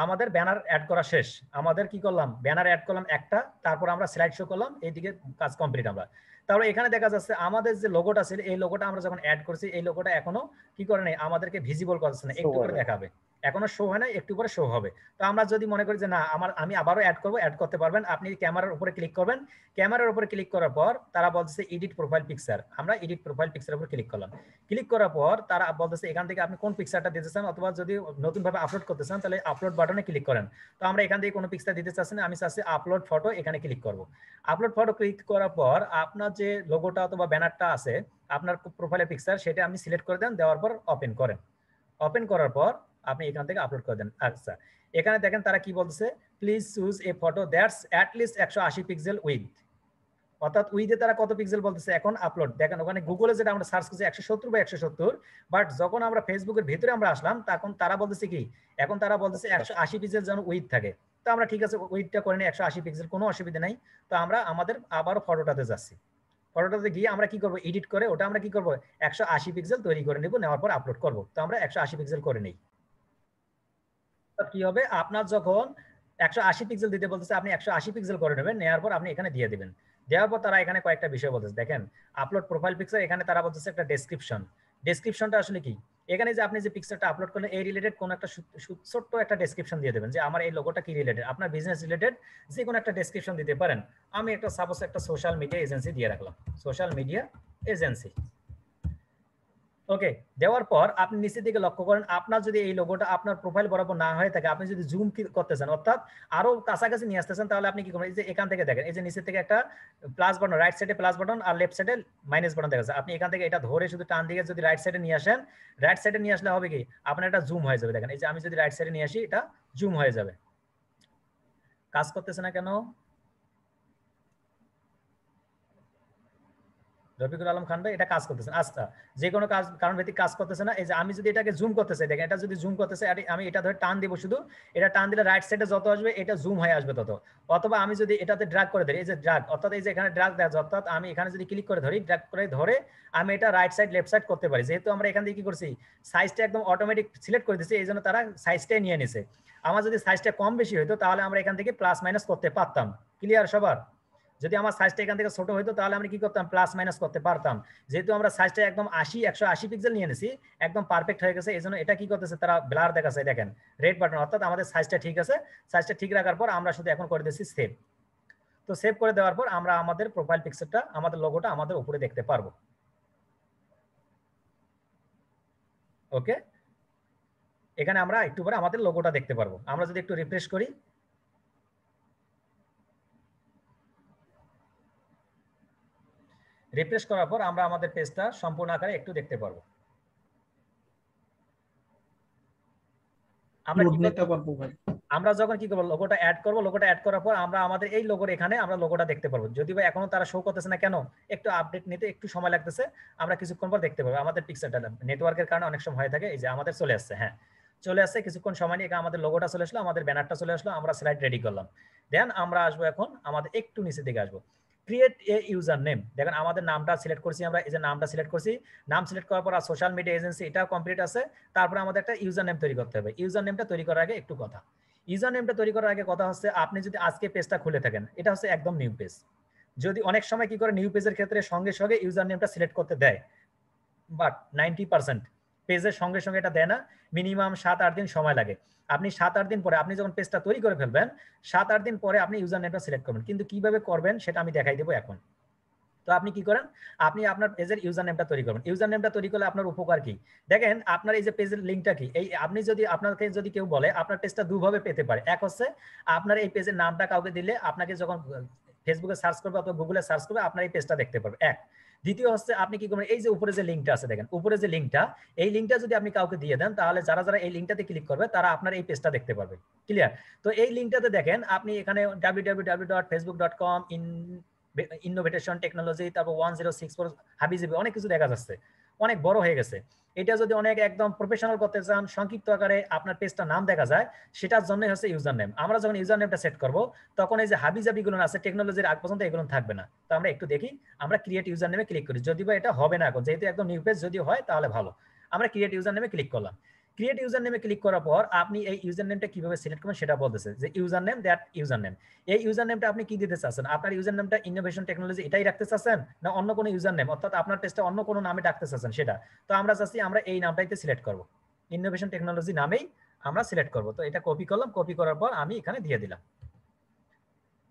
আমাদের ব্যানার অ্যাড করা শেষ। আমাদের কি করলাম, ব্যানার অ্যাড করলাম একটা, তারপর আমরা স্লাইড শো করলাম, এইদিকে কাজ কমপ্লিট আমরা। তারপরে এখানে দেখা যাচ্ছে আমাদের যে লোগোটা ছিল, এই লোগোটা আমরা যখন অ্যাড করছি, এই লোগোটা এখনো কি করে নাই, আমাদেরকে ভিজিবল করছে না, একটু করে দেখাবে, এখনো শো হয় না, একটু পরে শো হবে। তো আমরা যদি মনে করি যে না আমি আবারও অ্যাড করবো, অ্যাড করতে পারবেন। আপনি ক্যামেরার উপরে ক্লিক করবেন। ক্যামেরার উপরে ক্লিক করার পর তারা বলছে এডিট প্রোফাইল পিকচার। আমরা এডিট প্রোফাইল পিকচারের উপর ক্লিক করলাম। ক্লিক করার পর তারা বলতেছে এখান থেকে আপনি কোন পিকচারটা দিতে চান, অথবা যদি নতুনভাবে আপলোড করতে চান তাহলে আপলোড বাটনে ক্লিক করেন। তো আমরা এখান থেকে কোনো পিকচার দিতে চাচ্ছি না, আমি চাচ্ছি আপলোড ফটো, এখানে ক্লিক করব। আপলোড ফটো ক্লিক করার পর আপনার যে লোগোটা অথবা ব্যানারটা আছে আপনার প্রোফাইলের পিকচার সেটা আপনি সিলেক্ট করে দেন, দেওয়ার পর ওপেন করেন। ওপেন করার পর আপনি এখান থেকে আপলোড করে দেন। আচ্ছা, এখানে দেখেন তারা কি বলতেছে, please choose a photo that's at least 180 pixel with, অর্থাৎ উইথে তারা কত পিক্সেল বলতেছে এখন আপলোড। দেখেন ওখানে গুগলে যেটা আমরা সার্চ করছি 170 বা 170, বাট যখন আমরা ফেসবুকের ভিতরে আমরা আসলাম তখন তারা বলতেছে কি, এখন তারা বলতেছে 180 পিক্সেল যেন উইথ থাকে। তো আমরা ঠিক আছে উইথটা করে নিই 180 পিক্সেল, কোনো অসুবিধা নাই। তো আমরা আমাদের আবারও ফটোটাতে যাচ্ছি, ফটোটাতে গিয়ে আমরা কি করব, এডিট করে ওটা আমরা কি করব 180 পিক্সেল তৈরি করে নিব, নেওয়ার পর আপলোড করব। তো আমরা 180 পিক্সেল করে নেই। কি হবে, আপনার যখন 180 পিক্সেল দিতে বলতেছে আপনি 180 পিক্সেল করে নেবেন, নেওয়ার পর আপনি এখানে দিয়ে দিবেন। দেওয়ার পর তারা এখানে কয়েকটা বিষয় বলতেছে, দেখেন আপলোড প্রোফাইল পিকচার, এখানে তারা বলতেছে একটা ডেসক্রিপশন। ডেসক্রিপশনটা আসলে কি, এখানে যে আপনি যে পিকচারটা আপলোড করলেন এই রিলেটেড কোন একটা ছোট্ট একটা ডেসক্রিপশন দিয়ে দেবেন যে আমার এই লোগোটা কি রিলেটেড, আপনার বিজনেস রিলেটেড যে কোনো একটা ডেসক্রিপশন দিতে পারেন। আমি একটা সাপোজ একটা সোশ্যাল মিডিয়া এজেন্সি দিয়ে রাখলাম, সোশ্যাল মিডিয়া এজেন্সি। ওকে, দেওয়ার পর আপনি নিচের দিকে লক্ষ্য করেন, আপনার যদি এই লোগোটা আপনার প্রোফাইল বরাবর না হয়ে থাকে, আপনি যদি জুম করতে চান অর্থাৎ আরো কাছাকাছি নিয়ে আসতে চান, তাহলে আপনি কি করবেন, এই যে এখান থেকে দেখেন এই যে নিচের থেকে একটা প্লাস বাটন, রাইট সাইডে প্লাস বাটন আর লেফট সাইডে মাইনাস বাটন দেখা যাচ্ছে। আপনি এখান থেকে এটা ধরে শুধু টান দিকে যদি রাইট সাইডে নিয়ে আসেন, রাইট সাইডে নিয়ে আসলে হবে কি আপনার এটা জুম হয়ে যাবে। দেখেন এই যে আমি যদি রাইট সাইডে নিয়ে আসি এটা জুম হয়ে যাবে। কাজ করতেছে না কেন? রফিকুল আলম খান ভাই এটা কাজ করতেছে না। আচ্ছা, যে কোনো কাজ কারণ ভিত্তিক কাজ করতেছে না। এই যে আমি যদি এটাকে জুম করতে চাই, দেখেন এটা যদি জুম করতে চাই আমি এটা ধরে টান দিব, শুধু এটা টান দিলে রাইট সাইডে যত আসবে এটা জুম হয়ে আসবে তত। অথবা আমি যদি এটাতে ড্র্যাগ করে ধরি, এই যে ড্র্যাগ অর্থাৎ এই যে এখানে ড্র্যাগ দেখা যায়, অর্থাৎ আমি এখানে যদি ক্লিক করে ধরি, ড্র্যাগ করে ধরে আমি এটা রাইট সাইড লেফট সাইড করতে পারি। যেহেতু আমরা এখান থেকে কি করছি, সাইজটা একদম অটোমেটিক সিলেক্ট করে দিচ্ছি, এই জন্য তারা সাইজটাই নিয়ে নিছে। আমার যদি সাইজটা কম বেশি হতো তাহলে আমরা এখান থেকে প্লাস মাইনাস করতে পারতাম। ক্লিয়ার সবার? যদি আমার সাইজটা এখান থেকে ছোট হইতো তাহলে আমি কি করতাম, প্লাস মাইনাস করতে পারতাম। যেহেতু আমরা সাইজটা একদম 180 পিক্সেল নিয়ে নিছি, একদম পারফেক্ট হয়ে গেছে, এই জন্য এটা কি করতেছে তারা ব্লার দেখাচ্ছে, দেখেন রেড বাটন, অর্থাৎ আমাদের সাইজটা ঠিক আছে। সাইজটা ঠিক রাখার পর আমরা শুধু এখন করে দিচ্ছি সেভ। তো সেভ করে দেওয়ার পর আমরা আমাদের প্রোফাইল পিকচারটা, আমাদের লোগোটা আমাদের উপরে দেখতে পারবো। ওকে, এখানে আমরা একটু পরে আমাদের লোগোটা দেখতে পারবো। আমরা যদি একটু রিফ্রেশ করি, রিফ্রেশ করার পর আমরা আমাদের পেজটা সম্পূর্ণ আকারে একটু দেখতে পারবো। আমরা যখন কি করবো, লোগোটা অ্যাড করবো, লোগোটা অ্যাড করার পর আমরা আমাদের এই লোগোর এখানে আমরা লোগোটা দেখতে পারবো। যদিও এখনো তারা শো করতেছে না, কেন, একটু আপডেট নিতে একটু সময় লাগতেছে। আমরা কিছুক্ষণ পর দেখতে পাবো আমাদের পিকচারটা, নেটওয়ার্কের কারণে অনেক সময় হয়ে থাকে। এই যে আমাদের চলে আসছে, হ্যাঁ চলে আসছে, কিছুক্ষণ সময় নিয়ে আমাদের লোগোটা চলে আসলো, আমাদের ব্যানারটা চলে আসলো, আমরা স্লাইড রেডি করলাম। দেন আমরা আসবো এখন আমাদের একটু নিচের দিকে আসবো, ক্রিয়েট এ ইউজার নেম। দেখেন আমাদের নামটা সিলেক্ট করছি, আমরা এই যে নামটা সিলেক্ট করছি, নাম সিলেক্ট করার পর সোশ্যাল মিডিয়া এজেন্সি এটা কমপ্লিট আছে। তারপরে আমাদের একটা ইউজার নেম তৈরি করতে হবে। ইউজার নেমটা তৈরি করার আগে একটু কথা, ইউজার নেমটা তৈরি করার আগে কথা হচ্ছে, আপনি যদি আজকে পেজটা খুলে থাকেন, এটা হচ্ছে একদম নিউ পেজ। যদি অনেক সময় কি করে নিউ পেজের ক্ষেত্রে সঙ্গে সঙ্গে ইউজার নেমটা সিলেক্ট করতে দেয়, বাট 90% পেজের সঙ্গে সঙ্গে এটা দেয় না, মিনিমাম 7-8 দিন সময় লাগে। আপনি 7-8 দিন পরে, আপনি যখন পেজটা তৈরি করে ফেলবেন 7-8 দিন পরে আপনি ইউজার নেমটা সিলেক্ট করবেন। কিন্তু কিভাবে করবেন সেটা আমি দেখাই দেবো এখন। তো আপনি কি করেন, আপনি আপনার পেজের ইউজার নেমটা তৈরি করবেন। ইউজার নেমটা তৈরি করলে আপনার উপকার কি, দেখেন আপনার এই যে পেজের লিঙ্কটা কি, এই আপনি যদি আপনাকে যদি কেউ বলে আপনার পেজটা দুভাবে পেতে পারে। এক হচ্ছে আপনার এই পেজের নামটা কাউকে দিলে আপনাকে যখন ফেসবুকে সার্চ করবে অথবা গুগলে সার্চ করবে আপনার এই পেজটা দেখতে পারবে, এক। দ্বিতীয় হচ্ছে আপনি কি করবেন, এই যে উপরে যে লিঙ্কটা আছে দেখেন, উপরে যে লিঙ্কটা, এই লিঙ্কটা যদি আপনি কাউকে দিয়ে দেন তাহলে যারা যারা এই লিঙ্কটাতে ক্লিক করবে তারা আপনার এই পেজটা দেখতে পারবে। ক্লিয়ার? তো এই লিঙ্কটাতে দেখেন আপনি এখানে www.facebook.com ইনোভেশন টেকনোলজি, তারপর 1064 হাবিজাবি অনেক কিছু দেখা যাচ্ছে, অনেক বড় হয়ে গেছে। এটা যদি অনেক একদম প্রফেশনাল করতে চান, সংক্ষিপ্ত আকারে আপনার পেজটা নাম দেখা যায়, সেটার জন্যই হচ্ছে ইউজার নেম। আমরা যখন ইউজার নেমটা সেট করব তখন এই যে হাবিজাবি গুলো আছে টেকনোলজির আগ পর্যন্ত এগুলো থাকবে না। তো আমরা একটু দেখি, আমরা ক্রিয়েট ইউজার নেমে ক্লিক করি, যদিও এটা হবে না এখন, যেহেতু একদম নিউ পেজ, যদি হয় তাহলে ভালো। আমরা ক্রিয়েট ইউজার নেমে ক্লিক করলাম। ক্রিয়েট ইউজার নেমে ক্লিক করার পর আপনি এই ইউজার নেমটা কিভাবে সিলেক্ট করবেন সেটা বলতেছে, যে user name that user name. এই ইউজার নেমটা আপনি কি দিতে চাচ্ছেন, আপনার ইউজার নেমটা ইনোভেশন টেকনোলজি এটাই রাখতে চাচ্ছেন না অন্য কোনো ইউজার নেম, অর্থাৎ আপনার পেজটা অন্য কোনো নামে ডাকতে চাচ্ছেন সেটা। তো আমরা চাচ্ছি আমরা এই নামটাইতে সিলেক্ট করব, ইনোভেশন টেকনোলজি নামেই আমরা সিলেক্ট করব। তো এটা কপি করলাম, কপি করার পর আমি এখানে দিয়ে দিলাম।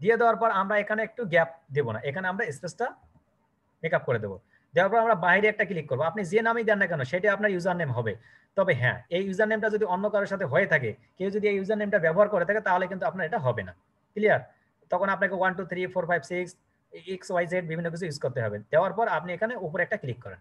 দিয়ে দেওয়ার পর আমরা এখানে একটু গ্যাপ দেব না, এখানে আমরা স্পেসটা মেকআপ করে দেবো। দেওয়ার পর আমরা বাইরে একটা ক্লিক করবো। আপনি যে নামই দেন না কেন সেটা আপনার ইউজার নেম হবে। তবে হ্যাঁ, এই ইউজার নেমটা যদি অন্য কারোর সাথে হয়ে থাকে, কেউ যদি এই ইউজার নেমটা ব্যবহার করে থাকে তাহলে কিন্তু আপনার এটা হবে না। ক্লিয়ার? তখন আপনাকে 1 2 3 4 5 6 XYZ বিভিন্ন কিছু ইউজ করতে হবে। দেওয়ার পর আপনি এখানে উপরে একটা ক্লিক করেন।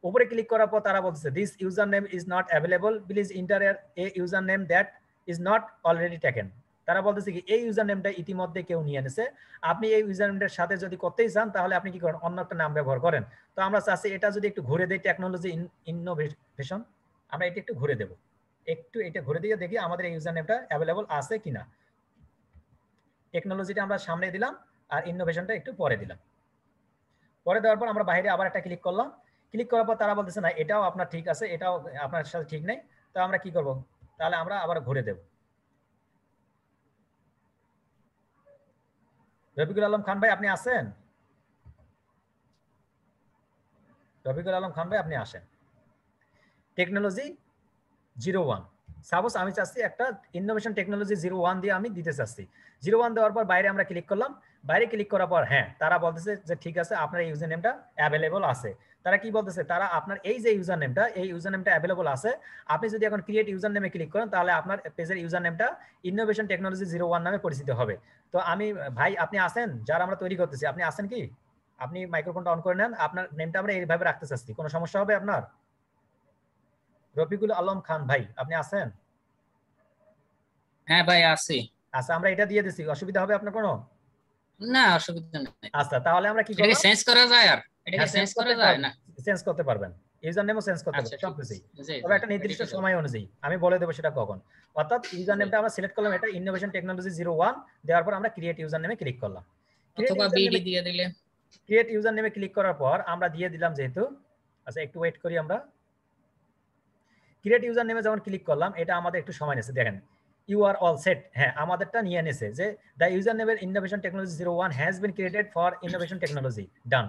উপরে ক্লিক করার পর তারা বলছে this user name is not available, please enter a user name that is not already taken. তারা বলতেছে কি এই ইউজার নেমটা ইতিমধ্যে কেউ নিয়ে এনেছে, আপনি এই ইউজার নেমটার সাথে যদি করতেই চান তাহলে আপনি কি করেন, অন্য একটা নাম ব্যবহার করেন। তো আমরা চাচ্ছি এটা যদি একটু ঘুরে দেই, টেকনোলজি ইনোভেশন, আমরা এটা একটু ঘুরে দেব, একটু এটা ঘুরে দিয়ে দেখি আমাদের এই ইউজার নেমটা অ্যাভেলেবল আছে কিনা। টেকনোলজিটা আমরা সামনে দিলাম আর ইনোভেশনটা একটু পরে দিলাম। পরে দেওয়ার পর আমরা বাইরে আবার একটা ক্লিক করলাম, ক্লিক করার পর তারা বলতেছে না এটাও আপনার ঠিক আছে, এটাও আপনার সাথে ঠিক নেই। তো আমরা কি করব, তাহলে আমরা আবার ঘুরে দেব। রফিকুল আলম খান ভাই আপনি আছেন? রফিকুল আলম খান ভাই আপনি আসেন। টেকনোলজি 01, সাপোজ আমি চাচ্ছি একটা ইনোভেশন টেকনোলজি 01 দিয়ে আমি দিতে চাচ্ছি। 01 দেওয়ার পর বাইরে আমরা ক্লিক করলাম, বাইরে ক্লিক করার পর হ্যাঁ তারা বলতেছে যে ঠিক আছে আপনার এই ইউজার নেমটা অ্যাভেলেবল আছে। তারা কি বলতেছে, তারা আপনার এই যে ইউজার নেমটা, এই ইউজার নেমটা অ্যাভেলেবল আছে। আপনি যদি এখন ক্রিয়েট ইউজার নেমে ক্লিক করেন তাহলে আপনার পেজের ইউজার নেমটা ইনোভেশন টেকনোলজি 01 নামে পরিচিত হবে। তো আমি ভাই আপনি আছেন, যারা আমরা তৈরি করতেছি আপনি আছেন কি? আপনি মাইক্রোফোনটা অন করে নেন, আপনার নেমটা আমরা এইভাবে রাখতে চাচ্ছি, কোনো সমস্যা হবে আপনার? রফিকুল আলম খান ভাই আপনি আছেন? হ্যাঁ ভাই আছি। আচ্ছা আমরা এটা দিয়ে দিছি, অসুবিধা হবে আপনার কোনো? না অসুবিধা নেই। আচ্ছা তাহলে আমরা কি এটাকে করব, চেঞ্জ করা যায় আর এটাকে হ্যাঁ চেঞ্জ করা যায় না? চেঞ্জ করতে পারবেন, ইউজার নেমও চেঞ্জ করতে আচ্ছা পারবেন ঠিক সবকিছুই, আছে। জি, তবে একটা নির্দিষ্ট ঠিক আছে। সময় অনুযায়ী আমি বলে দেবো সেটা কখন। অর্থাৎ ইউজার নেমটা আমরা সিলেক্ট করলাম, এটা ইনোভেশন টেকনোলজি 01 দেওয়ার পর আমরা ক্রিয়েট ইউজার নেমে ক্লিক করলাম। অথবা বিডি দিয়ে দিলে। ক্রিয়েট ইউজার নেমে ক্লিক করার পর আমরা দিয়ে দিলাম যেহেতু, আচ্ছা একটু ওয়েট করি আমরা। ক্রিয়েট ইউজার নেমে যখন ক্লিক করলাম এটা আমাদের একটু সময় নিয়েছে, দেখেন ইউ আর অল সেট, হ্যাঁ আমাদেরটা নিয়ে এনেছে যে দ্য ইউজার নেমের innovation technology 01 has been created for innovation technology done.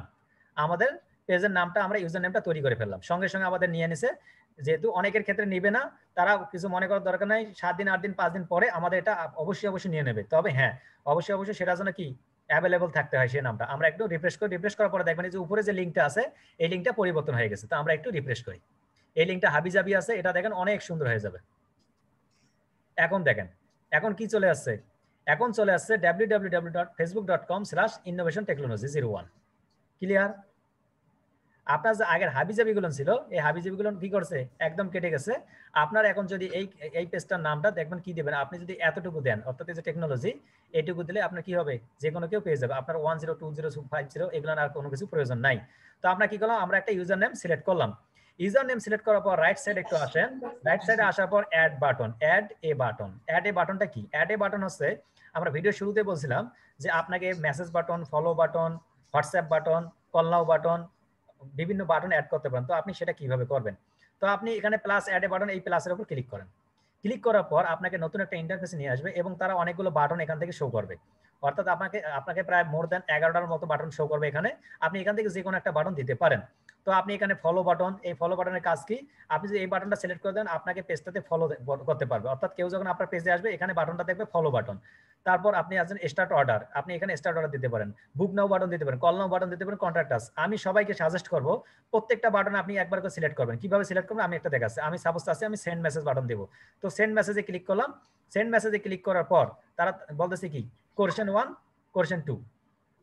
আমাদের পেজের নামটা আমরা ইউজার নেমটা তৈরি করে ফেললাম, সঙ্গে সঙ্গে আমাদের নিয়ে এনেছে। যেহেতু অনেকের ক্ষেত্রে নিবে না, তারা কিছু মনে করার দরকার নাই, 7 দিন 8 দিন 5 দিন পরে আমাদের এটা অবশ্যই নিয়ে নেবে। তবে হ্যাঁ অবশ্যই সেটার জন্য কি অ্যাভেলেবল থাকতে হয় সেই নামটা। আমরা একটু রিফ্রেশ করার পরে দেখবেন যে উপরে যে লিঙ্কটা আছে এই লিঙ্কটা পরিবর্তন হয়ে গেছে। তো আমরা একটু রিফ্রেশ করি, এই লিঙ্কটা হাবিজাবি আছে, এটা দেখেন অনেক সুন্দর হয়ে যাবে। এখন দেখেন এখন কি চলে আসছে, এখন চলে আসছে www.facebook.com/innovationtechnology01। ক্লিয়ার? আপনার যে আগের হাবিজাবি গুলো ছিল এই হাবিজাবি গুলো কি করছে, একদম কেটে গেছে। আপনার এখন যদি এই পেজটার নামটা দেখবেন কি দিবেন, আপনি যদি এতটুকু দেন অর্থাৎ এই যে টেকনোলজি এইটুকু দিলে আপনার কি হবে, যে কোনো কেউ পেয়ে যাবে। আপনার 102050 এগুলো আর কোনো কিছু প্রয়োজন নাই। তো আমরা কি করলাম, আমরা একটা ইউজার নেম সিলেক্ট করলাম। ইউজার নেম সিলেক্ট করার পর রাইট সাইড একটু আসেন, রাইট সাইডে আসার পর অ্যাড বাটন, অ্যাড এ বাটনটা কি? অ্যাড এ বাটন হচ্ছে, আমরা ভিডিও শুরুতে বলছিলাম যে আপনাকে message button, follow button, WhatsApp button, call now button, বিভিন্ন বাটন অ্যাড করতে পারেন। তো আপনি সেটা কিভাবে করবেন? তো আপনি এখানে প্লাস অ্যাড এ বাটন, এই প্লাসের উপর ক্লিক করেন। ক্লিক করার পর আপনাকে নতুন একটা ইন্টারফেসে নিয়ে আসবে এবং তারা অনেকগুলো বাটন এখান থেকে শো করবে। অর্থাৎ আপনাকে প্রায় মোর দ্যান 11টার মতো বাটন শো করবে এখানে। আপনি এখান থেকে যে কোনো একটা বাটন দিতে পারেন। তো আপনি এখানে ফলো বাটন, এই ফলো বাটনের কাজ কি, আপনি যদি এই বাটনটা সিলেক্ট করে দেন আপনাকে পেজটাতে ফলো করতে পারবে। অর্থাৎ কেউ যখন আপনার পেজে আসবে এখানে বাটনটা দেখবে ফলো বাটন। তারপর আপনি আছেন স্টার্ট অর্ডার, আপনি এখানে স্টার্ট অর্ডার দিতে পারেন, বুক নাও বাটন দিতে পারেন, কল নাও বাটন দিতে পারেন, কন্ট্যাক্ট আস। আমি সবাইকে সাজেস্ট করব প্রত্যেকটা বাটন আপনি একবার করে সিলেক্ট করবেন। কিভাবে সিলেক্ট করবেন আমি একটা দেখাচ্ছি। আমি সাপোজ আছে আমি সেন্ড মেসেজ বাটন দেব। তো সেন্ড মেসেজে ক্লিক করলাম। সেন্ড মেসেজে ক্লিক করার পর তারা বলতেছে কি কোশ্চেন 1, কোশ্চেন 2,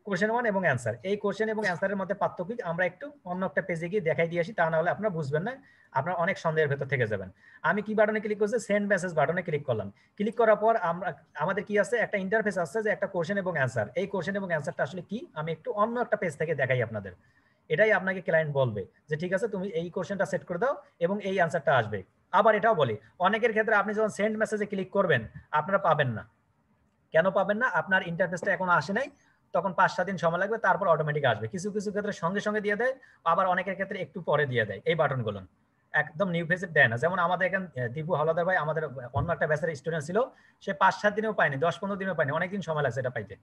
কোশ্চেন 1 এবং অ্যান্সার। এই কোশ্চেন এবং অ্যান্সারের মধ্যে পার্থক্য আমরা একটু অন্য একটা পেজে গিয়ে দেখাই দিয়ে আসি, তা না হলে আপনারা বুঝবেন না, আপনারা অনেক সন্দেহের ভেতর থেকে যাবেন। আমি কি বাটনে ক্লিক করছি, সেন্ড মেসেজ বাটনে ক্লিক করলাম। ক্লিক করার পর আমাদের কি আছে, একটা ইন্টারফেস আছে যে একটা কোশ্চেন এবং অ্যান্সার। এই কোশ্চেন এবং অ্যান্সারটা আসলে কি আমি একটু অন্য একটা পেজ থেকে দেখাই আপনাদের। এটাই আপনাকে ক্লায়েন্ট বলবে যে ঠিক আছে তুমি এই কোশ্চেনটা সেট করে দাও এবং এই অ্যান্সারটা আসবে। আবার এটাও বলি অনেকের ক্ষেত্রে আপনি যখন সেন্ড মেসেজে ক্লিক করবেন আপনারা পাবেন না। কেন পাবেন না? আপনার ইন্টারফেসটা এখনো আসে নাই, তখন 5-7 দিন সময় লাগবে, তারপর অটোমেটিক আসবে। কিছু কিছু ক্ষেত্রে সঙ্গে সঙ্গে দিয়ে দেয়, আবার অনেকের ক্ষেত্রে একটু পরে দিয়ে দেয়। এই বাটনগুলো একদম নিউ ফেসে দেয় না। যেমন আমাদের এখানে দীপু হাওলাদার ভাই আমাদের অন্য একটা ব্যাচের স্টুডেন্ট ছিল, সে 5-7 দিনেও পায়নি, 10-15 দিনেও পায়নি, অনেকদিন সময় লাগছে এটা পাইতে।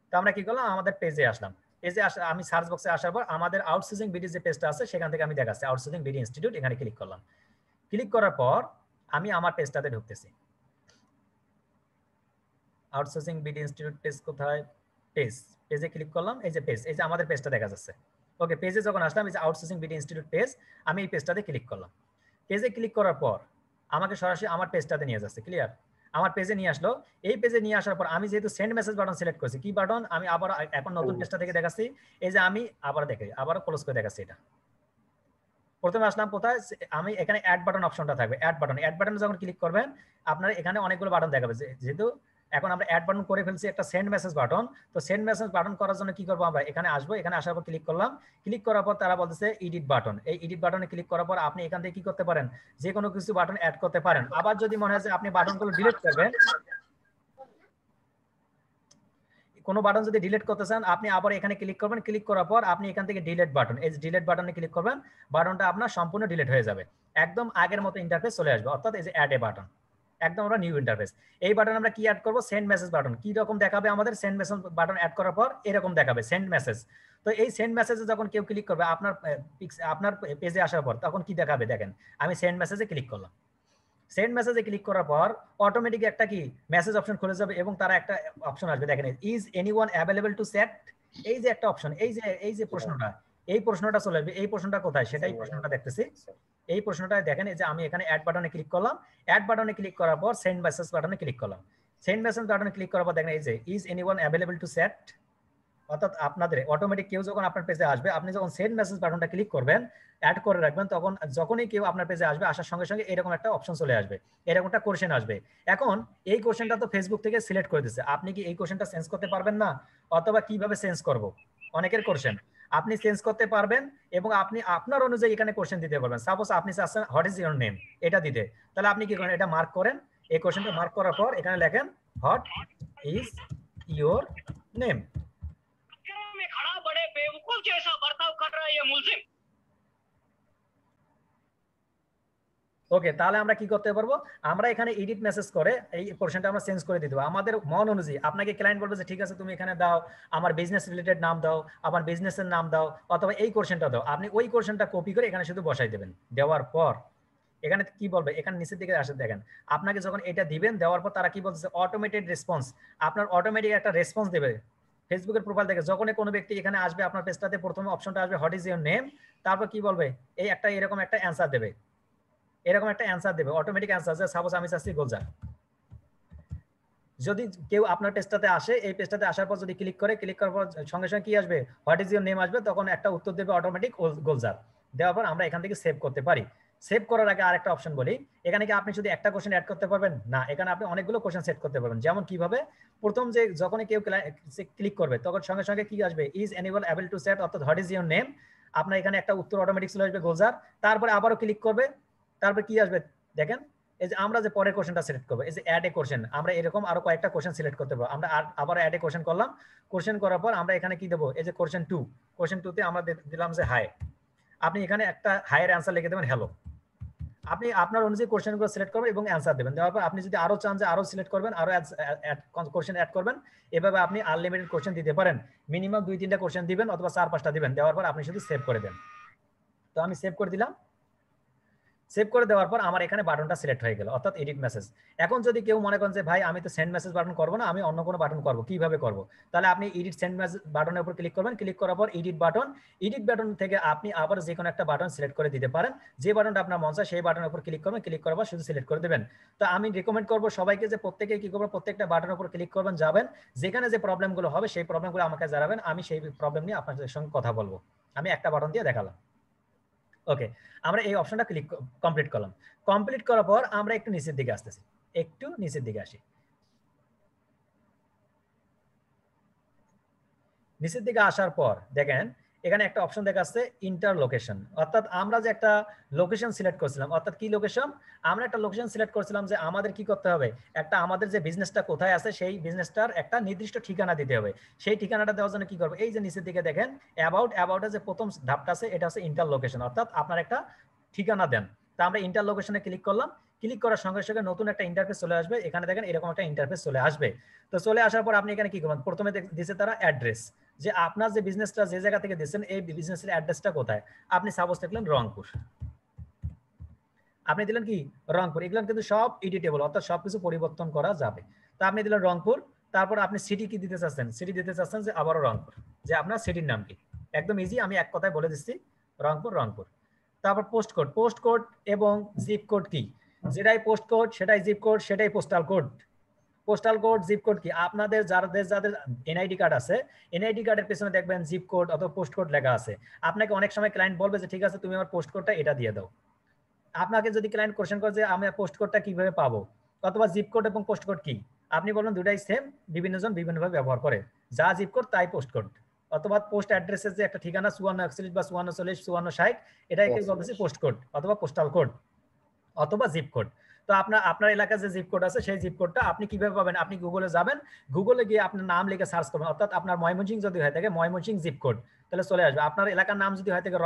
তো আমরা কি করলাম, আমাদের পেজে আসলাম। পেজে আমি সার্চ বক্সে আসার পর আমাদের আউটসোর্সিং বিডি যে পেজটা আছে সেখান থেকে আমি দেখাচ্ছি আউটসোর্সিং বিডি ইনস্টিটিউট, এখানে ক্লিক করলাম। ক্লিক করার পর আমি আমার পেজটাতে ঢুকতেছি। আউটসোর্সিং বিডি ইনস্টিটিউট পেজ কোথায়? পেজে ক্লিক করলাম, এই যে পেজ, এই যে আমাদের পেজটা দেখা যাচ্ছে। ওকে, পেজে যখন আসলাম এই যে আউটসোর্সিং বিডি ইনস্টিটিউট পেজ, আমি এই পেজটাতে ক্লিক করলাম। পেজে ক্লিক করার পর আমাকে সরাসরি আমার পেজটাতে নিয়ে যাচ্ছে। ক্লিয়ার? আমার পেজে নিয়ে আসলো। এই পেজে নিয়ে আসার পর আমি যেহেতু সেন্ড মেসেজ বাটন সিলেক্ট করেছি, কি বাটন আমি আবার এখন নতুন পেজটা থেকে দেখাচ্ছি। এই যে আমি আবার দেখাই, আবার ক্লোজ করে দেখাচ্ছি। এটা প্রথমে আসলাম কোথায়, আমি এখানে অ্যাড বাটন অপশনটা থাকবে, অ্যাড বাটনে যখন ক্লিক করবেন আপনার এখানে অনেকগুলো বাটন দেখাবে। যেহেতু এখন আমরা অ্যাড বাটন করে ফেলছি একটা সেন্ড মেসেজ বাটন, তো সেন্ড মেসেজ বাটন করার জন্য কি করবো, আমরা এখানে আসবো, এখানে আসার পর ক্লিক করলাম, ক্লিক করার পর তারা বলতেছে এডিট বাটন। এই এডিট বাটনে ক্লিক করার পর আপনি এখান থেকে কি করতে পারেন, যে কোনো কিছু বাটন অ্যাড করতে পারেন। আবার যদি মনে হয় যে আপনি বাটনগুলো ডিলিট করবেন, কোনো বাটন যদি ডিলিট করতে চান আপনি আবার এখানে ক্লিক করবেন, ক্লিক করার পর আপনি এখান থেকে ডিলিট বাটন, এই ডিলিট বাটনে ক্লিক করবেন, বাটনটা আপনার সম্পূর্ণ ডিলিট হয়ে যাবে, একদম আগের মতো ইন্টারফেস চলে আসবে। অর্থাৎ এই যে অ্যাড এ বাটন, একদম আমরা নিউ ইন্টারফেস। এই বাটন আমরা কি অ্যাড করব, সেন্ড মেসেজ বাটন। কি রকম দেখাবে আমাদের, সেন্ড মেসেজ বাটন অ্যাড করার পর এরকম দেখাবে সেন্ড মেসেজ। তো এই সেন্ড মেসেজে যখন কেউ ক্লিক করবে আপনার পেজে আসার পর তখন কি দেখাবে, দেখেন আমি সেন্ড মেসেজে ক্লিক করলাম, সেন্ড মেসেজে ক্লিক করার পর অটোমেটিক একটা কি মেসেজ অপশন খুলে যাবে এবং তারা একটা অপশন আসবে, দেখেন is anyone available to set, এই যে একটা অপশন, এই যে প্রশ্নটা, এই প্রশ্নটা চলে আসবে। এই প্রশ্নটা কোথায়, সেটাই প্রশ্নটা দেখতেছি। এই প্রশ্নটা দেখেন, এই যে আমি এখানে অ্যাড বাটনে ক্লিক করলাম, অ্যাড বাটনে ক্লিক করার পর সেন্ড মেসেজ বাটনে ক্লিক করলাম, সেন্ড মেসেজ বাটনে ক্লিক করার পর দেখেন এই যে is anyone available to set. অর্থাৎ আপনাদের অটোমেটিক কেউ যখন আপনার পেজে আসবে, আপনি যখন সেন্ড মেসেজ বাটনটা ক্লিক করবেন, অ্যাড করে রাখবেন, তখন যখনই কেউ আপনার পেজে আসবে আসার সঙ্গে সঙ্গে এরকম একটা অপশন চলে আসবে, এরকম একটা কোশ্চেন আসবে। এখন এই কোশ্চেনটা তো ফেসবুক থেকে সিলেক্ট করে দিচ্ছে, আপনি কি এই কোশ্চেনটা চেঞ্জ করতে পারবেন না? অথবা কিভাবে চেঞ্জ করব, অনেকের কোশ্চেন আপনি চেঞ্জ করতে পারবেন এবং আপনি আপনার অনুযায়ী এখানে কোশ্চেন দিতে পারবেন। সাপোজ আপনি চাচ্ছেন হোয়াট ইজ ইওর নেম, এটা দিতে, তাহলে আপনি কি করেন, এটা মার্ক করেন, এই কোশ্চেনটা মার্ক করার পর এখানে লেখেন হোয়াট ইজ ইওর নেম। ওকে, তাহলে আমরা কি করতে পারবো, আমরা এখানে এডিট মেসেজ করে এই পোরশনটা আমরা চেঞ্জ করে দিতে পারবো আমাদের মন অনুযায়ী। আপনাকে ক্লায়েন্ট বলবে যে ঠিক আছে তুমি এখানে দাও আমার বিজনেস রিলেটেড নাম দাও, আমার বিজনেসের নাম দাও, অথবা এই কোশ্চেনটা দাও, আপনি ওই কোশ্চেনটা কপি করে এখানে শুধু বসাই দেবেন। দেওয়ার পর এখানে কি বলবে, এখানে নিচের দিকে আসে দেখেন, আপনাকে যখন এটা দিবেন, দেওয়ার পর তারা কি বলছে, অটোমেটেড রেসপন্স, আপনার অটোমেটিক একটা রেসপন্স দেবে ফেসবুকের প্রোফাইল থেকে। যখন কোনো ব্যক্তি এখানে আসবে আপনার পেজটাতে, প্রথমে অপশনটা আসবে হোয়াট ইজ ইওর নেম, তারপর কি বলবে, এই একটা এরকম একটা অ্যান্সার দেবে, এরকম একটা অ্যান্সার দেবে, অটোমেটিক অ্যান্সার। যে সাপোজ আমি চাচ্ছি গোলজার, যদি কেউ আপনার পেজটাতে আসে, এই পেজটাতে আসার পর যদি ক্লিক করার পর সঙ্গে সঙ্গে কি আসবে, হোয়াট ইজ ইওর নেম আসবে, তখন একটা উত্তর দেবে অটোমেটিক গোলজার। দেওয়ার পর আমরা এখান থেকে সেভ করতে পারি। সেভ করার আগে আরেকটা অপশন বলি, এখানে কি আপনি শুধু একটা কোশ্চেন অ্যাড করতে পারবেন না, এখানে আপনি অনেকগুলো কোশ্চেন সেট করতে পারবেন। যেমন কিভাবে, প্রথম যে যখনই কেউ ক্লিক করবে তখন সঙ্গে সঙ্গে কি আসবে, ইজ এনিবল অ্যাবল টু সেট, অর্থাৎ হোয়াট ইজ ইওর নেম, আপনার এখানে একটা উত্তর অটোমেটিক চলে আসবে গোলজার। তারপরে আবারও ক্লিক করবে, তারপর কি আসবে দেখেন, এই যে আমরা যে পরের কোশ্চেনটা সিলেক্ট করবো, এই যে অ্যাড এ কোশ্চেন, আমরা এরকম আরো কয়েকটা কোশ্চেন সিলেক্ট করতে পারবো। আমরা আবার অ্যাড এ কোশ্চেন করলাম, কোশ্চেন করার পর আমরা এখানে কি দেবো, এই যে কোশ্চেন 2, কোশ্চেন 2 তে আমরা দিলাম যে হাই, আপনি এখানে একটা হাইয়ের অ্যান্সার লিখে দেবেন হ্যালো। আপনি আপনার অনুযায়ী কোশ্চেনগুলো সিলেক্ট করবেন এবং অ্যান্সার দেবেন। দেওয়ার পর আপনি যদি আরো চান যে আরো সিলেক্ট করবেন, আরো কোশ্চেন অ্যাড করবেন, এভাবে আপনি আনলিমিটেড কোশ্চেন দিতে পারেন। মিনিমাম 2-3টা কোশ্চেন দিবেন অথবা 4-5টা দিবেন। দেওয়ার পর আপনি শুধু সেভ করে দেন। তো আমি সেভ করে দিলাম। সেভ করে দেওয়ার পর আমার এখানে বাটনটা সিলেক্ট হয়ে গেল, অর্থাৎ এডিট মেসেজ। এখন যদি কেউ মনে করেন যে ভাই আমি তো সেন্ড মেসেজ বাটন করবো না, আমি অন্য কোনো বাটন করবো, কিভাবে করবো, তাহলে আপনি এডিট সেন্ড মেসেজ বাটনের উপর ক্লিক করবেন। ক্লিক করার পর এডিট বাটন থেকে আপনি আবার যে কোনো একটা বাটন সিলেক্ট করে দিতে পারেন। যে বাটনটা আপনার মন চায় সেই বাটনের উপর ক্লিক করবেন, ক্লিক করার পর শুধু সিলেক্ট করে দেবেন। তো আমি রিকমেন্ড করবো সবাইকে যে প্রত্যেকে কি করবেন, প্রত্যেকটা বাটনের উপর ক্লিক করবেন, যাবেন, যেখানে যে প্রবলেমগুলো হবে সেই প্রবলেমগুলো আমাকে জানাবেন, আমি সেই প্রবলেম নিয়ে আপনাদের সঙ্গে কথা বলবো। আমি একটা বাটন দিয়ে দেখালাম। ওকে, আমরা এই অপশনটা কমপ্লিট করলাম। কমপ্লিট করার পর আমরা একটু নিচের দিকে আসতেছি, একটু নিচের দিকে আসি। নিচের দিকে আসার পর দেখেন এখানে একটা অপশন দেখাচ্ছে ইন্টার লোকেশন, অর্থাৎ আমরা যে একটা লোকেশন সিলেক্ট করছিলাম, অর্থাৎ কি লোকেশন, আমরা একটা লোকেশন সিলেক্ট করছিলাম যে আমাদের কি করতে হবে, একটা আমাদের যে বিজনেসটা কোথায় আছে সেই বিজনেসটার একটা নির্দিষ্ট ঠিকানা দিতে হবে। সেই ঠিকানাটা দেওয়ার জন্য কি করবে, এই যে নিচের দিকে দেখেন অ্যাবাউটের যে প্রথম ধাপটা আছে এটা হচ্ছে ইন্টার লোকেশন, অর্থাৎ আপনার একটা ঠিকানা দেন। তা আমরা ইন্টার লোকেশনে ক্লিক করলাম। ক্লিক করার সঙ্গে সঙ্গে নতুন একটা ইন্টারফেস চলে আসবে। এখানে দেখেন এরকম একটা ইন্টারফেস চলে আসবে। তো চলে আসার পর আপনি এখানে কি করবেন, প্রথমে দিচ্ছে তারা অ্যাড্রেস, যে আপনার যে বিজনেসটা যে জায়গা থেকে দিচ্ছেন এই বিজনেসের অ্যাড্রেসটা কোথায়। আপনি সাপোজ দেখলেন রংপুর, আপনি দিলেন কি রংপুর। এগুলো কিন্তু সব এডিটেবল, অর্থাৎ সবকিছু পরিবর্তন করা যাবে। তো আপনি দিলেন রংপুর, তারপর আপনি সিটি কি দিতে চাচ্ছেন, সিটি দিতে চাচ্ছেন যে আবারও রংপুর, যে আপনার সিটির নাম কি, একদম ইজি, আমি এক কথায় বলে দিচ্ছি রংপুর। তারপর পোস্ট কোড এবং জিপ কোড কি, যেটাই পোস্ট কোড সেটাই জিপ কোড সেটাই postal code, postal code zip code কি আপনাদের যাদের এনআইডি কার্ড আছে এনআইডি কার্ডের পেছনে দেখবেন জিপ কোড অথবা পোস্ট কোড লেখা আছে আপনাকে অনেক সময় ক্লায়েন্ট বলবে যে ঠিক আছে তুমি আমার পোস্ট কোডটা এটা দিয়ে দাও আপনাকে যদি ক্লায়েন্ট কোশ্চেন করে যে আমি পোস্ট কোডটা কিভাবে পাবো অথবা জিপ কোড এবং পোস্ট কোড কি আপনি বলবেন দুটাই সেম বিভিন্নজন বিভিন্নভাবে ব্যবহার করে যা জিপ কোড তাই পোস্ট কোড অথবা পোস্ট অ্যাড্রেসের যে একটা ঠিকানা 5441 বা 5440 5460 এটাই কি বলতেছি পোস্ট কোড অথবা পোস্টাল কোড অথবা জিপ কোড তো আপনার এলাকায় যে জিপ কোড আছে সেই জিপ কোডটা আপনি কিভাবে পাবেন আপনি গুগলে যাবেন গুগলে গিয়ে আপনার নাম লিখে সার্চ করবেন অর্থাৎ আপনার ময়মনসিংহ যদি হয় থাকে ময়মনসিংহ জিপ কোড তাহলে চলে আসবে আপনার এলাকার নাম যদি হয় থাকে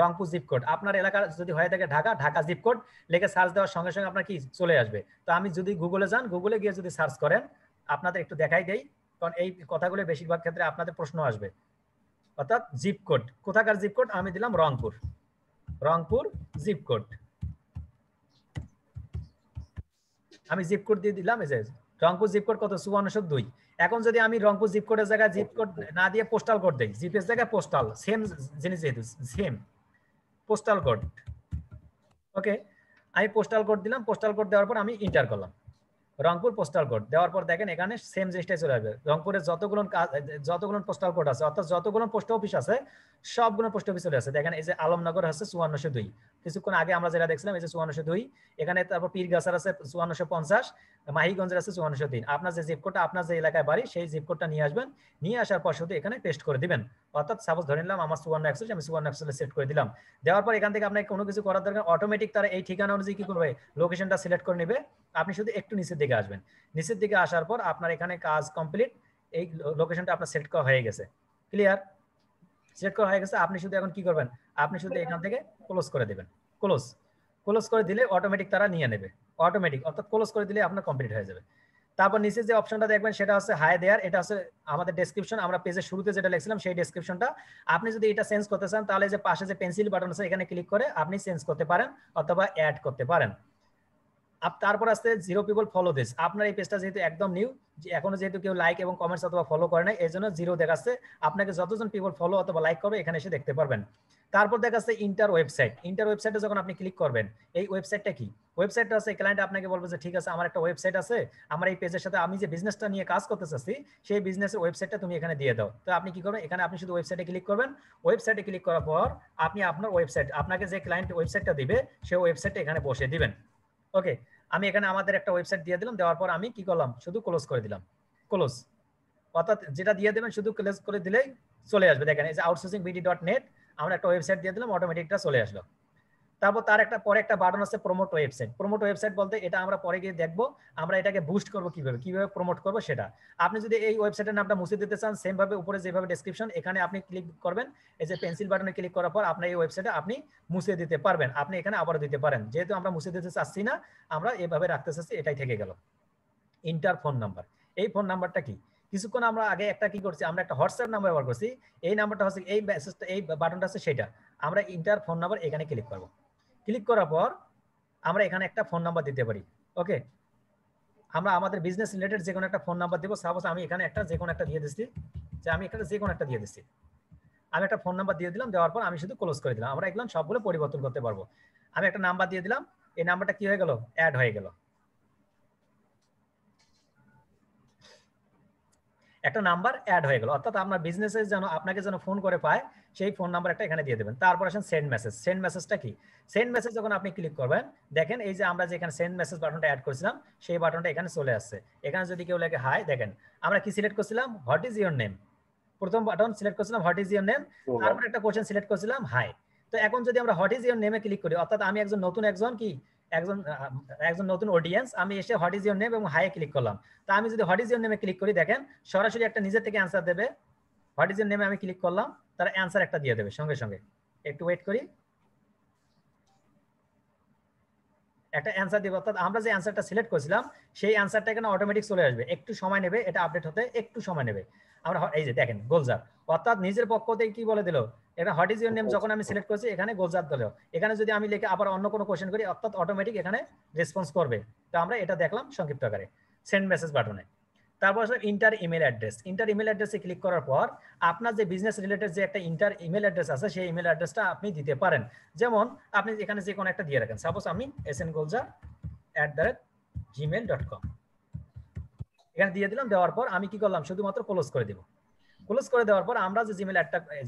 রংপুর জিপ কোড আপনার এলাকার যদি হয় থাকে ঢাকা জিপ কোড লিখে সার্চ দেওয়ার সঙ্গে সঙ্গে আপনার কি চলে আসবে তো আমি যদি গুগলে যান গুগলে গিয়ে যদি সার্চ করেন আপনাদের একটু দেখাই দেই কারণ এই কথাগুলো বেশিরভাগ ক্ষেত্রে আপনাদের প্রশ্ন আসবে অর্থাৎ জিপ কোড কোথাকার জিপ কোড আমি দিলাম রংপুর জিপ কোড আমি জিপ কোড দিয়ে দিলাম এই যে রংপুর জিপ কোড কত 5402 এখন যদি আমি রংপুর জিপ কোডের জায়গায় জিপ কোড না দিয়ে পোস্টাল কোড দেই জিপের জায়গায় পোস্টাল সেম জিনিস যেহেতু সেম পোস্টাল কোড ওকে আমি পোস্টাল কোড দিলাম পোস্টাল কোড দেওয়ার পর আমি এন্টার করলাম রংপুর পোস্টাল কোড দেওয়ার পর দেখেন এখানে সেম জিনিসটাই চলে আসবে রংপুরের যতগুলো পোস্টাল কোড আছে অর্থাৎ যতগুলো পোস্ট অফিস আছে সবগুলো পোস্ট অফিস চলে আসে দেখেন এই যে আলমনগর আছে 5402 কিছুক্ষণ আগে আমরা যেটা দেখছিলাম এই যে 5402 এখানে তারপর পীরগাছার আছে 5450 মাহিগঞ্জের আছে 5403 আপনার যে জিপ কোডটা আপনার যে এলাকায় বাড়ি সেই জিপ কোডটা নিয়ে আসবেন নিয়ে আসার পর শুধু এখানে পেস্ট করে দিবেন অর্থাৎ সাপোজ ধরে নিলাম আমার 5461 আমি 5461 সেট করে দিলাম দেওয়ার পর এখান থেকে আপনাকে কোনো কিছু করার দরকার অটোমেটিক তারা এই ঠিকানা অনুযায়ী কি করবে লোকেশনটা সিলেক্ট করে নেবে আপনি শুধু একটু নিচের দিকে আসবেন নিচের দিকে আসার পর আপনার এখানে কাজ কমপ্লিট এই লোকেশনটা আপনার সেট করা হয়ে গেছে ক্লিয়ার সেট করা হয়ে গেছে আপনি শুধু এখন কি করবেন আপনি শুধু এখান থেকে ক্লোজ করে দিবেন ক্লোজ করে দিলে অটোমেটিক তারা নিয়ে নেবে অটোমেটিক অর্থাৎ ক্লোজ করে দিলে আপনার কমপ্লিট হয়ে যাবে তারপর নিচে যে অপশনটা দেখবেন সেটা হচ্ছে হাই দেয়ার এটা হচ্ছে আমাদের ডেসক্রিপশন আমরা পেজের শুরুতে যেটা লিখছিলাম সেই ডেসক্রিপশনটা আপনি যদি এটা চেঞ্জ করতে চান তাহলে যে পাশে যে পেন্সিল বাটন আছে এখানে ক্লিক করে আপনি চেঞ্জ করতে পারেন অথবা অ্যাড করতে পারেন তারপর আসতে 0 পিপল ফলো দিস আপনার এই পেজটা যেহেতু একদম নিউ এখনো যেহেতু কেউ লাইক এবং কমেন্টস অথবা ফলো করে নাই এজন্য 0 দেখাচ্ছে আপনাকে যতজন পিপল ফলো অথবা লাইক করবে এখানে এসে দেখতে পারবেন তারপর দেখাচ্ছে ইন্টার ওয়েবসাইটে যখন আপনি ক্লিক করবেন এই ওয়েবসাইটটা কি ওয়েবসাইটটা আছে ক্লায়েন্ট আপনাকে বলবে যে ঠিক আছে আমার একটা ওয়েবসাইট আছে আমার এই পেজের সাথে আমি যে বিজনেসটা নিয়ে কাজ করতে চাচ্ছি সেই বিজনেসের ওয়েবসাইটটা তুমি এখানে দিয়ে দাও তো আপনি কি করবেন এখানে আপনি শুধু ওয়েবসাইটে ক্লিক করবেন ওয়েবসাইটে ক্লিক করার পর আপনি আপনার ওয়েবসাইট আপনাকে যে ক্লায়েন্ট ওয়েবসাইটটা দিবে সেই ওয়েবসাইটটা এখানে বসিয়ে দিবেন ওকে আমি এখানে আমাদের একটা ওয়েবসাইট দিয়ে দিলাম দেওয়ার পর আমি কি করলাম শুধু ক্লোজ করে দিলাম ক্লোজ অর্থাৎ যেটা দিয়ে দেবেন শুধু ক্লোজ করে দিলেই চলে আসবে দেখেন এই যে outsourcingbd.net আমরা একটা ওয়েবসাইট দিয়ে দিলাম অটোমেটিকটা চলে আসলো তারপর তার পরে একটা বাটন আছে প্রমোট ওয়েবসাইট বলতে এটা আমরা পরে গিয়ে দেখবো আমরা এটাকে বুস্ট করব কিভাবে প্রমোট করব সেটা আপনি যদি এই ওয়েবসাইটের নামটা মুছে দিতে চান সেম ভাবে উপরে যেভাবে ডেসক্রিপশন এখানে আপনি ক্লিক করবেন এই যে পেন্সিল বাটনে ক্লিক করার পর আপনার এই ওয়েবসাইটে আপনি মুছে দিতে পারবেন আপনি এখানে আবার দিতে পারেন যেহেতু আমরা মুছে দিতে চাচ্ছি না আমরা এইভাবে রাখতে চাচ্ছি এটাই থেকে গেল ইন্টার ফোন নাম্বার এই ফোন নাম্বারটা কি কিছুক্ষণ আমরা আগে একটা কি করছি আমরা একটা হোয়াটসঅ্যাপ নাম্বার ব্যবহার করছি এই নাম্বারটা হচ্ছে এই মেসেজটা এই বাটনটা আছে সেটা আমরা ইন্টার ফোন নাম্বার এখানে ক্লিক করব ক্লিক করার পর আমরা এখানে একটা ফোন নাম্বার দিতে পারি ওকে আমরা আমাদের বিজনেস রিলেটেড যে কোনো একটা ফোন নাম্বার দেব সাপোজ আমি এখানে একটা যে কোনো একটা দিয়ে দিচ্ছি আমি একটা ফোন নাম্বার দিয়ে দিলাম দেওয়ার পর আমি শুধু ক্লোজ করে দিলাম আমরা এগুলো সবগুলো পরিবর্তন করতে পারবো আমি একটা নাম্বার দিয়ে দিলাম এই নাম্বারটা কি হয়ে গেল অ্যাড হয়ে গেল একটা নাম্বার অ্যাড হয়ে গেল অর্থাৎ আপনার বিজনেসে যেন আপনাকে যেন ফোন করে পায় সেই ফোন নাম্বার একটা এখানে দিয়ে দেবেন তারপর আসেন সেন্ড মেসেজটা কি সেন্ড মেসেজ যখন আপনি ক্লিক করবেন দেখেন এই যে আমরা যে এখানে সেন্ড মেসেজ বাটনটা অ্যাড করেছিলাম সেই বাটনটা এখানে চলে আসছে এখানে যদি কেউ লেখে হাই দেখেন আমরা কি সিলেক্ট করছিলাম হোয়াট ইজ ইওর নেম প্রথম বাটন সিলেক্ট করছিলাম হোয়াট ইজ ইওর নেম তারপর একটা কোশ্চেন সিলেক্ট করছিলাম হাই তো এখন যদি আমরা হোয়াট ইজ ইওর নেমে ক্লিক করি অর্থাৎ আমি একজন নতুন অডিয়েন্স আমি এসে হোয়াট ইজ ইওর নেম এবং হাই ক্লিক করলাম তা আমি যদি হোয়াট ইজ ইওর নেমে ক্লিক করি দেখেন সরাসরি একটা নিজে থেকে অ্যান্সার দেবে হোয়াট ইজ ইওর নেমে আমি ক্লিক করলাম তারা অ্যান্সার একটা দিয়ে দেবে সঙ্গে সঙ্গে একটু ওয়েট করি একটা অ্যান্সার দিব অর্থাৎ আমরা যে অ্যান্সারটা সিলেক্ট করেছিলাম সেই অ্যান্সারটা এখানে অটোমেটিক চলে আসবে একটু সময় নেবে এটা আপডেট হতে একটু সময় নেবে আমরা এই যে দেখেন গোলজার অর্থাৎ নিজের পক্ষ থেকে কি বলে দিল এটা হোয়াট ইজ ইওর নেম যখন আমি সিলেক্ট করেছি এখানে গোলজার দিল এখানে যদি আমি লিখে আবার অন্য কোনো কোশ্চেন করি অর্থাৎ অটোমেটিক এখানে রেসপন্স করবে তো আমরা এটা দেখলাম সংক্ষিপ্ত আকারে সেন্ড মেসেজ বাটনে তারপর আসলে ইন্টার ইমেল অ্যাড্রেসে ক্লিক করার পর আপনার যে বিজনেস রিলেটেড যে একটা ইন্টার ইমেল অ্যাড্রেস আছে সেই ইমেল অ্যাড্রেসটা আপনি দিতে পারেন যেমন আপনি এখানে যে কোনো একটা দিয়ে রাখেন সাপোজ আমি sngoljar@gmail.com এখানে দিয়ে দিলাম, দেওয়ার পর আমি কি করলাম, শুধুমাত্র ক্লোজ করে দিব। ক্লোজ করে দেওয়ার পর আমরা যে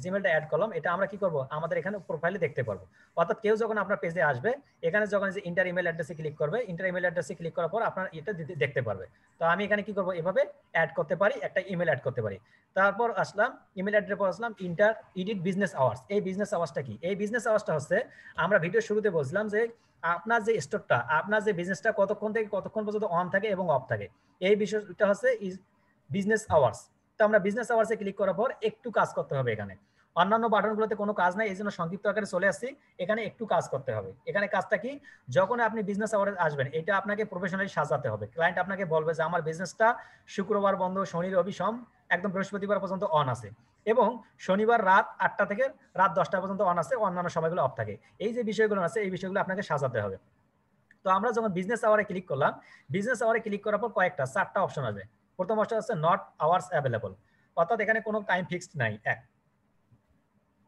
জিমেলটা অ্যাড করলাম, এটা আমরা কি করব, আমাদের এখানে প্রোফাইলে দেখতে পারবো। অর্থাৎ কেউ যখন আপনার পেজে আসবে, এখানে যখন যে ইন্টার ইমেল অ্যাড্রেসে ক্লিক করবে, ইন্টার ইমেল অ্যাড্রেসে ক্লিক করার পর আপনার এটা দেখতে পারবে। তো আমি এখানে কি করব, এভাবে অ্যাড করতে পারি, একটা ইমেল অ্যাড করতে পারি। তারপর আসলাম ইমেল অ্যাড্রেস পর আসলাম এডিট বিজনেস আওয়ার্স। এই বিজনেস আওয়ার্সটা কি? এই বিজনেস আওয়ার্সটা হচ্ছে, আমরা ভিডিও শুরুতে বলছিলাম যে আপনার যে স্টোরটা, আপনার যে বিজনেসটা কতক্ষণ থেকে কতক্ষণ পর্যন্ত অন থাকে এবং অফ থাকে, এই বিষয়টা হচ্ছে বিজনেস আওয়ার্স। তো আমরা বিজনেস আওয়ার্সে ক্লিক করার পর একটু কাজ করতে হবে। এখানে অন্যান্য বাটনগুলোতে কোনো কাজ নাই, এই জন্য সংক্ষিপ্ত আকারে চলে আসছি। এখানে একটু কাজ করতে হবে। এখানে কাজটা কি, যখন আপনি বিজনেস আওয়ারে আসবেন, এটা আপনাকে প্রফেশনালি সাজাতে হবে। ক্লায়েন্ট আপনাকে বলবে যে আমার বিজনেসটা শুক্রবার বন্ধ, শনি রবি সোম একদম বৃহস্পতিবার পর্যন্ত অন আছে, এবং শনিবার রাত 8টা থেকে রাত 10টা পর্যন্ত অন আছে, অন্যান্য সময়গুলো অফ থাকে। এই যে বিষয়গুলো আছে, এই বিষয়গুলো আপনাকে সাজাতে হবে। তো আমরা যখন বিজনেস আওয়ারে ক্লিক করলাম, বিজনেস আওয়ারে ক্লিক করার পর কয়েকটা 4টা অপশন আসবে। প্রথম অপশন হচ্ছে নট আওয়ার্স অ্যাভেলেবল, অর্থাৎ এখানে কোনো টাইম ফিক্সড নাই।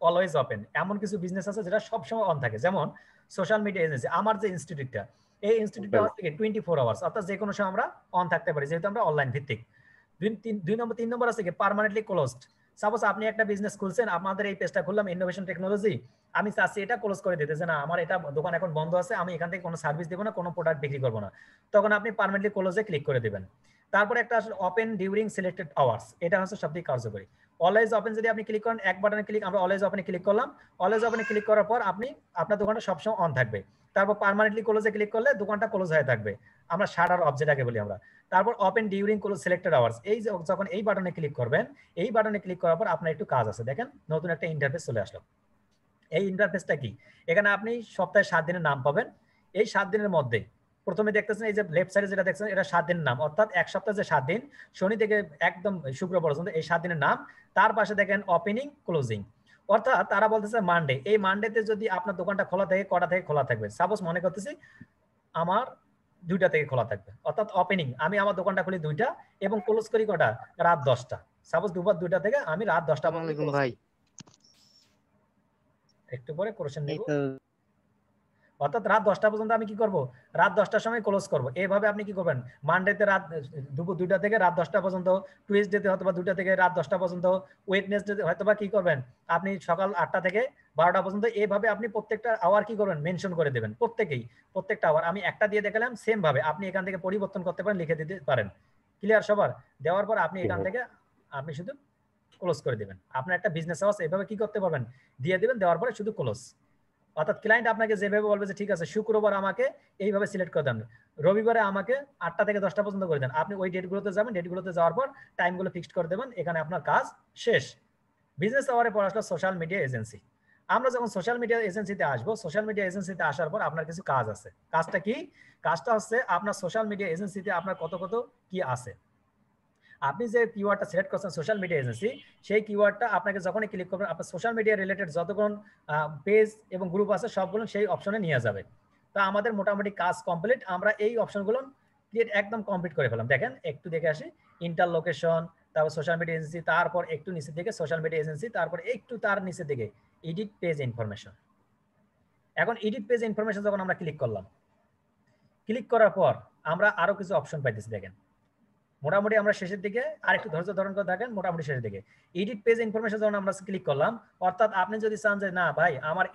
অলওয়েজ ওপেন, এমন কিছু বিজনেস আছে যেটা সবসময় অন থাকে, যেমন সোশ্যাল মিডিয়া এজেন্সি। আমার যে ইনস্টিটিউটটা, এই ইনস্টিটিউটটা হচ্ছে 24 আওয়ার্স, অর্থাৎ যে কোনো সময় আমরা অন থাকতে পারি, যেহেতু আমরা অনলাইন ভিত্তিক। 3 নম্বর আছে কি পার্মানেন্টলি ক্লোজড। সাপোজ আপনি একটা বিজনেস খুলছেন, আপনাদের এই পেজটা খুললাম ইনোভেশন টেকনোলজি, আমি চাচ্ছি এটা ক্লোজ করে দিতে, যে না আমার এটা দোকান এখন বন্ধ আছে, আমি এখান থেকে কোনো সার্ভিস দেবো না, কোনো প্রোডাক্ট বিক্রি করবো না, তখন আপনি পার্মানেন্টলি ক্লোজে ক্লিক করে দিবেন। তারপরে একটা আসলে ওপেন ডিউরিং সিলেক্টেড আওয়ার্স, এটা হচ্ছে সবথেকে কার্যকরী। অলওয়েজ ওপেন যদি আপনি ক্লিক করেন, এক বাটনে ক্লিক, আমরা অলওয়েজ ওপেনে ক্লিক করলাম। অলওয়েজ ওপেনে ক্লিক করার পর আপনি আপনার দোকানটা সবসময় অন থাকবে। তারপর পার্মানেন্টলি ক্লোজে ক্লিক করলে দোকানটা ক্লোজ হয়ে থাকবে, আমরা শাটার অফ যেটাকে বলি আমরা। তারপর open during close selected hours, এই যখন এই বাটনে ক্লিক করবেন, এই বাটনে ক্লিক করার পর আপনার একটু কাজ আছে, দেখেন নতুন একটা ইন্টারফেস চলে আসলো। এই ইন্টারফেসটা কি, এখানে আপনি সপ্তাহে 7 দিনের নাম পাবেন। এই 7 দিনের মধ্যে প্রথমে দেখতেছেন এই যে লেফট সাইডে যেটা দেখছেন, এটা 7 দিনের নাম, অর্থাৎ এক সপ্তাহে যে 7 দিন, শনি থেকে একদম শুক্র পর্যন্ত, এই 7 দিনের নাম। তার পাশে দেখেন ওপেনিং ক্লোজিং, অর্থাৎ তারা বলতেছে মানডে, এই মানডেতে যদি আপনার দোকানটা খোলা থাকে, কটা থেকে খোলা থাকবে। সাপোজ মনে করতেছি আমার 2টা থেকে খোলা থাকবে, অর্থাৎ ওপেনিং আমি আমার দোকানটা খুলি 2টা এবং ক্লোজ করি কটা, রাত 10টা। সাপোজ দুপুর 2টা থেকে আমি রাত 10টা পর্যন্ত ভাই একটু পরে কোশ্চেন নেব। অর্থাৎ রাত 10টা পর্যন্ত আমি কি করব, রাত 10টার সময় ক্লোজ করব। এইভাবে আপনি কি করবেন, মানডেতে রাত দুপুর 2টা থেকে রাত 10টা পর্যন্ত, টুইসডেতে হয়তো বা 2টা থেকে রাত 10টা পর্যন্ত, ওয়েডনেসডেতে হয়তো বা কি করবেন, আপনি সকাল 8টা থেকে 12টা পর্যন্ত। এইভাবে আপনি প্রত্যেকটা আওয়ার কি করবেন, মেনশন করে দেবেন, প্রত্যেকটা আওয়ার। আমি একটা দিয়ে দেখালাম, সেম ভাবে আপনি এখান থেকে পরিবর্তন করতে পারেন, লিখে দিতে পারেন। ক্লিয়ার সবার? দেওয়ার পর আপনি এখান থেকে আপনি শুধু ক্লোজ করে দিবেন। আপনার একটা বিজনেস আওয়ার্স এইভাবে কি করতে পারবেন, দিয়ে দিবেন, দেওয়ার পরে শুধু ক্লোজ। অর্থাৎ ক্লায়েন্ট আপনাকে যেভাবে বলবে যে ঠিক আছে শুক্রবার আমাকে এইভাবে সিলেক্ট করে দেন, রবিবারে আমাকে 8টা থেকে 10টা পর্যন্ত করে দেন, আপনি ওই ডেটগুলোতে যাবেন, ডেটগুলোতে যাওয়ার পর টাইমগুলো ফিক্সড করে দেবেন, এখানে আপনার কাজ শেষ। বিজনেস আওয়ারে পর আসলো সোশ্যাল মিডিয়া এজেন্সি। আমরা যখন সোশ্যাল মিডিয়া এজেন্সিতে আসবো, সোশ্যাল মিডিয়া এজেন্সিতে আসার পর আপনার কিছু কাজ আছে। কাজটা কি? কাজটা হচ্ছে আপনার সোশ্যাল মিডিয়া এজেন্সিতে আপনার কত কি আছে। আপনি যে কিওয়ার্ডটা সিলেক্ট করছেন সোশ্যাল মিডিয়া এজেন্সি, সেই কিওয়ার্ডটা আপনাকে যখনই ক্লিক করবেন, আপনার সোশ্যাল মিডিয়া রিলেটেড যতক্ষণ পেজ এবং গ্রুপ আছে সবগুলো সেই অপশনে নিয়ে যাবে। তো আমাদের মোটামুটি কাজ কমপ্লিট, আমরা এই অপশনগুলো একদম কমপ্লিট করে ফেলাম। দেখেন একটু দেখে আসি, ইন্টার লোকেশন, তারপর সোশ্যাল মিডিয়া এজেন্সি, তারপর একটু নিচের দিকে সোশ্যাল মিডিয়া এজেন্সি, তারপর একটু তার নিচের দিকে এডিট পেজ ইনফরমেশন। এখন এডিট পেজ ইনফরমেশন যখন আমরা ক্লিক করলাম, ক্লিক করার পর আমরা আরো কিছু অপশন পাইতেছি। দেখেন মোটামুটি আমরা শেষের দিকে, আর একটু ধৈর্য ধারণ করে থাকেন, মোটামুটি শেষের দিকে এডিট পেজ ইনফরমেশন যখন আমরা ক্লিক করলাম, অর্থাৎ আপনি যদি চান যে না ভাই আমার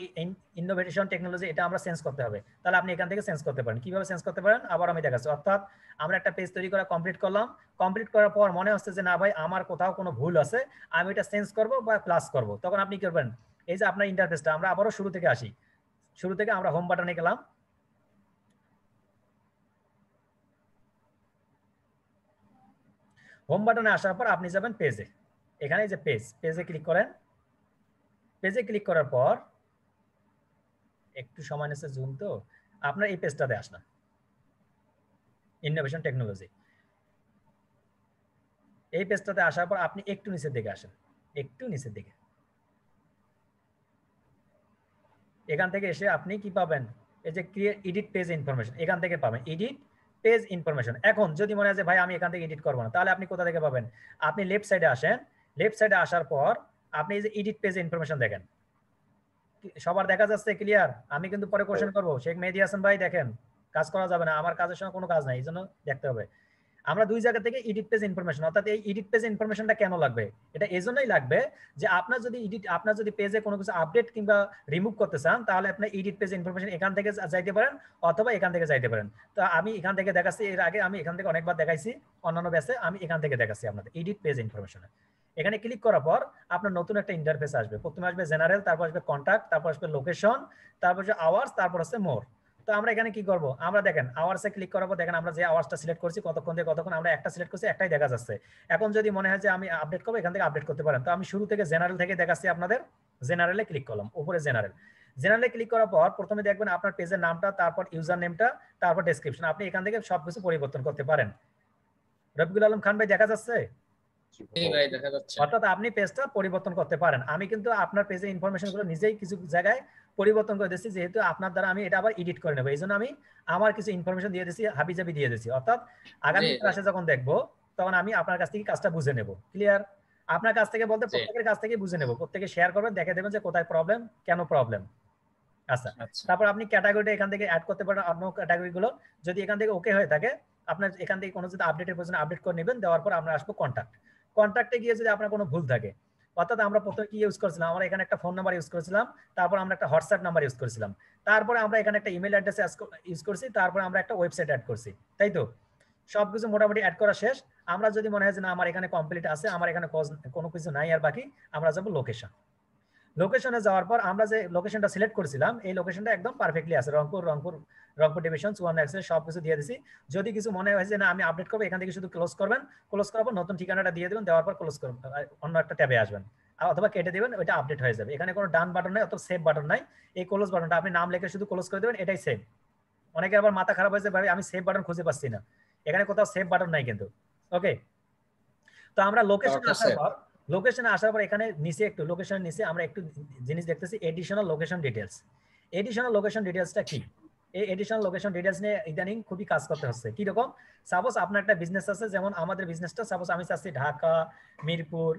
ইনোভেশন টেকনোলজি এটা আমরা চেঞ্জ করতে হবে, তাহলে আপনি এখান থেকে চেঞ্জ করতে পারেন। কিভাবে চেঞ্জ করতে পারেন আবার আমি দেখাচ্ছি। অর্থাৎ আমরা একটা পেজ তৈরি করা কমপ্লিট করলাম, কমপ্লিট করার পর মনে হচ্ছে যে না ভাই আমার কোথাও কোনো ভুল আছে, আমি এটা চেঞ্জ করব বা প্লাস করব, তখন আপনি কি করবেন, এই যে আপনার ইন্টারফেসটা, আমরা আবারও শুরু থেকে আসি, শুরু থেকে আমরা হোম বাটনে গেলাম। হোম বাটনে আসার পর আপনি যাবেন পেজে, এখানে যে পেজে ক্লিক করেন। পেজে ক্লিক করার পর একটু সময় নিচ্ছে জুম, তো আপনার এই পেজটাতে আসলাম, ইনোভেশন টেকনোলজি। এই পেজটাতে আসার পর আপনি একটু নিচের দিকে আসেন, একটু নিচের দিকে। এখান থেকে এসে আপনি কি পাবেন, এই যে ক্রিয়েট এডিট পেজ ইনফরমেশন, এখান থেকে পাবেন এডিট পেজ ইনফরমেশন। এখন যদি মনে হয় যে ভাই আমি এখান থেকে এডিট করবো না, তাহলে আপনি কোথা থেকে পাবেন, আপনি লেফট সাইডে আসেন। লেফট সাইডে আসার পর আপনি এই যে এডিট পেজ ইনফরমেশন দেখেন, সবার দেখা যাচ্ছে ক্লিয়ার? আমি কিন্তু পরে কোশ্চেন করবো। শেখ মেহেদী হাসান ভাই দেখেন কাজ করা যাবে না, আমার কাজের সঙ্গে কোনো কাজ নাই, এই জন্য দেখতে হবে। আমরা দুই জায়গা থেকে এডিট পেজ ইনফরমেশন, অর্থাৎ এই এডিট পেজ ইনফরমেশনটা কেন লাগবে, এটা এজন্যই লাগবে যে আপনার যদি পেজে কোনো কিছু আপডেট কিংবা রিমুভ করতে চান, তাহলে আপনি এডিট পেজ ইনফরমেশন এখান থেকে যাইতে পারেন অথবা এখান থেকে যাইতে পারেন। তো আমি এখান থেকে দেখাচ্ছি, এর আগে আমি এখান থেকে অনেকবার দেখাইছি অন্যান্য ব্যাচে, আমি এখান থেকে দেখাচ্ছি আপনাদের এডিট পেজ ইনফরমেশন। এখানে ক্লিক করার পর আপনার নতুন একটা ইন্টারফেস আসবে। প্রথমে আসবে জেনারেল, তারপর আসবে কন্টাক্ট, তারপর আসবে লোকেশন, তারপর হচ্ছে আওয়ার্স, তারপর হচ্ছে মোর। তো আমরা এখানে কি করব, আমরা দেখেন আওয়ার্সে ক্লিক করার পর দেখেন আমরা যে আওয়ার্সটা সিলেক্ট করছি কতক্ষণ থেকে কতক্ষণ, আমরা একটা সিলেক্ট করছি, একটাই দেখা যাচ্ছে। এখন যদি মনে হয় যে আমি আপডেট করবো, এখান থেকে আপডেট করতে পারেন। তো আমি শুরু থেকে জেনারেল থেকে দেখাচ্ছি আপনাদের। জেনারেলে ক্লিক করলাম, উপরে জেনারেলে ক্লিক করার পর প্রথমে দেখবেন আপনার পেজের নামটা, তারপর ইউজার নেমটা, তারপর ডেসক্রিপশন। আপনি এখান থেকে সবকিছু পরিবর্তন করতে পারেন। রফিকুল আলম খান ভাই দেখা যাচ্ছে? ভাই দেখা যাচ্ছে। অর্থাৎ আপনি পেজটা পরিবর্তন করতে পারেন। আমি কিন্তু আপনার পেজের ইনফরমেশন গুলো নিজেই কিছু জায়গায় পরিবর্তন করে দিচ্ছি, যেহেতু আপনার দ্বারা আমি এটা আবার এডিট করে নেবো, এই জন্য আমি আমার কিছু ইনফরমেশন দিয়ে দিচ্ছি, হাবিজাবি দিয়ে দিচ্ছি। অর্থাৎ আগামী ক্লাসে যখন দেখবো তখন আমি আপনার কাছ থেকে কাজটা বুঝে নেব। ক্লিয়ার? আপনার কাছ থেকে বলতে প্রত্যেকের কাছ থেকে বুঝে নেব, প্রত্যেকে শেয়ার করবেন, দেখে দেবেন যে কোথায় প্রবলেম, কেন প্রবলেম। আচ্ছা, তারপর আপনি ক্যাটাগরিটা এখান থেকে অ্যাড করতে পারেন, অন্য ক্যাটাগরি গুলো যদি এখান থেকে ওকে হয়ে থাকে, আপনার এখান থেকে কোনো যদি আপডেটের প্রয়োজন আপডেট করে নেবেন। দেওয়ার পর আমরা আসবো কন্ট্যাক্টে গিয়ে যদি আপনার কোনো ভুল থাকে, অর্থাৎ আমরা প্রথমে কি ইউজ করেছিলাম, আমরা এখানে একটা ফোন নাম্বার ইউজ করেছিলাম, তারপর আমরা একটা হোয়াটসঅ্যাপ নাম্বার ইউজ করেছিলাম, তারপরে আমরা এখানে একটা ইমেল অ্যাড্রেস ইউজ করছি, তারপরে আমরা একটা ওয়েবসাইট অ্যাড করছি, তাই তো? সবকিছু মোটামুটি অ্যাড করা শেষ। আমরা যদি মনে হয় যে না আমার এখানে কমপ্লিট আছে, আমার এখানে কোনো কিছু নাই আর বাকি, আমরা যাবো লোকেশনে যাওয়ার পর আমরা যে লোকেশনটা সিলেক্ট করেছিলাম এই লোকেশনটা একদম পারফেক্টলি আছে, রংপুর ডিভিশন 51 সবকিছু দিয়ে দিছি। যদি কিছু মনে হয় যে না আমি আপডেট করবো, এখান থেকে শুধু ক্লোজ করবেন, ক্লোজ করার পর নতুন ঠিকানাটা দিয়ে দেবেন, দেওয়ার পর ক্লোজ করবেন, অন্য একটা ট্যাবে আসবেন, অথবা কেটে দিবেন, ওইটা আপডেট হয়ে যাবে। এখানে কোনো ডান বাটন নাই অথবা সেভ বাটন নাই, এই ক্লোজ বাটনটা আপনি নাম লিখে শুধু ক্লোজ করে দেবেন, এটাই সেভ। অনেকে আবার মাথা খারাপ হয়েছে ভাই আমি সেভ বাটন খুঁজে পাচ্ছি না, এখানে কোথাও সেভ বাটন নাই কিন্তু। ওকে, তো আমরা লোকেশনে আসার পর এখানে নিচে একটু লোকেশনের নিচে আমরা একটু জিনিস দেখতেছি, additional location details. Additional location ডিটেলসটা কি? এই এডিশনাল লোকেশন ডিটেলস নিয়ে ইদানিং খুবই কাজ করতে হচ্ছে। কি রকম? সাপোজ আপনার একটা বিজনেস আছে, যেমন আমাদের বিজনেসটা সাপোজ আমি চাচ্ছি ঢাকা, মিরপুর,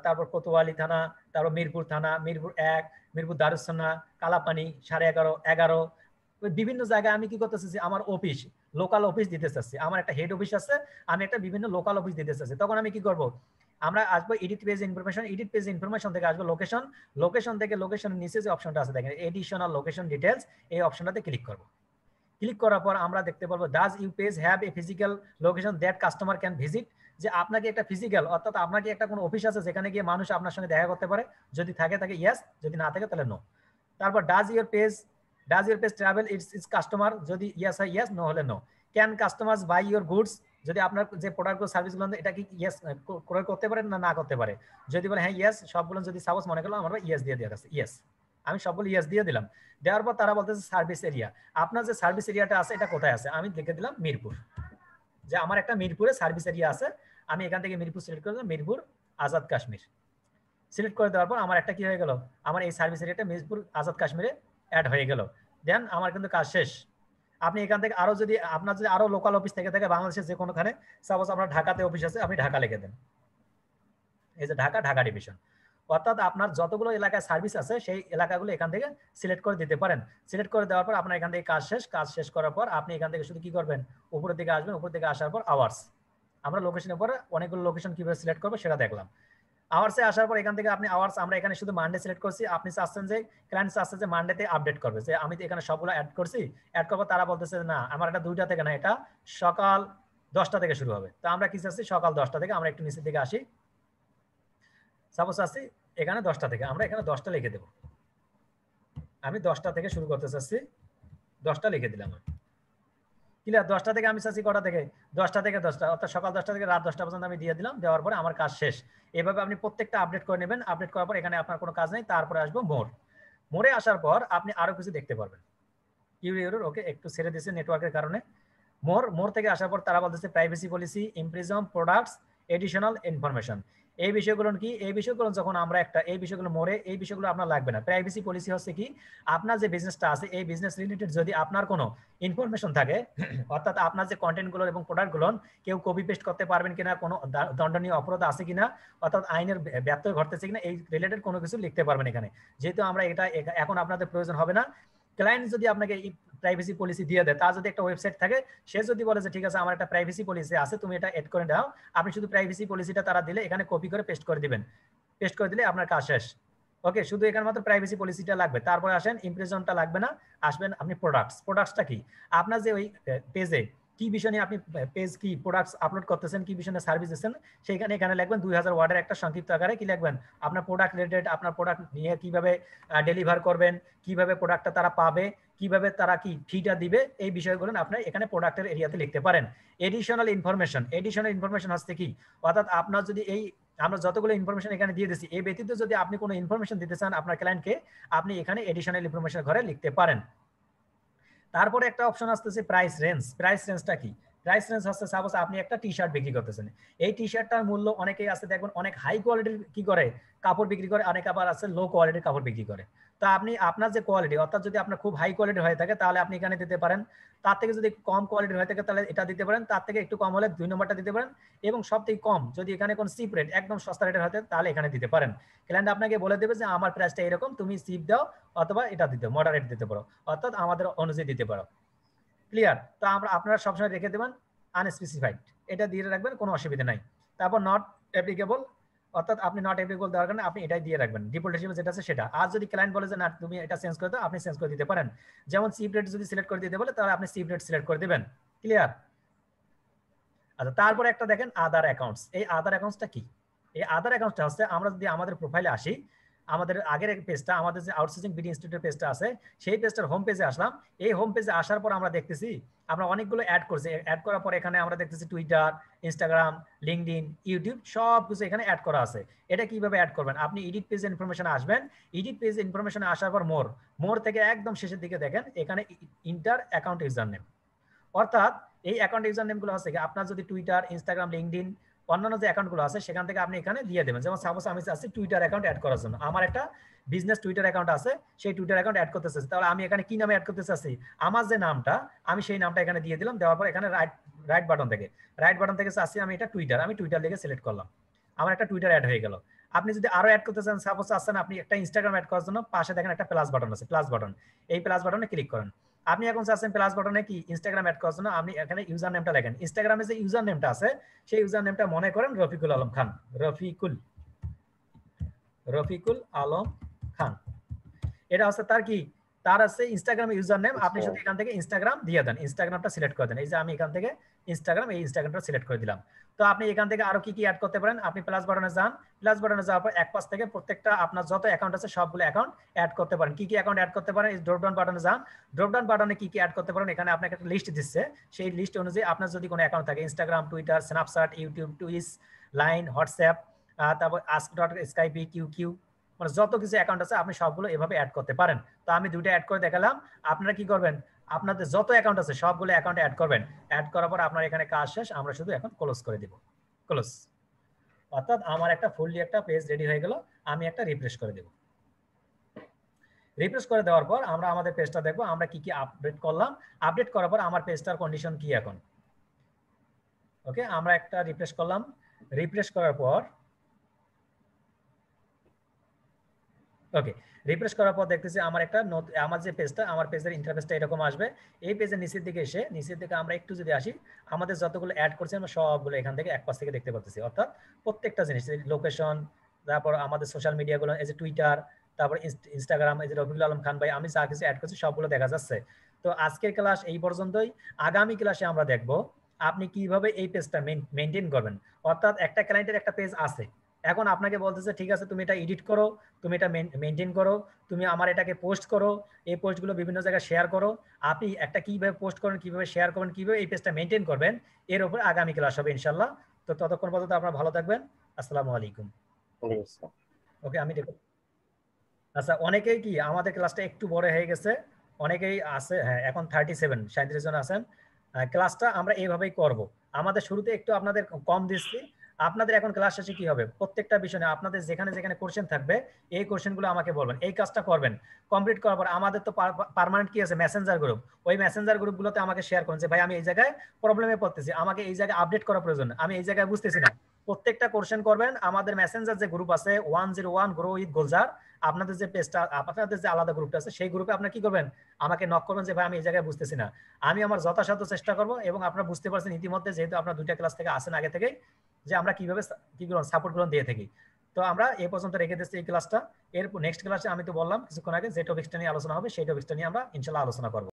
তারপর কোতোয়ালি থানা, তারপর মিরপুর থানা, মিরপুর 1, মিরপুর দারুসানা, কালাপানি, 11:30, বিভিন্ন জায়গায় আমি কি করতে চাচ্ছি, আমার অফিস, লোকাল অফিস দিতে চাচ্ছি, আমার একটা হেড অফিস আছে, আমি একটা বিভিন্ন লোকাল অফিস দিতে চাচ্ছি। তখন আমি কি করব, আমরা আসবো এডিট পেজ ইনফরমেশন থেকে আসবো লোকেশন থেকে লোকেশনের নিচে যে অপশনটা আছে দেখেন এডিশনাল লোকেশন ডিটেলস, এই অপশনটাতে ক্লিক করব। ক্লিক করার পর আমরা দেখতে পারবো does you page have a physical location that customer can visit, যে আপনাকে একটা ফিজিক্যাল অর্থাৎ আপনাকে একটা কোনো অফিস আছে যেখানে গিয়ে মানুষ আপনার সঙ্গে দেখা করতে পারে, যদি থাকে ইয়েস, যদি না থাকে তাহলে নো। তারপর does your page travel its customer, যদি ইয়েস হয় ইয়েস, নো হলে no. Can customers buy your goods, যদি আপনার যে প্রোডাক্ট সার্ভিসগুলো এটা কি ইয়েস ক্রয় করতে পারে না করতে পারে, যদি বলে হ্যাঁ ইয়েস, সবগুলো যদি সাপোজ মনে করলাম আমরা ইয়েস দিয়ে দেওয়া আছে, ইয়েস, আমি সবগুলো ইয়েস দিয়ে দিলাম। দেওয়ার পর তারা বলতেছে সার্ভিস এরিয়া, আপনার যে সার্ভিস এরিয়াটা আছে এটা কোথায় আছে, আমি লিখে দিলাম মিরপুর, যে আমার একটা মিরপুরে সার্ভিস এরিয়া আছে, আমি এখান থেকে মিরপুর সিলেক্ট করে দিলাম, মিরপুর আজাদ কাশ্মীর সিলেক্ট করে দেওয়ার পর আমার একটা কি হয়ে গেল, আমার এই সার্ভিস এরিয়াটা মিরপুর আজাদ কাশ্মীরে অ্যাড হয়ে গেল। দেন আমার কিন্তু কাজ শেষ। আপনি এখান থেকে আরো যদি আপনার যদি আরো লোকাল অফিস থেকে থাকে বাংলাদেশের যে কোনোখানে, সাপোজ আপনার ঢাকাতে অফিস আছে, আপনি ঢাকা লিখে দেন, এই যে ঢাকা ডিভিশন। অর্থাৎ আপনার যতগুলো এলাকায় সার্ভিস আছে সেই এলাকাগুলো এখান থেকে সিলেক্ট করে দিতে পারেন। সিলেক্ট করে দেওয়ার পর আপনার এখান থেকে কাজ শেষ করার পর আপনি এখান থেকে শুধু কি করবেন, উপরের দিকে আসবেন, উপর থেকে আসার পর আওয়ার্স, আমরা লোকেশনের পরে অনেকগুলো লোকেশন কিভাবে সিলেক্ট করবো সেটা দেখলাম। আওয়ার্সে আসার পর এখান থেকে আপনি আওয়ার্স, আমরা এখানে শুধু মানডে সিলেক্ট করছি, আপনি চাচ্ছেন যে ক্লায়েন্ট চাচ্ছে যে মানডেতে আপডেট করবে, যে আমি এখানে সবগুলো অ্যাড করছি, অ্যাড করবো, তারা বলতেছে না আমার এটা 2টা থেকে না, এটা সকাল 10টা থেকে শুরু হবে। তো আমরা কি চাচ্ছি সকাল 10টা থেকে, আমরা একটু নিচের দিকে আসি, সাপোজ আসছি এখানে 10টা থেকে, আমরা এখানে 10টা লিখে দেবো, আমি 10টা থেকে শুরু করতে চাচ্ছি, 10টা লিখে দিলাম। ক্লিয়ার? 10টা থেকে আমি চাচ্ছি কটা থেকে, 10টা থেকে 10টা, অর্থাৎ সকাল 10টা থেকে রাত 10টা পর্যন্ত আমি দিয়ে দিলাম। দেওয়ার পরে আমার কাজ শেষ। এভাবে আপনি প্রত্যেকটা আপডেট করে নেবেন। আপডেট করার পর এখানে আপনার কোনো কাজ নেই, তারপরে আসবো মোড়ে আসার পর আপনি আরো কিছু দেখতে পারবেন। ওকে, একটু ছেড়ে দিয়েছে নেটওয়ার্কের কারণে। মোর থেকে আসার পর তারা বলতেছে প্রাইভেসি পলিসি, ইমপ্রিজম প্রোডাক্টস, এডিশনাল ইনফরমেশন। এই বিষয়গুলো কি, এই বিষয়গুলো যখন আমরা এই বিষয়গুলো মোড়ে, এই বিষয়গুলো আপনার লাগবে না। প্রাইভেসি পলিসি হচ্ছে কি, আপনার যে বিজনেসটা আছে এই বিজনেস রিলেটেড যদি আপনার কোনো ইনফরমেশন থাকে, অর্থাৎ আপনার যে কন্টেন্টগুলো এবং প্রোডাক্টগুলো কেউ কপি পেস্ট করতে পারবেন কিনা, কোনো দণ্ডনীয় অপরাধ আছে কিনা, অর্থাৎ আইনের ব্যত্যয় ঘটতেছে কিনা, এই রিলেটেড কোনো কিছু লিখতে পারবেন এখানে। যেহেতু আমরা এটা এখন আপনাদের প্রয়োজন হবে না, ক্লায়েন্ট যদি আপনাকে প্রাইভেসি পলিসি দিয়ে দেয়, তার যদি একটা ওয়েবসাইট থাকে, সে যদি বলে যে ঠিক আছে আমার একটা প্রাইভেসি পলিসি আছে, তুমি এটা এড করে দাও, আপনি শুধু প্রাইভেসি পলিসিটা তারা দিলে এখানে কপি করে পেস্ট করে দিবেন, পেস্ট করে দিলে আপনার কাজ শেষ। ওকে, শুধু এখানে মাত্র প্রাইভেসি পলিসিটা লাগবে। তারপরে আসেন ইমপ্রেশনটা লাগবে না, আসবেন আপনি প্রোডাক্টসটা কি, আপনার যে ওই পেজে কি বিষয় নিয়ে আপনি পেজ কি প্রোডাক্টস আপলোড করতেছেন, কি বিষয়ে সার্ভিস দিচ্ছেন, সেইখানে এখানে লিখবেন 2000 ওয়ার্ডের একটা সংক্ষিপ্ত আকারে কি লিখবেন, আপনার প্রোডাক্ট রিলেটেড, আপনার প্রোডাক্ট নিয়ে কিভাবে ডেলিভার করবেন, কিভাবে প্রোডাক্টটা তারা পাবে, কিভাবে তারা কি ফিটা দিবে, এই বিষয়গুলো আপনি এখানে প্রোডাক্টের এরিয়াতে লিখতে পারেন। এডিশনাল ইনফরমেশন হচ্ছে কি, অর্থাৎ আপনার যদি এই আমরা যতগুলো ইনফরমেশন এখানে দিয়ে দিচ্ছি, এই ব্যতীত যদি আপনি কোনো ইনফরমেশন দিতে চান আপনার ক্লায়েন্টকে, আপনি এখানে এডিশনাল ইনফরমেশন ঘরে লিখতে পারেন। তারপরে একটা অপশন আসতেছে প্রাইস রেঞ্জটা কি, প্রাইস রেঞ্জ হচ্ছে সাপোজ আপনি একটা টি শার্ট বিক্রি করতেছেন, এই টি শার্টটার মূল্য অনেকেই আছে দেখবেন অনেক হাই কোয়ালিটির কি করে কাপড় বিক্রি করে, অনেক আবার আছে লো কোয়ালিটির কাপড় বিক্রি করে। তো আপনি আপনার যে কোয়ালিটি, অর্থাৎ যদি আপনার খুব হাই কোয়ালিটি হয়ে থাকে তাহলে আপনি এখানে দিতে পারেন, তার থেকে যদি কম কোয়ালিটির হয়ে থাকে তাহলে এটা দিতে পারেন, তার থেকে একটু কম হলে 2 নম্বরটা দিতে পারেন, এবং সবথেকে কম যদি এখানে কোন চিপ রেট একদম সস্তা রেটের হয় তাহলে এখানে দিতে পারেন। ক্লায়েন্ট আপনাকে বলে দেবে যে আমার প্রাইসটা এরকম, তুমি চিপ দাও অথবা এটা দিতে মডারেট দিতে পারো, অর্থাৎ আমাদের অনুযায়ী দিতে পারো। ক্লিয়ার? তো আপনারা সবসময় রেখে দেবেন আনস্পেসিফাইড, এটা দিয়ে রাখবেন, কোনো অসুবিধা নাই। তারপর নট অ্যাপ্লিকেবল, অর্থাৎ আপনি নট অ্যাপ্লিকেবল দেওয়ার কারণে আপনি এটাই দিয়ে রাখবেন, ডিফল্ট হিসেবে যেটা আছে সেটা। আর যদি ক্লায়েন্ট বলে যে না তুমি এটা চেঞ্জ করে দাও, আপনি চেঞ্জ করে দিতে পারেন। যেমন চিপ রেট যদি সিলেক্ট করে দিতে বলে তাহলে আপনি চিপ রেট সিলেক্ট করে দিবেন। ক্লিয়ার? আচ্ছা, তারপরে একটা দেখেন আদার অ্যাকাউন্টস। এই আদার অ্যাকাউন্টসটা কি? এই আদার অ্যাকাউন্টসটা হচ্ছে আমরা যদি আমাদের প্রোফাইলে আসি, আমাদের আগের পেজটা, আমাদের যে আউটসোর্সিং বিডি ইনস্টিটিউটের পেজটা আছে, সেই পেজটার হোম পেজে আসলাম। এই হোম পেজে আসার পর আমরা দেখতেছি আমরা অনেকগুলো অ্যাড করছি, অ্যাড করার পর এখানে আমরা দেখতেছি টুইটার, ইনস্টাগ্রাম, লিঙ্কডইন, ইউটিউব সব কিছু এখানে অ্যাড করা আছে। এটা কিভাবে অ্যাড করবেন, আপনি এডিট পেজ ইনফরমেশনে আসবেন, এডিট পেজ ইনফরমেশনে আসার পর মোর থেকে একদম শেষের দিকে দেখেন এখানে ইন্টার অ্যাকাউন্ট ইউজার নেম, অর্থাৎ এই অ্যাকাউন্ট ইউজার নেমগুলো আছে কি আপনার যদি টুইটার, ইনস্টাগ্রাম, লিঙ্কডইন অন্যান্য যে অ্যাকাউন্টগুলো আছে সেখান থেকে আপনি এখানে দিয়ে দেবেন। যেমন সাপোজ আমি চাচ্ছি টুইটার অ্যাকাউন্ট অ্যাড করার জন্য, আমার একটা বিজনেস টুইটার অ্যাকাউন্ট আছে, সেই টুইটার অ্যাকাউন্ট অ্যাড করতে চাচ্ছি, তাহলে আমি এখানে কি নামে অ্যাড করতে চাচ্ছি, আমার যে নামটা আমি সেই নামটা এখানে দিয়ে দিলাম। দেওয়ার পর এখানে রাইট বাটন থেকে চাচ্ছি আমি এটা টুইটার, আমি টুইটার লিখে সিলেক্ট করলাম, আমার একটা টুইটার অ্যাড হয়ে গেল। আপনি যদি আরো অ্যাড করতে চান, সাপোজ চাচ্ছেন আপনি একটা ইনস্টাগ্রাম অ্যাড করার জন্য, পাশে দেখেন একটা প্লাস বাটন আছে, প্লাস বাটন, এই প্লাস বাটনে ক্লিক করেন। আপনি এখন চাচ্ছেন প্লাস বাটনে কি ইনস্টাগ্রাম অ্যাড করার জন্য, আপনি এখানে ইউজার নেমটা লেখেন, ইনস্টাগ্রামে যে ইউজার নেমটা আছে সেই ইউজার নেমটা মনে করেন রফিকুল আলম খান, রফিকুল আলম খান, এটা হচ্ছে তার কি, তার আছে ইনস্টাগ্রাম ইউজার নেম। আপনি শুধু এখান থেকে ইনস্টাগ্রাম দিয়ে দেন, ইনস্টাগ্রামটা সিলেক্ট করে দেন, এই যে আমি এখান থেকে ইনস্টাগ্রাম, এই ইনস্টাগ্রামটা সিলেক্ট করে দিলাম। তো আপনি এখান থেকে আরো কি কি অ্যাড করতে পারেন, আপনি প্লাস বাটনে যান, প্লাস বাটনে যাওয়ার পর এক পাশ থেকে প্রত্যেকটা আপনার যত অ্যাকাউন্ট আছে সবগুলো অ্যাকাউন্ট অ্যাড করতে পারেন। কি কি অ্যাকাউন্ট অ্যাড করতে পারেন, এই ড্রপ ডাউন বাটনে যান, ড্রপ ডাউন বাটনে কি কি অ্যাড করতে পারেন এখানে আপনাকে একটা লিস্ট দিচ্ছে, সেই লিস্ট অনুযায়ী আপনার যদি কোনো অ্যাকাউন্ট থাকে, Instagram, Twitter, Snapchat, YouTube, Twitch, line, WhatsApp, তারপর ask.skype, কিউ, মানে যত কিছু অ্যাকাউন্ট আছে আপনি সবগুলো এভাবে অ্যাড করতে পারেন। তো আমি দুইটা অ্যাড করে দেখালাম, আপনারা কি করবেন, আপনাদের যত অ্যাকাউন্ট আছে সবগুলো অ্যাকাউন্টে অ্যাড করবেন। অ্যাড করার পর আপনার এখানে কাজ শেষ, আমরা শুধু এখন ক্লোজ করে দিব, ক্লোজ। অর্থাৎ আমার একটা ফুললি একটা পেজ রেডি হয়ে গেল, আমি একটা রিফ্রেশ করে দেব। রিফ্রেশ করে দেওয়ার পর আমরা আমাদের পেজটা দেখবো আমরা কি কি আপডেট করলাম। আপডেট করার পর আমার পেজটার কন্ডিশন কি এখন। ওকে, আমরা একটা রিফ্রেশ করলাম, রিফ্রেশ করার পর ওকে, রিফ্রেশ করার পর দেখতেছি আমার একটা আমার যে পেজটা, আমার পেজের ইন্টারফেসটা এরকম আসবে। এই পেজের নিচের দিকে এসে নিচের দিকে আমরা একটু যদি আসি, আমাদের যতগুলো অ্যাড করছি আমরা সবগুলো এখান থেকে এক পাশ থেকে দেখতে পাচ্ছি, অর্থাৎ প্রত্যেকটা জিনিস, লোকেশন, তারপর আমাদের সোশ্যাল মিডিয়াগুলো, এই যে টুইটার, তারপর ইনস্টাগ্রাম, এই যে রফিকুল আলম খান ভাই, আমি যা কিছু অ্যাড করছি সবগুলো দেখা যাচ্ছে। তো আজকের ক্লাস এই পর্যন্তই। আগামী ক্লাসে আমরা দেখব আপনি কিভাবে এই পেজটা মেনটেন করবেন। অর্থাৎ একটা ক্লায়েন্টের একটা পেজ আছে, এখন আপনাকে বলতেছে ঠিক আছে তুমি এটা এডিট করো, তুমি এটা মেনটেন করো, তুমি আমার এটাকে পোস্ট করো, এই পোস্টগুলো বিভিন্ন জায়গায় শেয়ার করো। আপনি একটা কিভাবে পোস্ট করেন, কিভাবে শেয়ার করবেন, কিভাবে এই পেজটা মেনটেন করবেন, এর উপর আগামী ক্লাস হবে ইনশাল্লাহ। তো ততক্ষণ পর্যন্ত আপনারা ভালো থাকবেন। আসসালামু আলাইকুম। ওকে, আমি দেখো আচ্ছা, অনেকেই কি আমাদের ক্লাসটা একটু বড় হয়ে গেছে, অনেকেই আছে, হ্যাঁ এখন 37 জন আছেন। ক্লাসটা আমরা এইভাবেই করব। আমাদের শুরুতে একটু আপনাদের কম দিচ্ছি, আপনাদের এখন ক্লাস শেষে কি হবে, প্রত্যেকটা বিষয়ে আপনাদের যেখানে যেখানে কোশ্চেন থাকবে এই কোশ্চেনগুলো আমাকে বলবেন, এই কাজটা করবেন। কমপ্লিট করার পর আমাদের তো পার্মানেন্ট কি আছে, মেসেঞ্জার গ্রুপ, ওই মেসেঞ্জার গ্রুপগুলোতে আমাকে শেয়ার করুন যে ভাই আমি এই জায়গায় প্রবলেমে পড়তেছি, আমাকে এই জায়গায় আপডেট করা প্রয়োজন, আমি এই জায়গায় বুঝতেছি না। প্রত্যেকটা কোশ্চেন করবেন আমাদের মেসেঞ্জার যে গ্রুপ আছে 101 গ্রো উইথ গোলজার, আপনাদের যে পেজটা, আপনাদের যে আলাদা গ্রুপটা আছে সেই গ্রুপে আপনারা কি করবেন, আমাকে নক করবেন যে ভাই আমি এই জায়গায় বুঝতেছি না। আমি আমার যথাসাধ্য চেষ্টা করব, এবং আপনারা বুঝতে পারছেন ইতিমধ্যে যেহেতু আপনারা 2টা ক্লাস থেকে আসেন আগে থেকেই, যে আমরা কিভাবে কি করুন সাপোর্ট গুলো দিয়ে থাকি। তো আমরা এই পর্যন্ত রেখে দিচ্ছি এই ক্লাসটা। এর নেক্সট ক্লাসে আমি তো বললাম কিছুক্ষণ আগে যে টপিকসটা নিয়ে আলোচনা হবে সেই টপিকসটা নিয়ে আমরা ইনশাআল্লাহ আলোচনা করব।